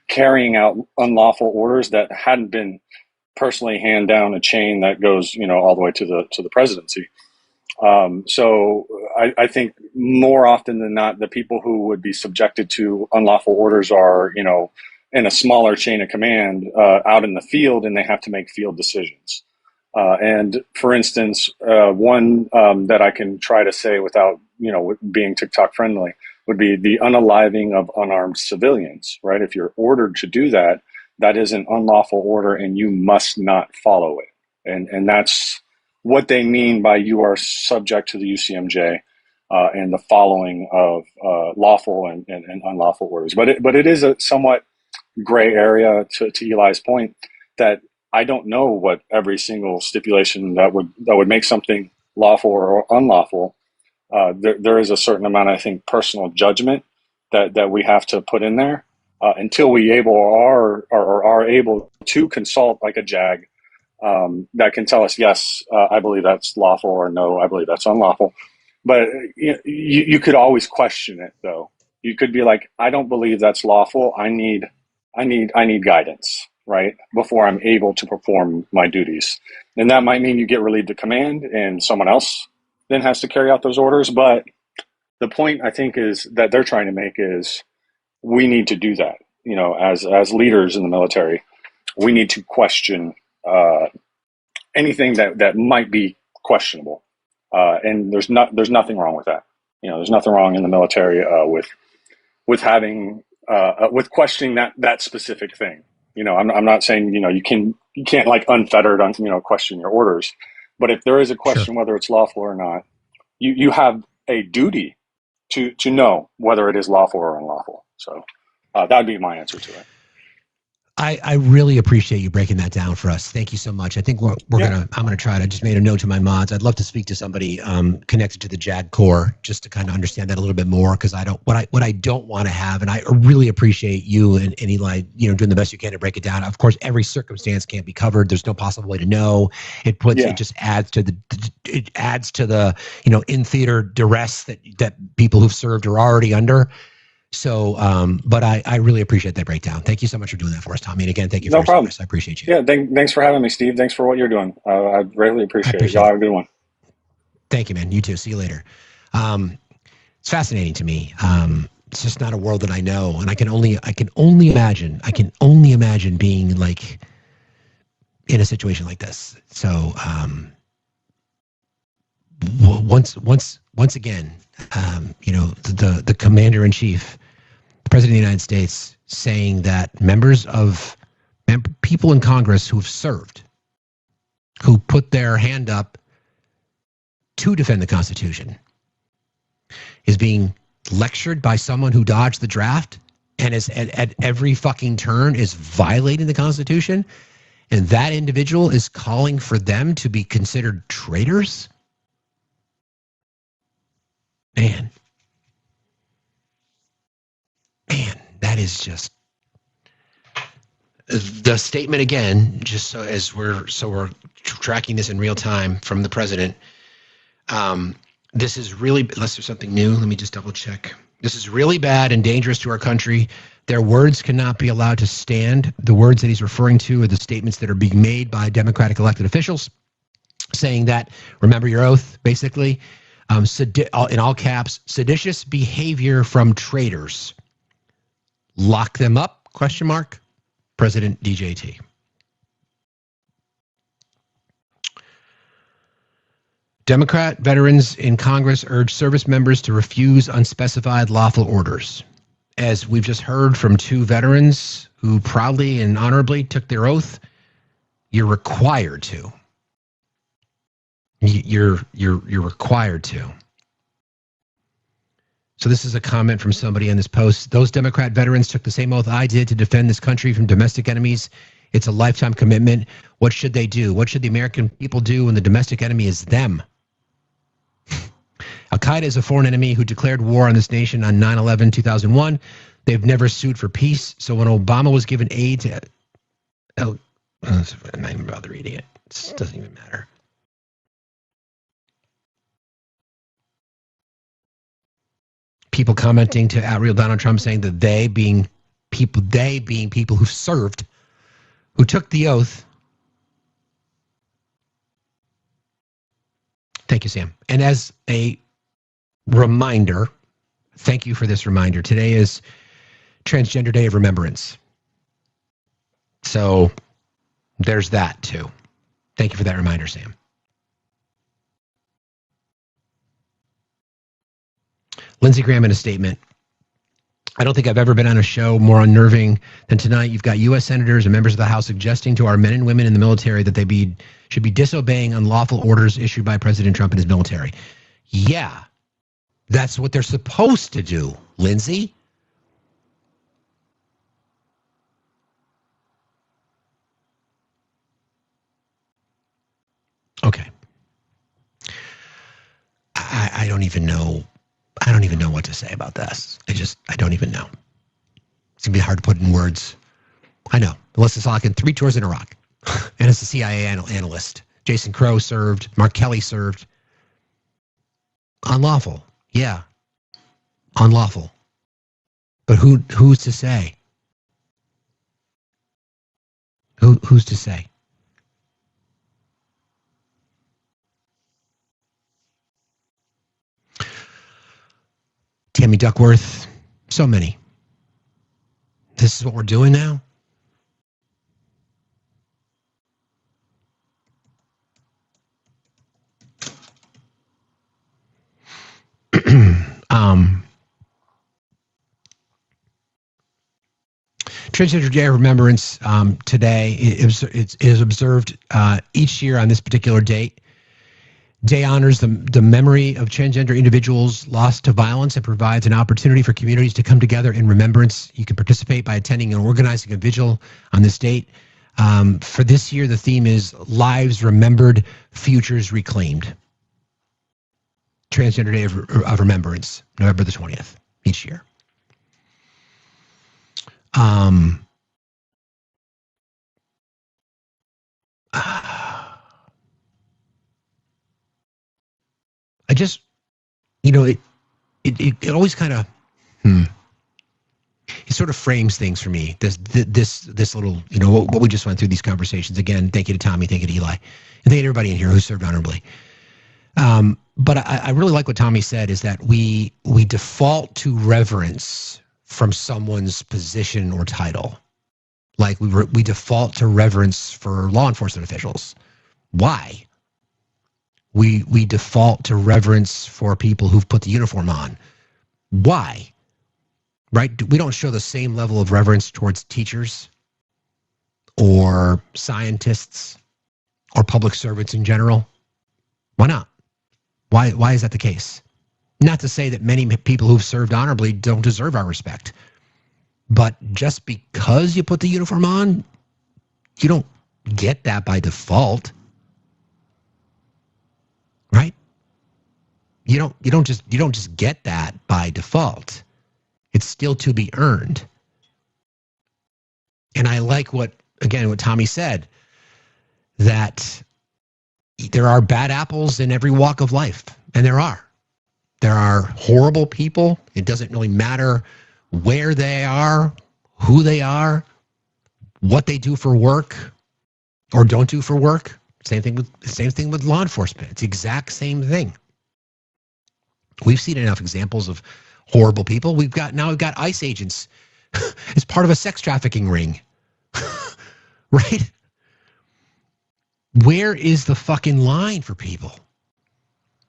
[SPEAKER 22] carrying out unlawful orders that hadn't been personally hand down a chain that goes, all the way to the presidency. So I think more often than not, the people who would be subjected to unlawful orders are, in a smaller chain of command out in the field, and they have to make field decisions. And for instance, one that I can try to say without, being TikTok friendly would be the unaliving of unarmed civilians, right? If you're ordered to do that, that is an unlawful order and you must not follow it. And that's what they mean by you are subject to the UCMJ and the following of lawful and unlawful orders. But it is a somewhat gray area to Eli's point that I don't know what every single stipulation that would make something lawful or unlawful. There is a certain amount, I think, personal judgment that we have to put in there until we are able to consult like a JAG that can tell us, yes, I believe that's lawful, or no, I believe that's unlawful. But you could always question it, though. You could be like, I don't believe that's lawful. I need guidance, right, before I'm able to perform my duties. And that might mean you get relieved of command and someone else then has to carry out those orders. But the point I think is that they're trying to make is we need to do that. As leaders in the military, we need to question anything that might be questionable. And there's nothing wrong with that. There's nothing wrong in the military with having with questioning that specific thing. I'm not saying you can't like unfettered question your orders, but if there is a question whether it's lawful or not, you have a duty to know whether it is lawful or unlawful. So that would be my answer to it.
[SPEAKER 2] I really appreciate you breaking that down for us. Thank you so much. I think I'm gonna try it. I just made a note to my mods. I'd love to speak to somebody connected to the JAG Corps just to kind of understand that a little bit more, because what I don't want to have, and I really appreciate you and Eli, doing the best you can to break it down. Of course, every circumstance can't be covered. There's no possible way to know. It just adds to the in theater duress that people who've served are already under. So, but I really appreciate that breakdown. Thank you so much for doing that for us, Tommy. And again, thank you for your service. I appreciate you.
[SPEAKER 22] Yeah, thanks for having me, Steve. Thanks for what you're doing. I greatly appreciate it. Y'all have a good one.
[SPEAKER 2] Thank you, man. You too. See you later. It's fascinating to me. It's just not a world that I know, and I can only imagine being like in a situation like this. So, once again, the commander in chief, the president of the United States, saying that people in Congress who've served, who put their hand up to defend the Constitution, is being lectured by someone who dodged the draft and is at every fucking turn is violating the Constitution, and that individual is calling for them to be considered traitors. Man, that is just the statement again. Just so as we're tracking this in real time from the president. This is really, unless there's something new, let me just double check. This is really bad and dangerous to our country. Their words cannot be allowed to stand. The words that he's referring to are the statements that are being made by Democratic elected officials, saying that, remember your oath, basically. In all caps, seditious behavior from traitors. Lock them up, ? President DJT. Democrat veterans in Congress urge service members to refuse unspecified lawful orders. As we've just heard from two veterans who proudly and honorably took their oath, you're required to. You're required to. So this is a comment from somebody on this post. Those Democrat veterans took the same oath I did to defend this country from domestic enemies. It's a lifetime commitment. What should they do? What should the American people do when the domestic enemy is them? Al-Qaeda is a foreign enemy who declared war on this nation on 9/11/2001. They've never sued for peace. So when Obama was given aid to, I'm not even bother reading it. It doesn't even matter. People commenting to @real Donald Trump saying that they being people who served, who took the oath. Thank you, Sam. And as a reminder, thank you for this reminder. Today is Transgender Day of Remembrance. So there's that too. Thank you for that reminder, Sam. Lindsey Graham in a statement. I don't think I've ever been on a show more unnerving than tonight. You've got U.S. senators and members of the House suggesting to our men and women in the military that they should be disobeying unlawful orders issued by President Trump and his military. Yeah, that's what they're supposed to do, Lindsey. Okay. I don't even know. I don't even know what to say about this. I don't even know. It's going to be hard to put in words. I know. Melissa Salkin, 3 tours in Iraq. And as a CIA analyst. Jason Crow served. Mark Kelly served. Unlawful. Yeah. Unlawful. But who's to say? Who's to say? Tammy Duckworth, so many. This is what we're doing now? Transgender Day of Remembrance today is observed each year on this particular date. Day honors the memory of transgender individuals lost to violence and provides an opportunity for communities to come together in remembrance. You can participate by attending and organizing a vigil on this date. For this year, the theme is Lives Remembered, Futures Reclaimed. Transgender Day of Remembrance, November the 20th, each year. I just, it always kind of, it sort of frames things for me. This little, what we just went through, these conversations. Again, thank you to Tommy, thank you to Eli, and thank you to everybody in here who served honorably. But I really like what Tommy said, is that we default to reverence from someone's position or title. Like we default to reverence for law enforcement officials. Why? We default to reverence for people who've put the uniform on. Why? Right? We don't show the same level of reverence towards teachers or scientists or public servants in general. Why not? Why is that the case? Not to say that many people who've served honorably don't deserve our respect. But just because you put the uniform on, you don't get that by default. Right? You don't just get that by default. It's still to be earned. And I like what Tommy said, that there are bad apples in every walk of life. And there are. There are horrible people. It doesn't really matter where they are, who they are, what they do for work or don't do for work. Same thing with law enforcement. It's the exact same thing. We've seen enough examples of horrible people. We've got ICE agents as part of a sex trafficking ring. Right? Where is the fucking line for people?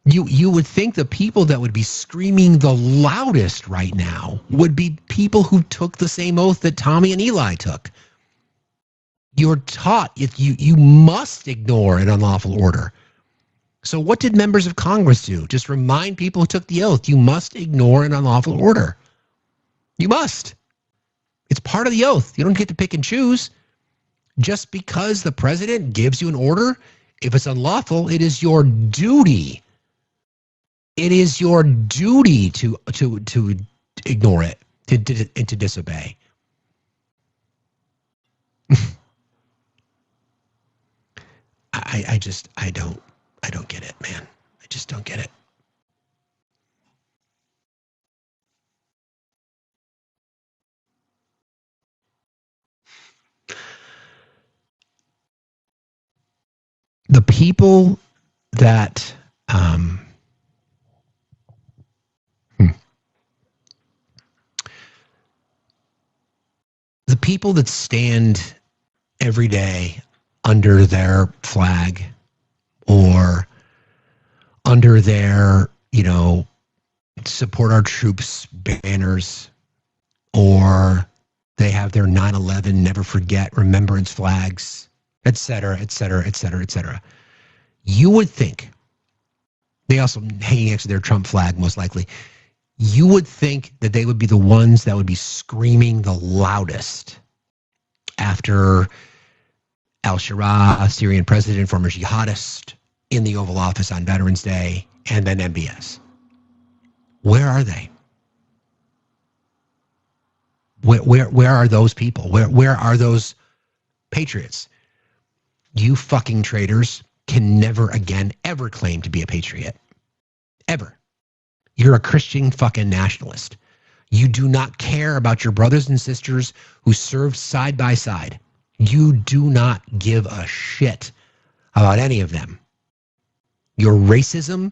[SPEAKER 2] You would think the people that would be screaming the loudest right now would be people who took the same oath that Tommy and Eli took. You're taught you must ignore an unlawful order. So what did members of Congress do? Just remind people who took the oath, you must ignore an unlawful order. You must. It's part of the oath. You don't get to pick and choose. Just because the president gives you an order, if it's unlawful, it is your duty. It is your duty to ignore it. to disobey. I don't get it, man. I just don't get it. The people that the people that stand every day under their flag or under their, support our troops banners, or they have their 9/11 never forget remembrance flags, et cetera, et cetera, et cetera, et cetera. You would think, they also hanging next to their Trump flag most likely, you would think that they would be the ones that would be screaming the loudest after al-Shara, Syrian president, former jihadist, in the Oval Office on Veterans Day, and then MBS. Where are they? Where are those people? Where are those patriots? You fucking traitors can never again ever claim to be a patriot. Ever. You're a Christian fucking nationalist. You do not care about your brothers and sisters who served side by side. You do not give a shit about any of them. Your racism,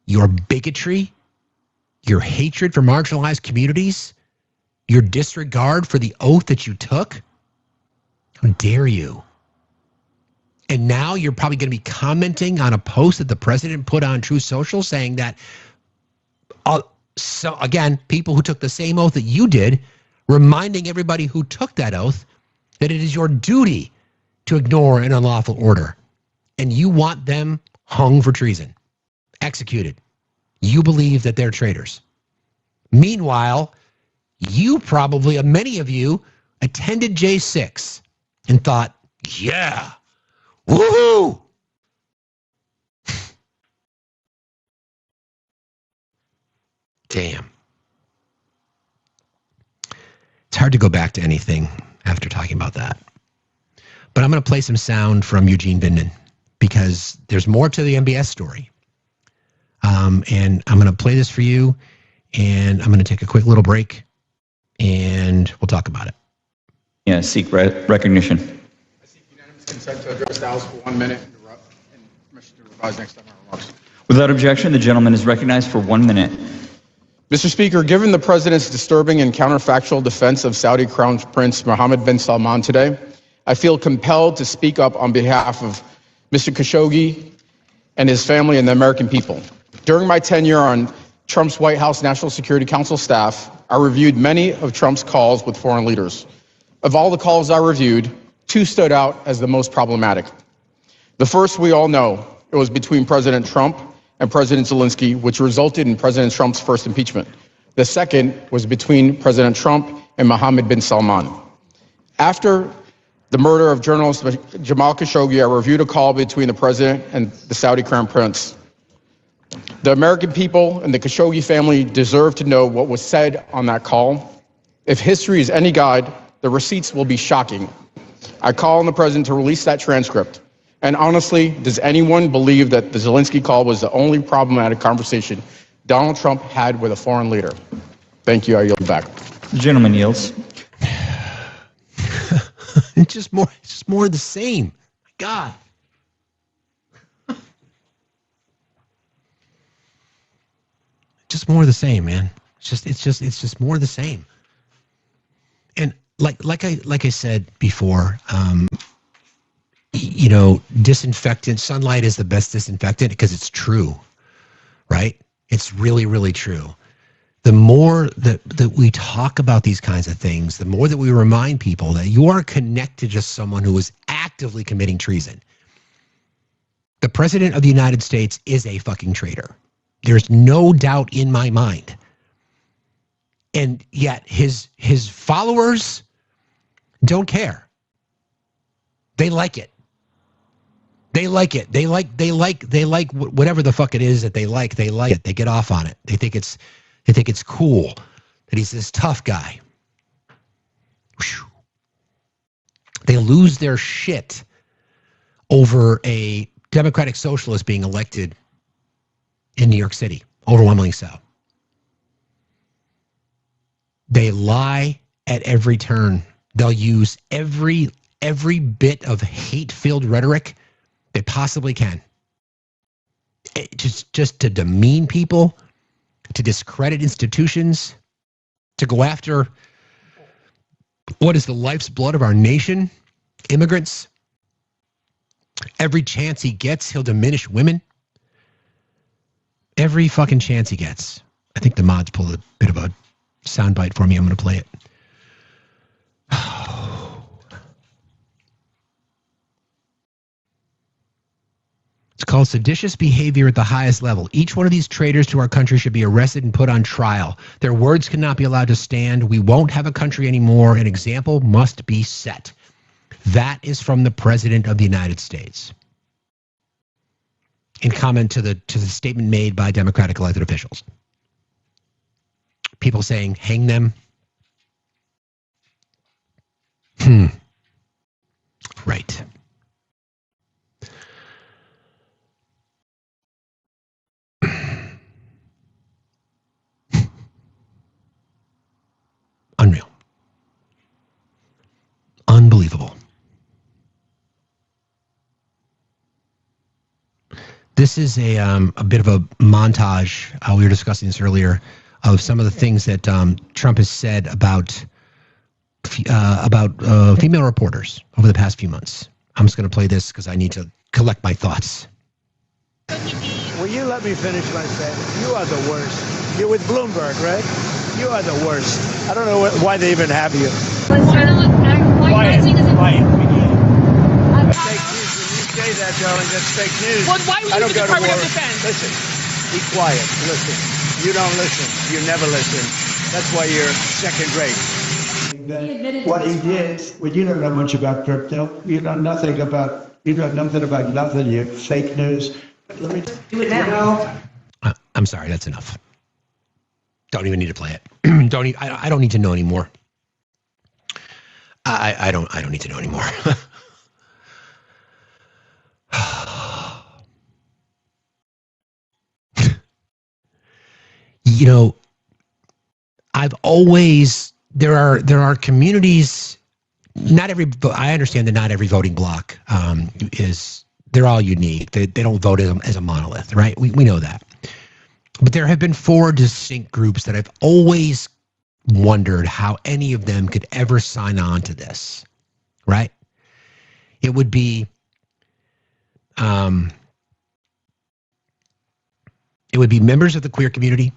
[SPEAKER 2] your bigotry, your hatred for marginalized communities, your disregard for the oath that you took. How dare you? And now you're probably going to be commenting on a post that the president put on Truth Social saying that, so again, people who took the same oath that you did, reminding everybody who took that oath that it is your duty to ignore an unlawful order. And you want them hung for treason, executed. You believe that they're traitors. Meanwhile, you probably, many of you, attended J6 and thought, yeah, woohoo! Damn. It's hard to go back to anything after talking about that. But I'm going to play some sound from Eugene Vindman because there's more to the MBS story. And I'm going to play this for you, and I'm going to take a quick little break, and we'll talk about it.
[SPEAKER 3] Yeah, seek recognition.
[SPEAKER 6] I seek unanimous consent to address the House for 1 minute and permission to revise next time my remarks.
[SPEAKER 3] Without objection, the gentleman is recognized for 1 minute.
[SPEAKER 6] Mr. Speaker, given the president's disturbing and counterfactual defense of Saudi Crown Prince Mohammed bin Salman today, I feel compelled to speak up on behalf of Mr. Khashoggi and his family and the American people. During my tenure on Trump's White House National Security Council staff, I reviewed many of Trump's calls with foreign leaders. Of all the calls I reviewed, 2 stood out as the most problematic. The first we all know, it was between President Trump and President Zelensky, which resulted in President Trump's first impeachment. The second was between President Trump and Mohammed bin Salman. After the murder of journalist Jamal Khashoggi, I reviewed a call between the president and the Saudi Crown Prince. The American people and the Khashoggi family deserve to know what was said on that call. If history is any guide, the receipts will be shocking. I call on the president to release that transcript. And honestly, does anyone believe that the Zelensky call was the only problematic conversation Donald Trump had with a foreign leader? Thank you. I yield back.
[SPEAKER 3] The gentleman yields.
[SPEAKER 2] It's just more of the same. My God. Just more of the same, man. It's just more of the same. And like I said before, disinfectant, sunlight is the best disinfectant because it's true, right? It's really, really true. The more that we talk about these kinds of things, the more that we remind people that you are connected to someone who is actively committing treason. The president of the United States is a fucking traitor. There's no doubt in my mind. And yet his followers don't care. They like it. They like it. They like whatever the fuck it is that they like. They like it. They get off on it. They think it's cool. that he's this tough guy. Whew. They lose their shit over a Democratic socialist being elected in New York City, overwhelmingly so. They lie at every turn. They'll use every bit of hate-filled rhetoric they possibly can. Just to demean people, to discredit institutions, to go after what is the life's blood of our nation, immigrants. Every chance he gets, he'll diminish women. Every fucking chance he gets. I think the mods pulled a bit of a soundbite for me. I'm going to play it. It's called seditious behavior at the highest level. Each one of these traitors to our country should be arrested and put on trial. Their words cannot be allowed to stand. We won't have a country anymore. An example must be set. That is from the President of the United States. In comment to the statement made by Democratic elected officials. People saying, hang them. Right. Unreal. Unbelievable. This is a bit of a montage. We were discussing this earlier of some of the things that Trump has said about female reporters over the past few months. I'm just going to play this because I need to collect my thoughts.
[SPEAKER 16] Will you let me finish my statement? You are the worst. You're with Bloomberg, right? You are the worst. I don't know why they even have you. Quiet. Fake news. When you say that, darling, that's fake news.
[SPEAKER 7] Well, why would you use the Department of Defense?
[SPEAKER 16] Listen, be quiet. Listen. You don't listen. You never listen. That's why you're second rate. What he did, well, you don't know much about crypto. You know nothing about nothing. You fake news. Let me do it now.
[SPEAKER 2] I'm sorry, that's enough. Don't even need to play it. I don't need to know anymore. I don't need to know anymore. You know, I've always there are communities. I understand that not every voting block they're all unique. They don't vote as a monolith, right? We know that. But there have been 4 distinct groups that I've always wondered how any of them could ever sign on to this, right? It would be members of the queer community.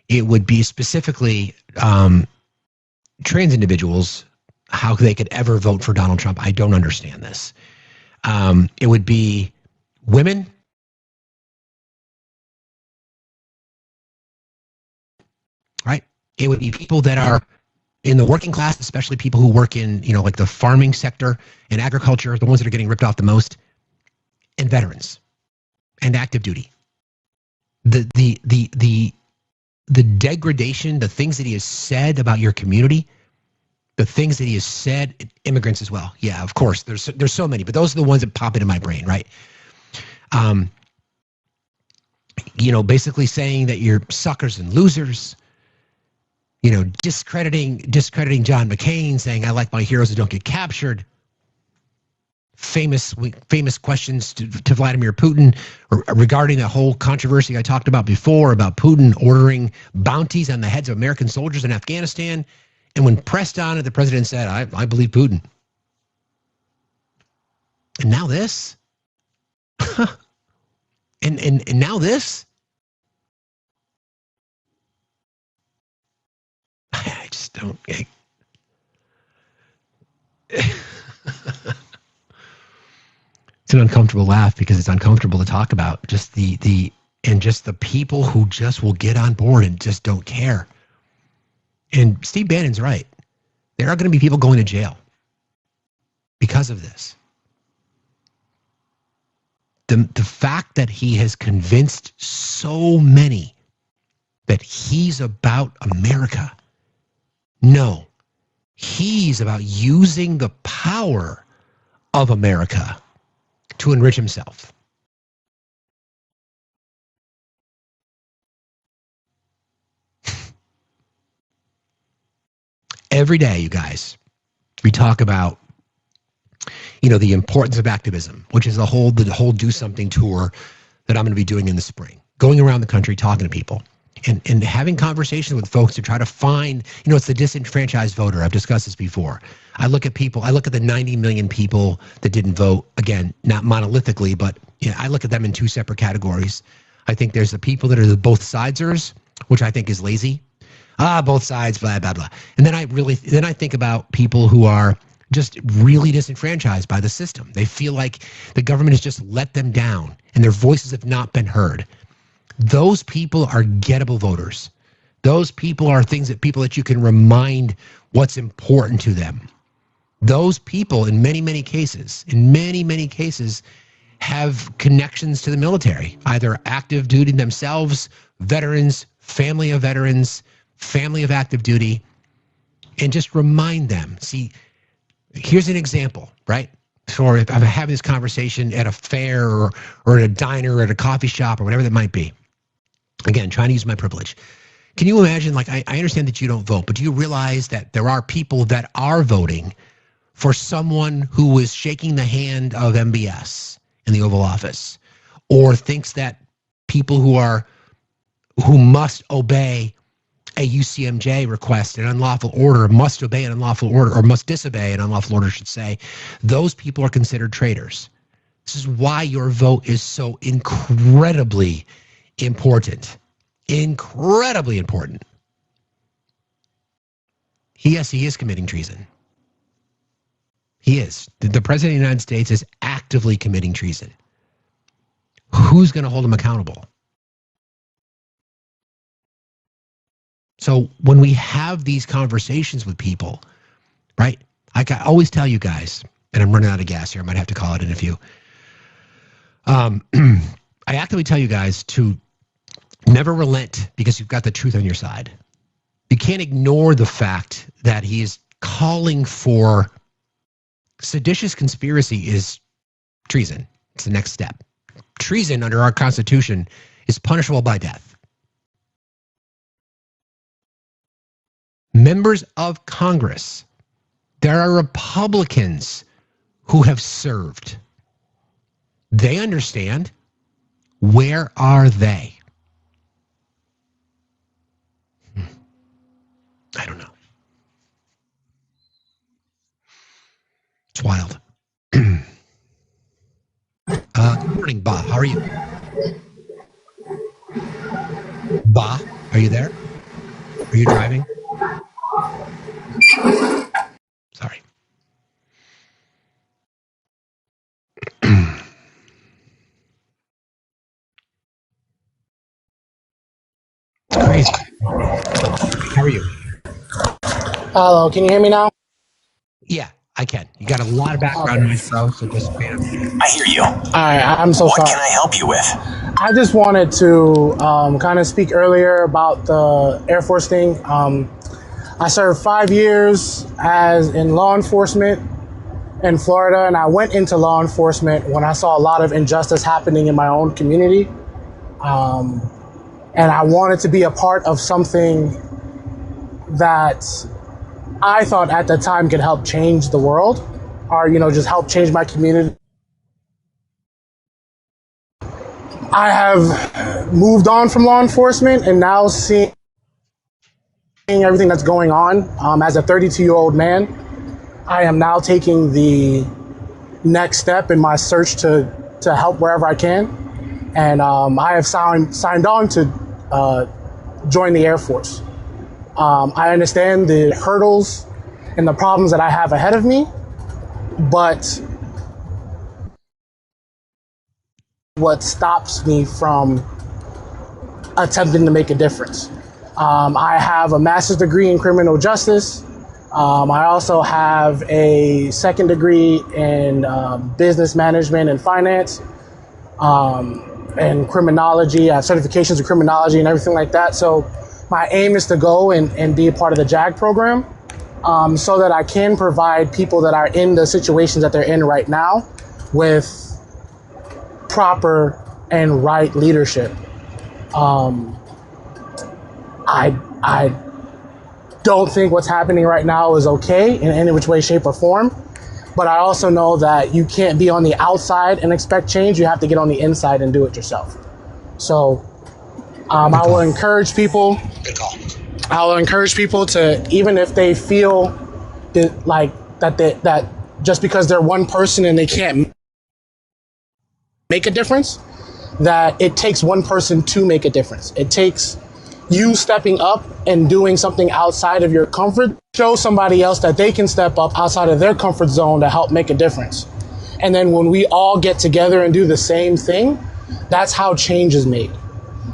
[SPEAKER 2] It would be specifically trans individuals, how they could ever vote for Donald Trump. I don't understand this. It would be women. Right? It would be people that are in the working class, especially people who work in, like the farming sector and agriculture, the ones that are getting ripped off the most, and veterans and active duty. The degradation, the things that he has said about your community, the things that he has said, immigrants as well. Yeah, of course. There's so many, but those are the ones that pop into my brain, right? Basically saying that you're suckers and losers. Discrediting John McCain, saying I like my heroes who don't get captured. Famous questions to Vladimir Putin regarding the whole controversy I talked about before about Putin ordering bounties on the heads of American soldiers in Afghanistan. And when pressed on it, the president said, I believe Putin. And now this? and now this? I just don't. It's an uncomfortable laugh because it's uncomfortable to talk about just the people who just will get on board and just don't care. And Steve Bannon's right. There are going to be people going to jail because of this. The fact that he has convinced so many that he's about America. No, he's about using the power of America to enrich himself. Every day, you guys, we talk about, the importance of activism, which is the whole Do Something tour that I'm going to be doing in the spring, going around the country talking to people and having conversations with folks to try to find, it's the disenfranchised voter. I've discussed this before. I look at the 90 million people that didn't vote, again, not monolithically, but I look at them in two separate categories. I think there's the people that are the both sidesers, which I think is lazy. Both sides, blah, blah, blah. And then I think about people who are just really disenfranchised by the system. They feel like the government has just let them down and their voices have not been heard. Those people are gettable voters. Those people are people that you can remind what's important to them. Those people, in many, many cases, have connections to the military, either active duty themselves, veterans, family of veterans, family of active duty, and just remind them. See, here's an example, right? Or if I'm having this conversation at a fair or at a diner or at a coffee shop or whatever that might be. Again, trying to use my privilege. Can you imagine, I understand that you don't vote, but do you realize that there are people that are voting for someone who is shaking the hand of MBS in the Oval Office, or thinks that people who must obey a UCMJ request, an unlawful order, must obey an unlawful order, or must disobey an unlawful order, should say, those people are considered traitors. This is why your vote is so incredibly important. Incredibly important. Yes, he is committing treason. He is. The President of the United States is actively committing treason. Who's going to hold him accountable? So when we have these conversations with people, right, I always tell you guys, and I'm running out of gas here, I might have to call it in a few. I actively tell you guys to never relent because you've got the truth on your side. You can't ignore the fact that he is calling for seditious conspiracy is treason. It's the next step. Treason under our Constitution is punishable by death. Members of Congress, there are Republicans who have served. They understand. Where are they? I don't know. It's wild. Good morning, Ba. How are you? Ba, are you there? Are you driving? Sorry. Crazy. How are you?
[SPEAKER 4] Hello, can you hear me now?
[SPEAKER 2] Yeah, I can. You got a lot of background noise, bro, so just pay attention.
[SPEAKER 4] I hear you. All right, I'm so sorry. What can I help you with? I just wanted to kind of speak earlier about the Air Force thing. I served 5 years in law enforcement in Florida, and I went into law enforcement when I saw a lot of injustice happening in my own community. And I wanted to be a part of something that I thought at the time could help change the world, or, just help change my community. I have moved on from law enforcement and now seeing everything that's going on. As a 32-year-old man, I am now taking the next step in my search to help wherever I can. And I have signed on to join the Air Force. I understand the hurdles and the problems that I have ahead of me, but what stops me from attempting to make a difference? I have a master's degree in criminal justice. I also have a second degree in business management and finance. and criminology, certifications in criminology and everything like that. So my aim is to go and be a part of the JAG program, so that I can provide people that are in the situations that they're in right now with proper and right leadership. I don't think what's happening right now is okay in any which way, shape, or form. But I also know that you can't be on the outside and expect change. You have to get on the inside and do it yourself. So I will encourage people. I will encourage people to, even if they feel that just because they're one person and they can't make a difference, that it takes one person to make a difference. It takes you stepping up and doing something outside of your comfort. Show somebody else that they can step up outside of their comfort zone to help make a difference. And then when we all get together and do the same thing, that's how change is made.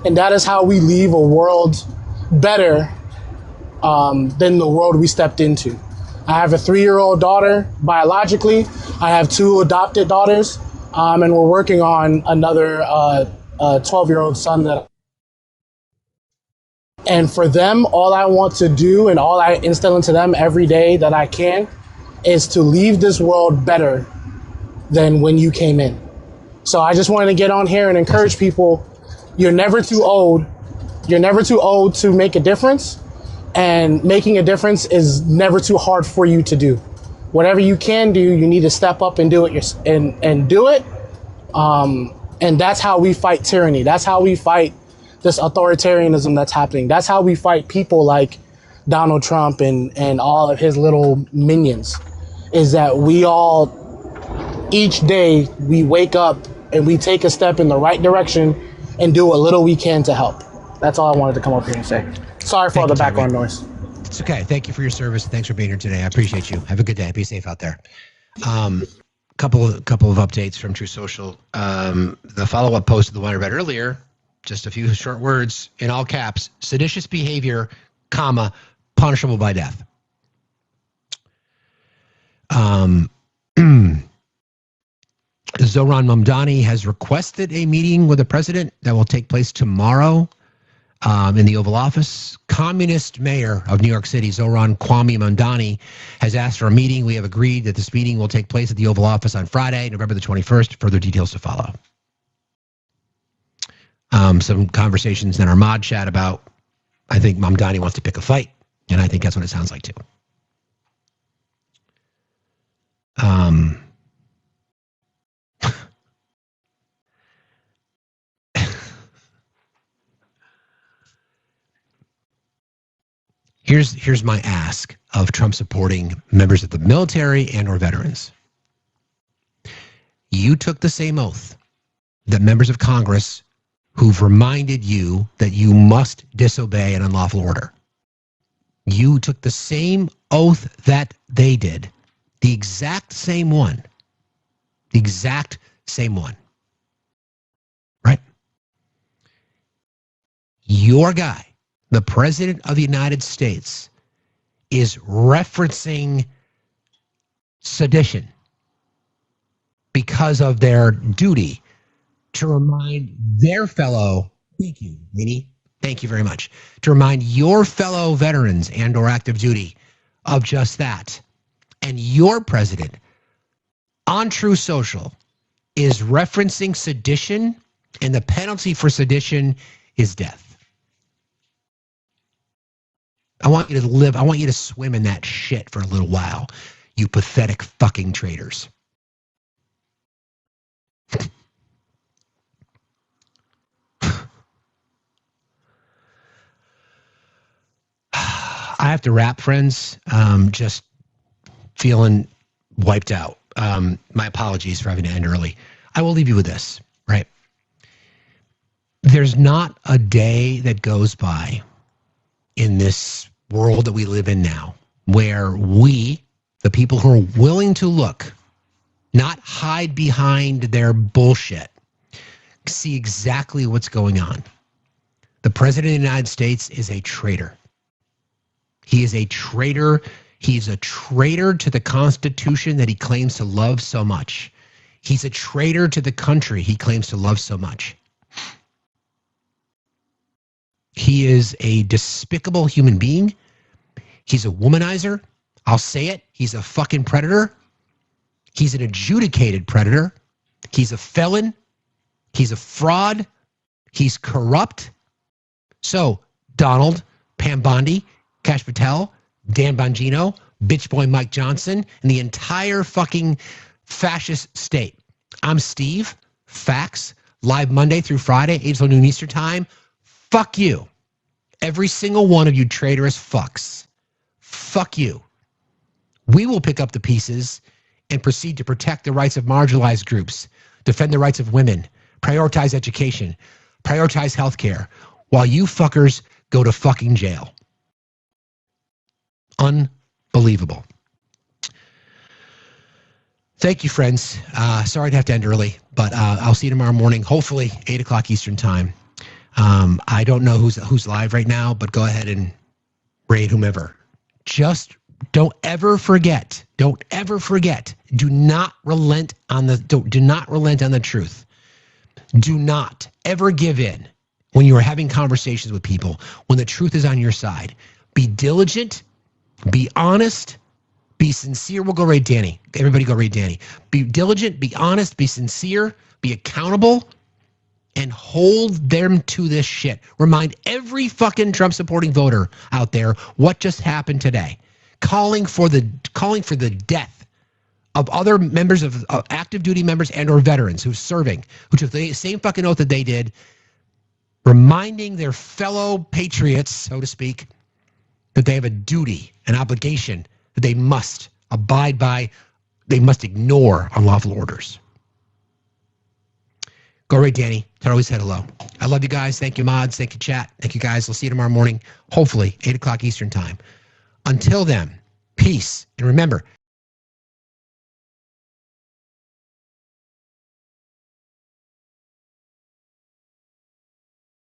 [SPEAKER 4] And that is how we leave a world better than the world we stepped into. I have a 3-year-old daughter biologically. I have 2 adopted daughters, and we're working on another 12-year-old son. And for them, all I want to do and all I instill into them every day that I can is to leave this world better than when you came in. So I just wanted to get on here and encourage people. You're never too old. You're never too old to make a difference. And making a difference is never too hard for you to do. Whatever you can do, you need to step up and do it and do it. And that's how we fight tyranny. That's how we fight this authoritarianism that's happening. That's how we fight people like Donald Trump and all of his little minions, is that we all, each day, we wake up and we take a step in the right direction and do what little we can to help. That's all I wanted to come up here and say. Sorry for all the background noise.
[SPEAKER 2] It's okay. Thank you for your service. Thanks for being here today. I appreciate you. Have a good day. Be safe out there. Couple of updates from True Social. The follow-up post of the one I read earlier, just a few short words in all caps: seditious behavior, comma, punishable by death. Zohran Mamdani has requested a meeting with the president that will take place tomorrow in the Oval Office. Communist mayor of New York City, Zohran Kwame Mamdani, has asked for a meeting. We have agreed that this meeting will take place at the Oval Office on Friday, November the 21st. Further details to follow. Some conversations in our mod chat about, I think Mamdani wants to pick a fight, and I think that's what it sounds like too. Here's my ask of Trump supporting members of the military and or veterans. You took the same oath that members of Congress who've reminded you that you must disobey an unlawful order. You took the same oath that they did. The exact same one. The exact same one. Right? Your guy, the President of the United States, is referencing sedition because of their duty to remind their fellow, thank you, Minnie, thank you very much, to remind your fellow veterans and or active duty of just that. And your president on True Social is referencing sedition, and the penalty for sedition is death. I want you to live, I want you to swim in that shit for a little while, you pathetic fucking traitors. I have to wrap, friends. Just feeling wiped out. My apologies for having to end early. I will leave you with this, right? There's not a day that goes by in this world that we live in now where we, the people who are willing to look, not hide behind their bullshit, see exactly what's going on. The President of the United States is a traitor. He is a traitor. He's a traitor to the Constitution that he claims to love so much. He's a traitor to the country he claims to love so much. He is a despicable human being. He's a womanizer. I'll say it. He's a fucking predator. He's an adjudicated predator. He's a felon. He's a fraud. He's corrupt. So, Donald, Pam Bondi, Kash Patel, Dan Bongino, bitch boy Mike Johnson, and the entire fucking fascist state. I'm Steve, Facts, live Monday through Friday, 8 till noon Eastern time. Fuck you. Every single one of you traitorous fucks. Fuck you. We will pick up the pieces and proceed to protect the rights of marginalized groups, defend the rights of women, prioritize education, prioritize healthcare, while you fuckers go to fucking jail. Unbelievable. Thank you, friends. Sorry to have to end early, but I'll see you tomorrow morning, hopefully 8 o'clock Eastern time. I don't know who's live right now, but go ahead and raid whomever. Just don't ever forget. Don't ever forget. Do not relent on the truth. Do not ever give in when you are having conversations with people, when the truth is on your side. Be diligent, be honest, be sincere. We'll go raid Danny. Everybody go raid Danny. Be diligent, be honest, be sincere, be accountable, and hold them to this shit. Remind every fucking Trump supporting voter out there what just happened today. Calling for the death of other members of active duty members and or veterans who's serving, who took the same fucking oath that they did, reminding their fellow patriots, so to speak, that they have a duty, an obligation that they must abide by, they must ignore unlawful orders. Go raid Danny. Tell her we said hello. I love you guys. Thank you, mods. Thank you, chat. Thank you, guys. We'll see you tomorrow morning, hopefully 8 o'clock Eastern time. Until then, peace. And remember,